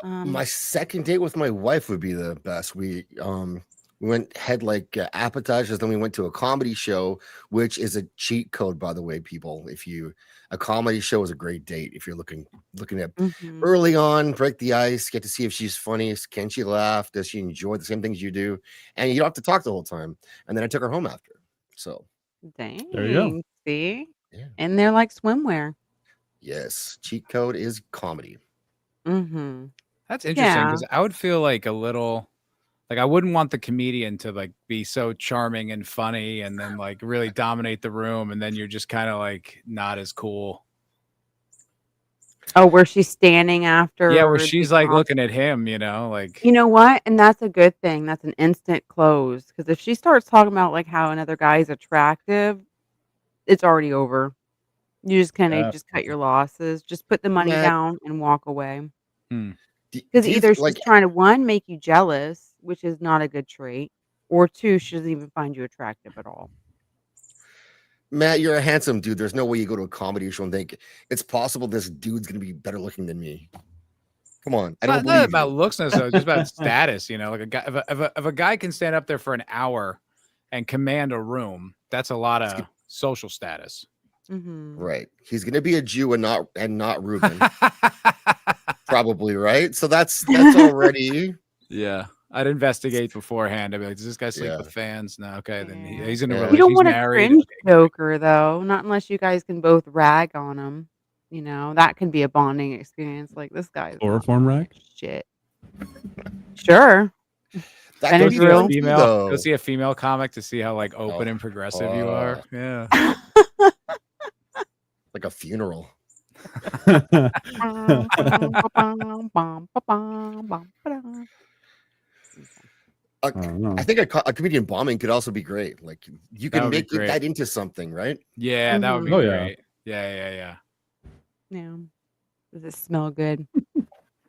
my second date with my wife would be the best. We went had like appetizers, then we went to a comedy show, which is a cheat code, by the way, people. A comedy show is a great date if you're looking at early on, break the ice, get to see if she's funny, can she laugh, does she enjoy the same things you do, and you don't have to talk the whole time. And then I took her home after. So dang, there you go. See? Yeah. And they're like swimwear. Yes, cheat code is comedy. That's interesting because I would feel like a little Like I wouldn't want the comedian to like be so charming and funny and then like really dominate the room and then you're just kind of like not as cool. Oh, where she's standing after Yeah, where the she's like comp looking at him, you know, like You know what? And that's a good thing. That's an instant close. Because if she starts talking about, like, how another guy is attractive, it's already over. You just kinda just cut your losses. Just put the money Matt, down and walk away. hmm. Because do you either she's like trying to, 1, make you jealous, which is not a good trait, or 2, she doesn't even find you attractive at all. Matt? You're a handsome dude. There's no way you go to a comedy show and think it's possible this dude's gonna be better looking than me. Come on, I It's don't not believe about you. looks necessarily, it's just about status, you know, like a guy if a guy can stand up there for an hour and command a room, that's a lot of social status. Mhm. Right. He's gonna be a Jew and not Reuben. Probably, right? So that's already Yeah. I'd investigate beforehand. I'd be like, does this guy sleep yeah. with fans? No, okay, then Yeah. he's in a Yeah. You don't he's want a married. cringe Okay. joker, though, not unless you guys can both rag on him. You know, that can be a bonding experience, like, "This guy is not Chloroform rack? shit." Sure. That could be fun too, Go though. see a female comic to see how like open Oh, and progressive you are. Yeah. like a funeral. I don't know. I think a comedian bombing could also be great. Like you That can would be make great. that into something, right? Yeah, that would be Mhm. Oh, yeah. great. Yeah. Yeah. Does it smell good?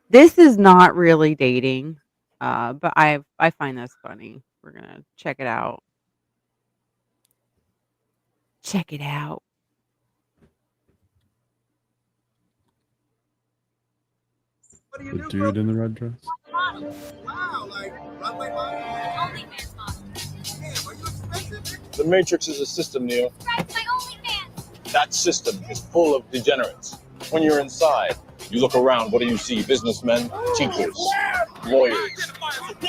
This is not really dating, but I find this funny. We're gonna check it out. Check it out. The dude in the red dress. The Matrix is a system, Neo. That system is full of degenerates. When you're inside, you look around, what do you see? Businessmen, teachers, lawyers,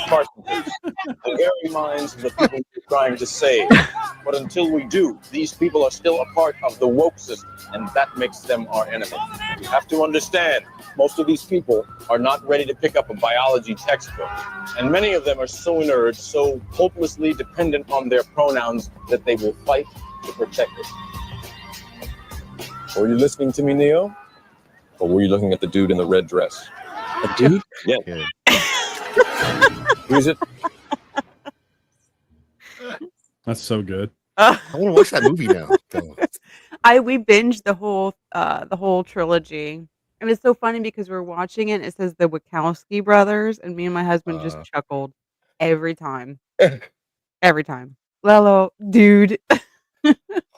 carpenters, the very minds of the people you're trying to save. But until we do, these people are still a part of the woke system, and that makes them our enemy. You have to understand, most of these people are not ready to pick up a biology textbook. And many of them are so inert, so hopelessly dependent on their pronouns that they will fight to protect it. Were you listening to me, Neo? Or were you looking at the dude in the red dress? A dude? Yeah. Who is it? That's so good. I want to watch that movie now. Though. We binged the whole trilogy, and it's so funny because we're watching it. It says the Wachowski brothers, and me and my husband just chuckled every time. Every time. Lelo, dude.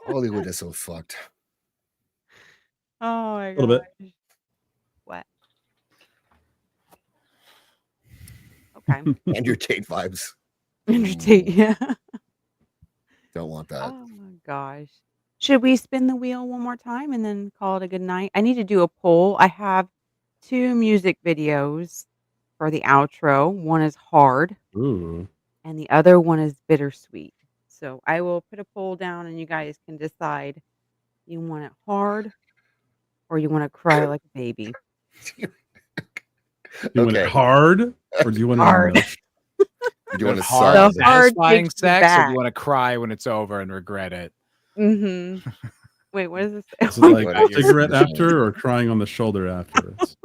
Hollywood is so fucked. Oh my A little bit. gosh. What? Okay. Andrew Tate vibes. Andrew Tate, yeah. Don't want that. Oh my gosh. Should we spin the wheel one more time and then call it a good night? I need to do a poll. I have 2 music videos for the outro. One is hard, Ooh. and the other one is bittersweet. So I will put a poll down, and you guys can decide. You want it hard, or you want to cry like a baby? Do you want it Okay. hard, or do you want Hard. it Do you want to hard, sub? The hard satisfying takes you sex, or do back. you want to cry when it's over and regret it? Mhm. Wait, what is this? Is it like What a is cigarette this? after or crying on the shoulder afterwards?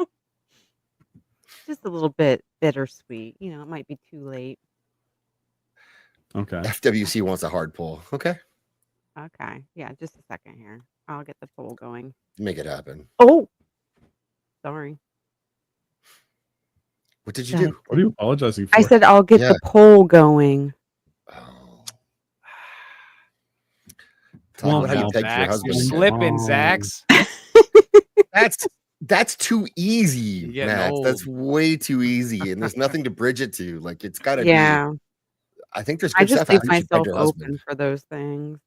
Just a little bit bittersweet. You know, it might be too late. Okay. FWC wants a hard pull. Okay. Okay. Yeah, just a second here. I'll get the poll going. Make it happen. Oh, sorry. What did you do? What are you apologizing for? I said I'll get the poll going. Oh. Well, Talk about how you pegged your Zaxx, husband. you're again. slipping, Zaxx. That's too easy, You're getting Max. That's old. way too easy, and there's nothing to bridge it to. Like it's got to Yeah. be. I think there's I good just stuff leave after you pegged myself your open husband. for those things.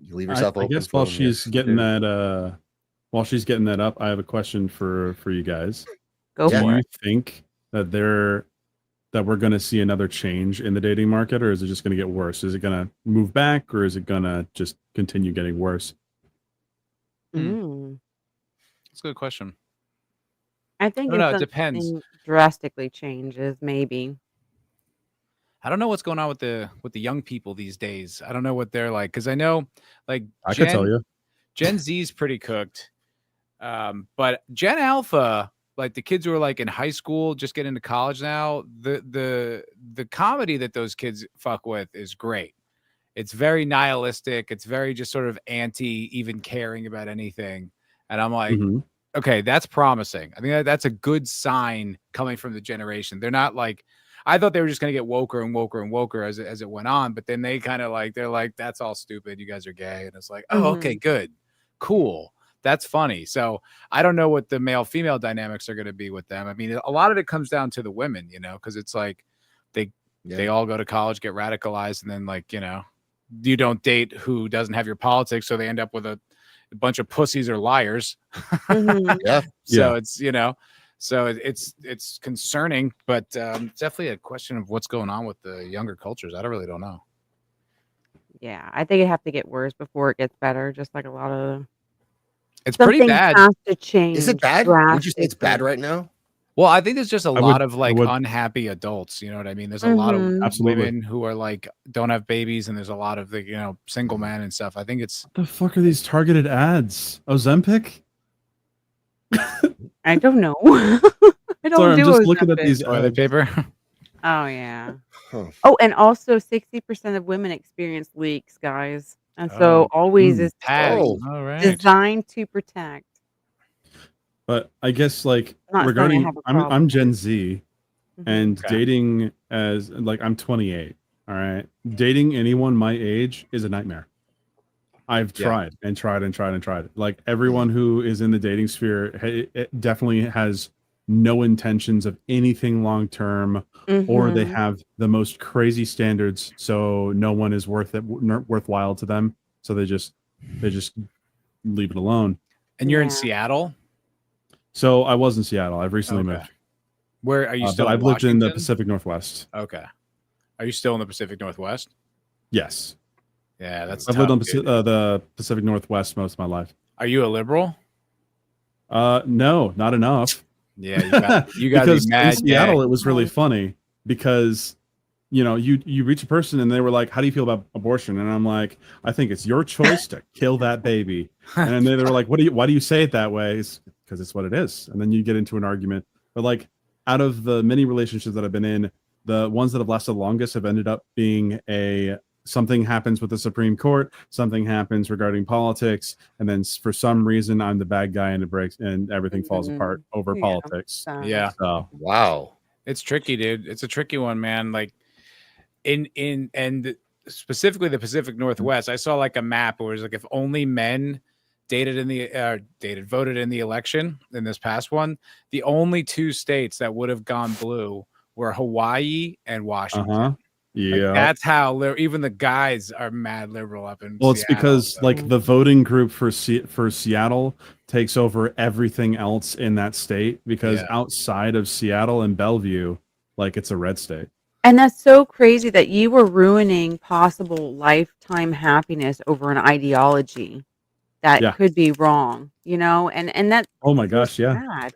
You leave yourself I open. guess for while them, she's yes. getting that, while she's getting that up, I have a question for you guys. Go Do for you it. think that we're going to see another change in the dating market, or is it just going to get worse? Is it going to move back, or is it going to just continue getting worse? Mm. That's a good question. I think I don't know. if It depends. something drastically changes, maybe. I don't know what's going on with the young people these days. I don't know what they're like, because I know like I could tell you. Gen Z's pretty cooked. But Gen Alpha, like the kids who are like in high school, just getting into college now, the comedy that those kids fuck with is great. It's very nihilistic. It's very just sort of anti even caring about anything. And I'm like, okay, that's promising. I think that's a good sign coming from the generation. They're not like, I thought they were just going to get woker and woker and woker as it went on. But then they kind of like, they're like, that's all stupid. You guys are gay. And it's like, oh, okay, good. Cool. That's funny. So I don't know what the male female dynamics are going to be with them. I mean, a lot of it comes down to the women, you know, because it's like they all go to college, get radicalized, and then like, you know, you don't date who doesn't have your politics, so they end up with a bunch of pussies or liars. Yeah. So it's, you know, so it's concerning, but it's definitely a question of what's going on with the younger cultures. I don't know. Yeah, I think it have to get worse before it gets better. Just like a lot of it's pretty something bad. has to change. Is it bad? Would you say it's bad right now? Well, I think there's just a lot of like would- unhappy adults. You know what I mean? There's a lot of Absolutely. women who are like don't have babies, and there's a lot of the, you know, single men and stuff. I think it's What the fuck are these targeted ads? Ozempic? I don't know. I don't Sorry, I'm do just looking at Ozempic. these toilet paper. Oh yeah. Huh. Oh, and also 60% of women experience leaks, guys. And so always is Tag. Oh. All right. designed to protect. But I guess like I'm not saying I regarding have a I'm problem. Gen Z and Okay. dating as like I'm 28. All right. Dating anyone my age is a nightmare. I've Yeah. tried and tried and tried and tried. Like everyone who is in the dating sphere it definitely has no intentions of anything long term, or they have the most crazy standards, so no one is worthwhile to them. So they just leave it alone. And you're in Yeah. Seattle? So I was in Seattle. I've recently Okay. moved. Where are you still? But in I've lived in the Washington? Pacific Northwest. Okay. Are you still in the Pacific Northwest? Yes. Yeah, that's I've lived tough, on dude. the Pacific Northwest most of my life. Are you a liberal? No, not enough. Yeah, you got to Because be mad. in Seattle, gay. it was really funny because, you know, you reach a person and they were like, "How do you feel about abortion?" And I'm like, "I think it's your choice to kill that baby." And then they were like, why do you say it that way?" Because it's what it is. And then you get into an argument. But like, out of the many relationships that I've been in, the ones that have lasted longest have ended up being something happens with the Supreme Court, something happens regarding politics, and then for some reason I'm the bad guy and it breaks and everything falls apart over Yeah. politics. Yeah. So Wow. It's tricky, dude. It's a tricky one, man. Like and specifically the Pacific Northwest, I saw like a map where it was like if only men voted in the election in this past one, the only two states that would have gone blue were Hawaii and Washington. Yeah. Like, that's how even the guys are mad liberal up in Well, it's Seattle, because so. like the voting group for Seattle takes over everything else in that state, because outside of Seattle and Bellevue, like it's a red state. And that's so crazy that you were ruining possible lifetime happiness over an ideology that could be wrong, you know? And that Oh my gosh, yeah. sad.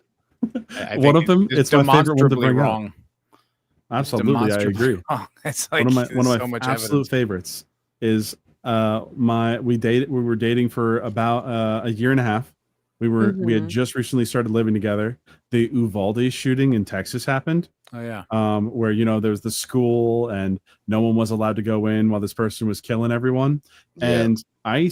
I One think of them, it's my favorite one to demonstrably bring wrong. up. Absolutely, I agree. Wrong. It's like one of there's my so much absolute evidence. favorites is we were dating for about a year and a half. We had just recently started living together. The Uvalde shooting in Texas happened. Oh yeah. Where, you know, there's the school and no one was allowed to go in while this person was killing everyone. Yeah. And I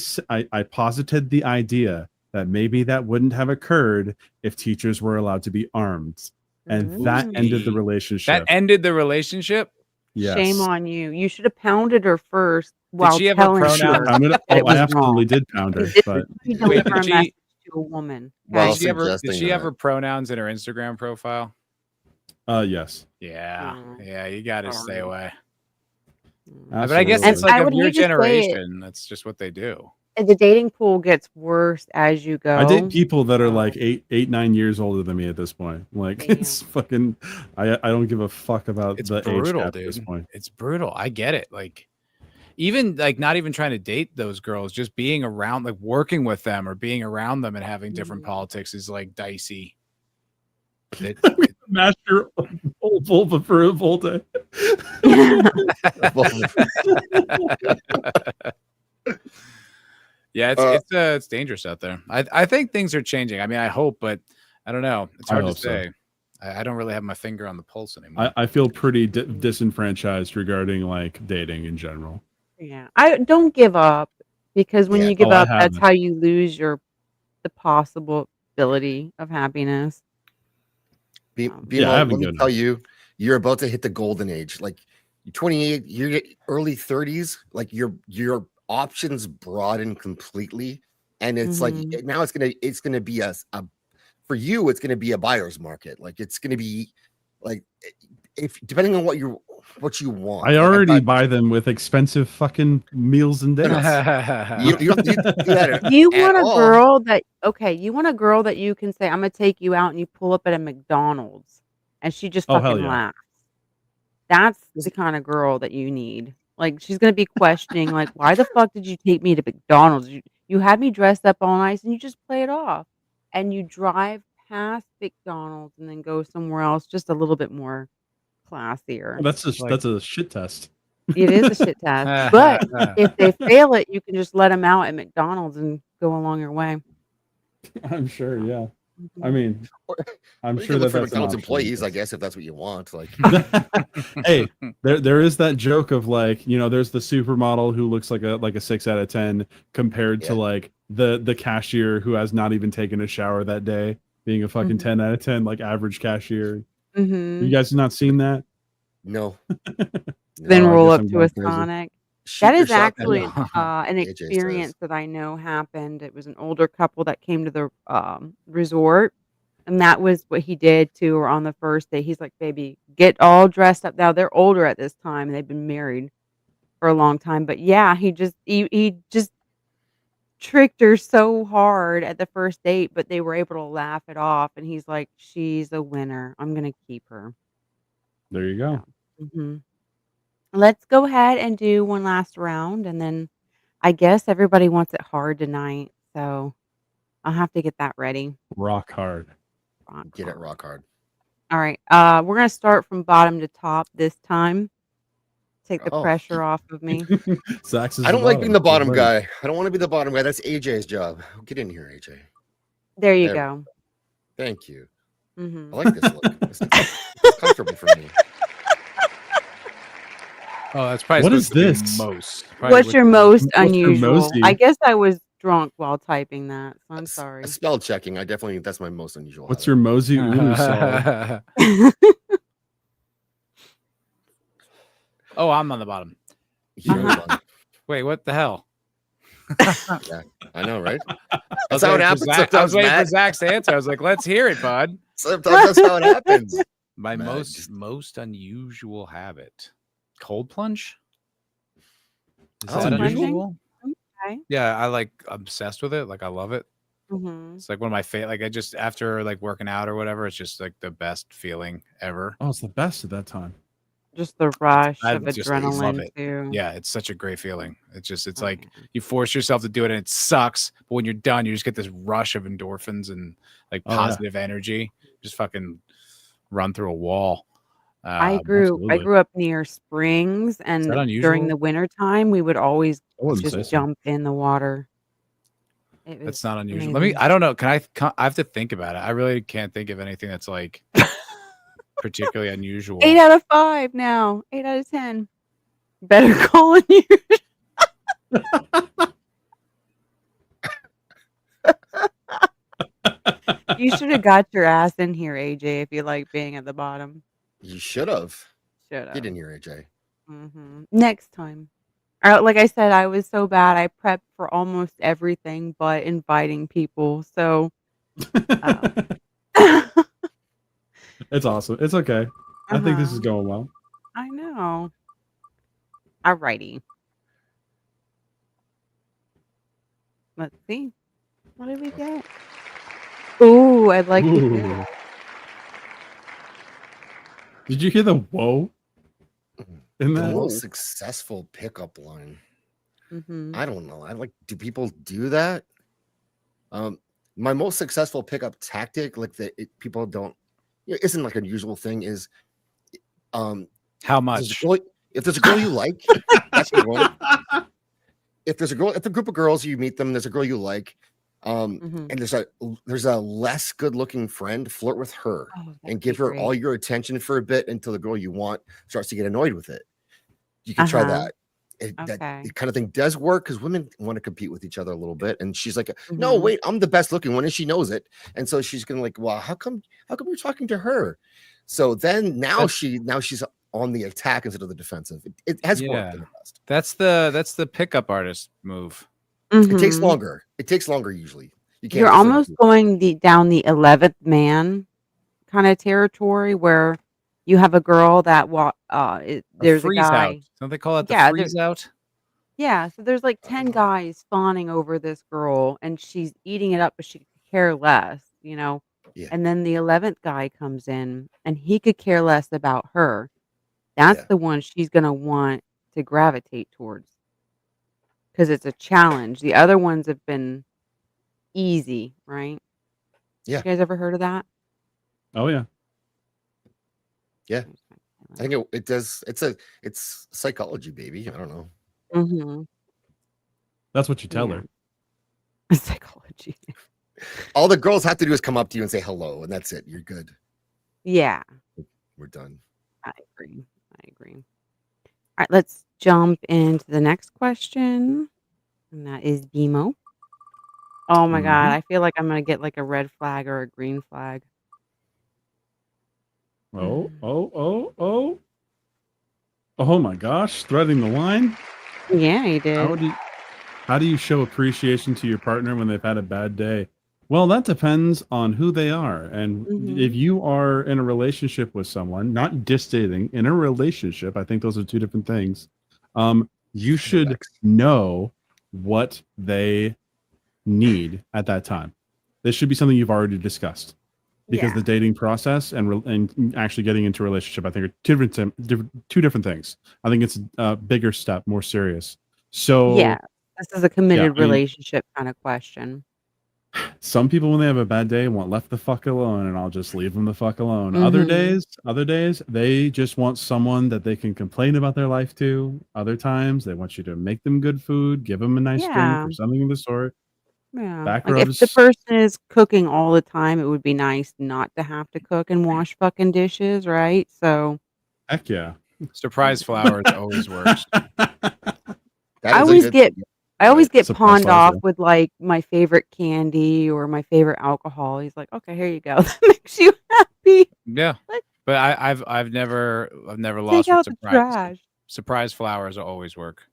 posited the idea that maybe that wouldn't have occurred if teachers were allowed to be armed. And that ended the relationship. That ended the relationship? Yes. Shame on you. You should have pounded her first while she have a telling pronoun? her I'm gonna, that it oh, I was absolutely wrong. did pound her, but You Wait, deliver a did message she, to a woman. Well, did she have her pronouns in her Instagram profile? yes. Yeah. Yeah, you got to stay away. Absolutely. But I guess And it's like I of would your hate to say it, generation. That's just what they do. the dating pool gets worse as you go. I date people that are like 9 years older than me at this point. Like, it's fucking. I don't give a fuck about It's the age brutal, gap at dude. this point. It's brutal. I get it. Like, even like not even trying to date those girls, just being around, like working with them or being around them and having different politics is like dicey. Master vulva for a Volta. Yeah, it's dangerous out there. I think things are changing. I mean, I hope, but I don't know. It's hard to say. I don't really have my finger on the pulse anymore. I feel pretty disenfranchised regarding like dating in general. Yeah, I don't give up, because when you give up, that's how you lose the possibility of happiness. Let me tell you, you're about to hit the golden age. Like 28, you're early 30s. Like your options broaden completely, and it's like now it's gonna be a for you. It's gonna be a buyer's market. Like it's gonna be like if depending on what you want. I already buy them with expensive fucking meals and dinners. You don't do that You want at a all. girl that you want a girl that you can say, "I'm gonna take you out," and you pull up at a McDonald's, and she just fucking laughs. That's the kind of girl that you need. Like, she's gonna be questioning, like, "Why the fuck did you take me to McDonald's? You had me dressed up all nice, and you just play it off, and you drive past McDonald's and then go somewhere else just a little bit more classier." That's a shit test. It is a shit test, but if they fail it, you can just let them out at McDonald's and go along your way. I'm sure, yeah. I mean, I'm you sure can look for that's McDonald's an option, employees, I guess, if that's what you want. Like, hey, there is that joke of like, there's the supermodel who looks like a 6 out of 10 compared to like the cashier who has not even taken a shower that day, being a fucking 10 out of 10, like average cashier. You guys have not seen that? No. Then roll up I'm to going a crazy. Sonic. Shoot That your is shot, actually Penny. an AJ experience says. that I know happened. It was an older couple that came to the resort, and that was what he did to her on the first day. He's like, "Baby, get all dressed up." Now they're older at this time, and they've been married for a long time. But yeah, he just tricked her so hard at the first date, but they were able to laugh it off. And he's like, "She's a winner. I'm gonna keep her." There you go. hmm Let's go ahead and do one last round, and then I guess everybody wants it hard tonight, so I'll have to get that ready. Rock hard. Get it rock hard. All right, we're gonna start from bottom to top this time. Take the pressure off of me. Zaxx is I don't like being the bottom Get guy. I don't want to be the bottom guy. That's AJ's job. Get in here, AJ. There you go. Thank you. I Mhm. like this look. It's comfortable for me. Oh, that's probably What supposed is to be this? most. Probably What's your most unusual? mosey? I guess I was drunk while typing that, so I'm sorry. Spell checking. I definitely that's my most unusual. What's your mosey unu saw? Oh, I'm on the bottom. Wait, what the hell? Yeah, I know, right? I That's how it happens. I was waiting for Zaxx to answer. I was like, "Let's hear it, bud." Sometimes that's how it happens. My most unusual habit: cold plunge. Is that unusual? Okay. Yeah, I like obsessed with it. Like I love it. Mhm. It's like one of my favorite. Like I just after like working out or whatever, it's just like the best feeling ever. Oh, it's the best at that time. Just the rush I of just love adrenaline it. too. Yeah, it's such a great feeling. It's like you force yourself to do it and it sucks, but when you're done, you just get this rush of endorphins and like Oh, yeah. positive energy. Just fucking run through a wall. I grew up near springs, and during unusual? the winter time, we would always I wouldn't say just so. jump in the water. It was That's not unusual. amazing. I don't know. I have to think about it. I really can't think of anything that's like particularly unusual. 8 out of 5 now. 8 out of 10. Better call on you. You should have got your ass in here, AJ, if you like being at the bottom. You should have. Should Get in here, AJ. Next time. Like I said, I was so bad. I prepped for almost everything but inviting people. So It's awesome. It's okay. I think this is going well. I know. Alrighty. Let's see. What did we get? Ooh, I'd like to hear Ooh. that. Did you hear the whoa? In The that? most successful pickup line. Mhm. I don't know. Do people do that? My most successful pickup tactic, like people don't isn't like an unusual thing is How if there's a much? girl, if there's a girl you like, that's the one. If there's a group of girls, you meet them, there's a girl you like, Mhm. and there's a less good looking friend, flirt with her Oh, that'd and be give her all great. your attention for a bit until the girl you want starts to get annoyed with it. You could try Uh-huh. that. That Okay. kind of thing does work because women want to compete with each other a little bit. And she's like, no, Mhm. wait, I'm the best looking one, and she knows it. And so she's gonna like, well, how come you're talking to her? So then now That's she's on the attack instead of the defensive. It has worked yeah. in the past. That's the pickup artist move. It takes Mhm. longer. It takes longer usually. You You're can't just like almost going down the 11th man kind of territory where you have a girl that A there's a freeze out. guy. Don't they call it the Yeah, there freeze out? yeah, so there's like 10 guys fawning over this girl and she's eating it up, but she could care less, you know. yeah, And then the 11th guy comes in and he could care less about her. That's yeah, the one she's going to want to gravitate towards because it's a challenge. The other ones have been easy, right? yeah, You guys ever heard of that? Oh yeah. yeah. I think it does. It's psychology, baby. I don't know. Mhm. That's what you tell Yeah. her. Psychology. All the girls have to do is come up to you and say hello, and that's it. You're good. Yeah, We're done. I agree. I agree. All right, let's jump into the next question, and that is BMO. Oh my god, Mhm. I feel like I'm gonna get like a red flag or a green flag. Oh, oh, oh, oh. Oh my gosh, threading the line. Yeah, he How did. do you, how do you show appreciation to your partner when they've had a bad day? Well, that depends on who they are. And if Mhm. you are in a relationship with someone, not just dating, in a relationship, I think those are two different things. You should Correct. know what they need at that time. This should be something you've already discussed because Yeah. the dating process and actually getting into a relationship, I think, are two different things. I think it's a bigger step, more serious. Yeah. So, This is a yeah, committed I mean, relationship kinda question. some people when they have a bad day want left the fuck alone, and I'll just leave them the fuck alone. Mhm. Other days, they just want someone that they can complain about their life to. Other times, they want you to make them good food, give them a nice drink Yeah. or something of the sort. Yeah. Back Like, if the rubs. person is cooking all the time, it would be nice not to have to cook and wash fucking dishes, right? So Heck yeah. Surprise flowers always works. That I is a always good. get I always get Surprise pawned flowers, off yeah. with, like, my favorite candy or my favorite alcohol. He's like, "Okay, here you go. That makes you happy." Yeah. Like, But I've never take lost with out the surprise. trash. Surprise flowers always work.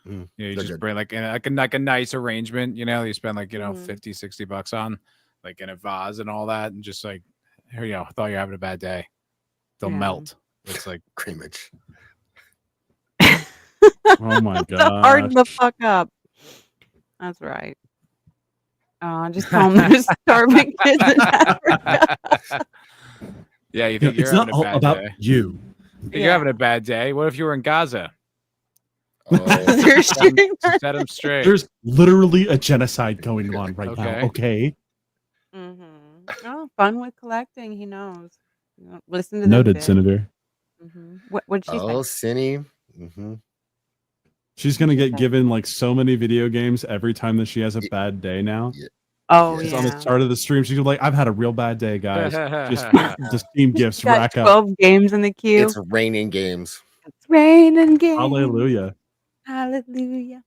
Mm, You know, you they're just good. bring like like a nice arrangement, you know, you spend like, Mhm. 50, $60 on like in a vase and all that. And just like, here you go. I thought you're having a bad day. They'll Yeah. melt. It's like, Creamage. Oh my To harden the gosh. fuck up. That's right. Just tell 'em there's starving kids in Africa. yeah, you You know, think it's you're not having a all bad about day. you. You think you're having Yeah. a bad day. What if you were in Gaza? Oh, They're shooting Set them straight. There's literally a genocide going on right now. Okay. Okay. Mhm. Oh, fun with collecting, he knows. Listen to them Noted, bitch. Senator. Mhm. What'd she say? oh, Cinny. Mm-hmm. She's What'd gonna she get say? given like so many video games every time that she has a bad day now. Oh, Just on the yeah. start of the stream, she's like, "I've had a real bad day, guys." Just the Steam She's gifts got rack up. 12 games in the queue. It's raining games. It's raining games. Hallelujah. Hallelujah.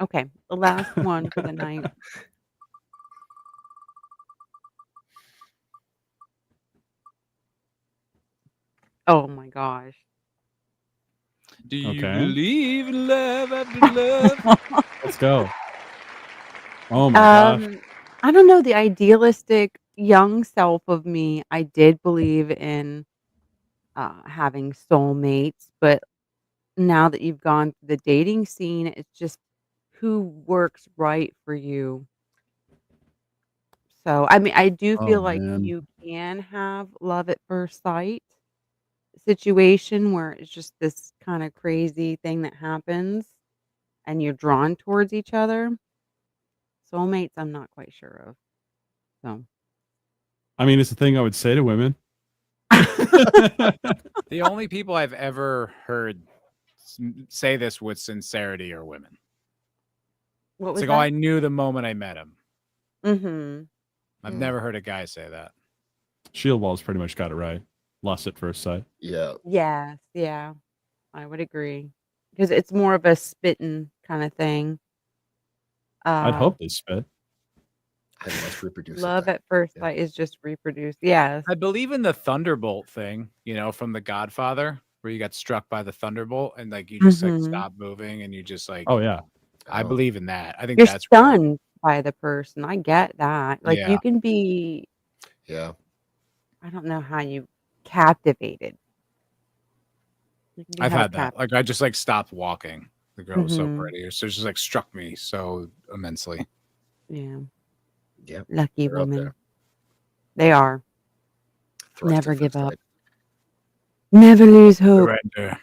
Okay, the last one for the night. Oh my gosh. Do you Okay. believe in love after love? Let's go. Oh my gosh. I don't know, the idealistic young self of me, I did believe in, having soulmates, but now that you've gone through the dating scene, it's just who works right for you. So, I mean, I do Oh feel like man. you can have love at first sight situation where it's just this kinda crazy thing that happens and you're drawn towards each other. Soulmates, I'm not quite sure of. So I mean, it's a thing I would say to women. The only people I've ever heard say this with sincerity are women. What It's was like, that? oh, I knew the moment I met him. Mm-hmm. I've never heard a guy say that. Shield Wall's pretty much got it right. Lost at first sight. Yeah. Yes, yeah, I would agree because it's more of a spitting kind of thing. I'd hope they spit. And let's reproduce Love at first sight is just reproduced. Yes. I believe in the thunderbolt thing, from The Godfather, where you got struck by the thunderbolt and like you just like Mhm. stop moving and you just like. Oh yeah. I believe in that. I think You're that's real. stunned by the person. I get that. Like Yeah. you can be. Yeah. I don't know how you captivated. You can be I've held had that. captive. Like I just like stopped walking. The girl was so Mhm. pretty. So it just like struck me so immensely. Yeah. Yep. Lucky They're up women. there. They are. Thrust Never at give first up. sight. Never lose hope. Surrender.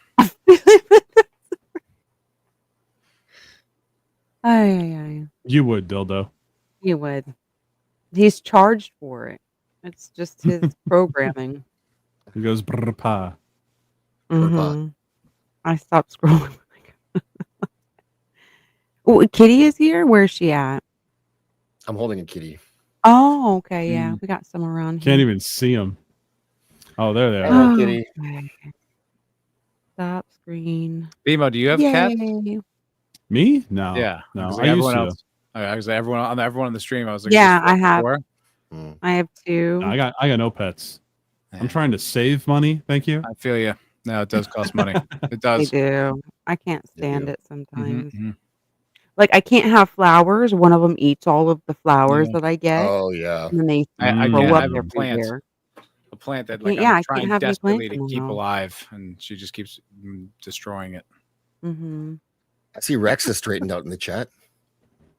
Ay. You would, dildo. You would. He's charged for it. It's just his programming. He goes brr pa. Mhm. I stopped scrolling. Oh, Kitty is here? Where's she at? I'm holding a kitty. Oh, okay, yeah. We got some around Can't here. even see them. Oh, there they are. Hello, kitty. Okay. Stop screen. Bimo, do you have cats? Yay. Me? No. Yeah. No. Because I used everyone to. else. I was everyone on the stream. I was like, Yeah, I have. Four? I have 2. I got no pets. I'm trying to save money. Thank you. I feel you. No, it does cost money. It They does. do. I can't They stand do. it sometimes. Mhm. Like I can't have flowers. One of them eats all of the flowers Yeah. that I get, Oh yeah. and then they I throw can't. I up have a plant. everywhere. A plant that I like can't, yeah, I'm I can't trying have any plants desperately in to the keep house. alive, and she just keeps destroying it. Mm-hmm. I see Rex is straightened out in the chat.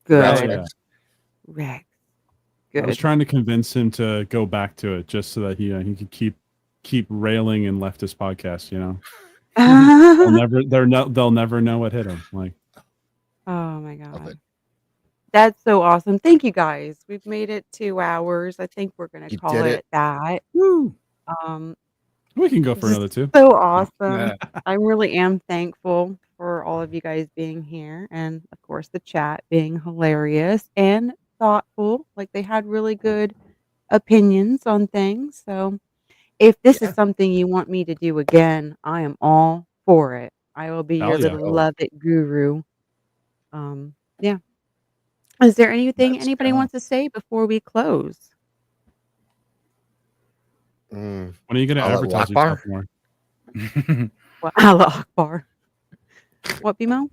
Good. Congrats, Oh, yeah. Rex. Rex. I was Good. trying to convince him to go back to it just so that he could keep railing and leftist podcast. They'll never know what hit him. Like, Oh my Love God. it. That's so awesome. Thank you guys. We've made it 2 hours. I think we're gonna You call did it it. that. woo, Um, we can go for this another is 2. so awesome. Yeah. I really am thankful for all of you guys being here and of course the chat being hilarious and thoughtful. Like they had really good opinions on things. So if this is something you want me to do again, I am all for it. I will be your Hell yeah. little Lovett guru. Yeah. Is there anything Let's anybody go. wants to say before we close? Mm. When are you going to Allah advertise Akbar? yourself more? Well, Allah Akbar. What, Bimo?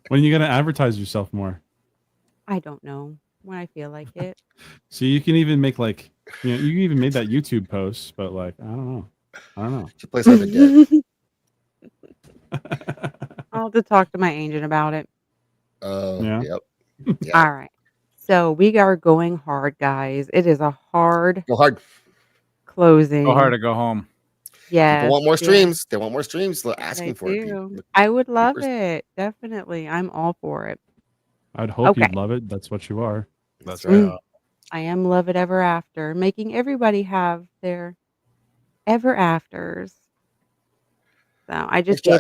When are you going to advertise yourself more? I don't know. When I feel like it. So you can even make like, you even made that YouTube post, but like, I don't know. She plays like a dead. I'll have to talk to my agent about it. Oh, Yeah. yep. Yeah. All right. So we are going hard, guys. It is a hard Go hard. closing. Go hard or go home. Yes. People want more yes, streams. They want more streams. They're they asking for it. do. I would love People's- it. Definitely. I'm all for it. I'd hope Okay. you'd love it. That's what you are. That's Mm. right. I am love it ever after, making everybody have their ever afters. So I just Thanks,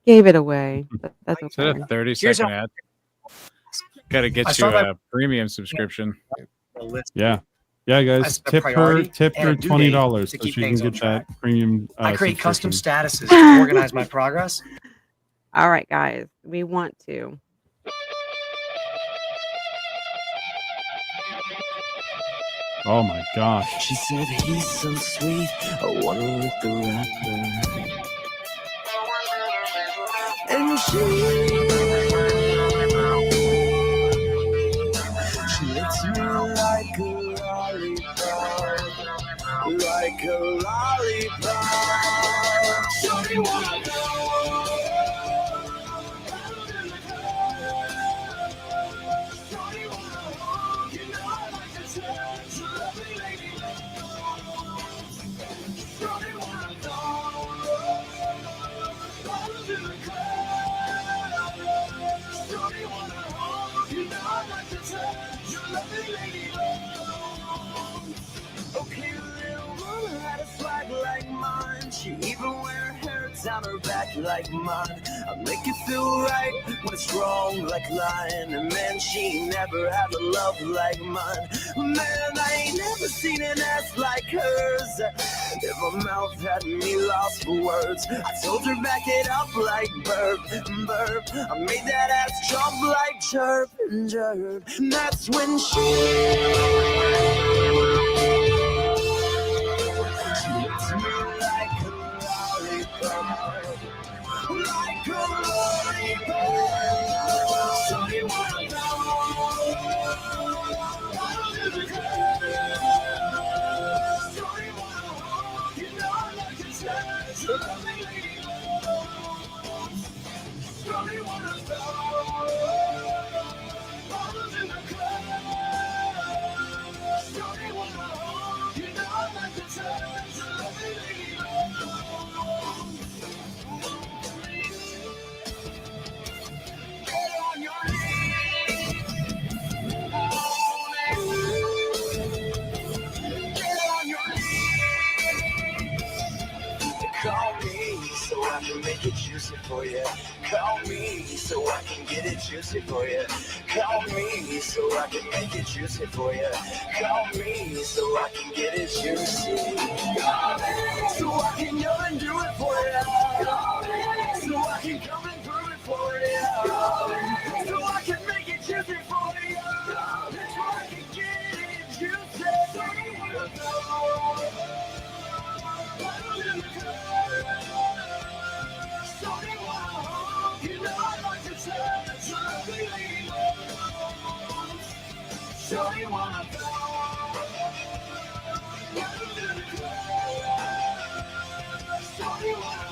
gave it away. But that's Is it okay. a 30 Here's second ad? Got to I get you saw that- a premium subscription. the list. Yeah. Yeah, guys, As a tip her priority and a due date $20 to so keep she can things on get that track. premium. I create custom subscription. statuses to organize my progress. All right, guys. We want to. Oh my gosh. She said he's so sweet, I wanna lick the rapper. And she licks me like a lollipop, like a lollipop. Shorty wanna know. Shorty wanna walk, you know I like to touch your lovely lady. Shorty wanna know. Bottles in the club. Shorty wanna walk, you know I like to touch your lovely lady. Okay, little mama had a swag like mine. She even wear her hair down her back like mine. I make it feel right when it's strong like lion. And man, she never had a love like mine. Man, I ain't never seen an ass like hers. If her mouth had me lost for words, I told her back it up like burp, burp. I made that ass jump like chirp and jerk. And that's when she hits me like a lollipop, like a lollipop. So you wanna know what is the girl? So you wanna hold, you know I like to touch a lovely lady. So you wanna know bottles in the club. So you wanna hold, you know I like to touch a lovely lady. Get on your knees. Get on your knees. Call me so I can make it juicy for you. Call me so I can get it juicy for you. Call me so I can make it juicy for you. Call me so I can get it juicy. Call me so I can go and do it for you. Call me so I can come and prove it for you. Call me so I can make it juicy for you. Call me so I can get it juicy. So you wanna know what's in the cup? So you wanna hold, you know I like to touch a lovely lady. So you wanna know what's in the cup? So you wanna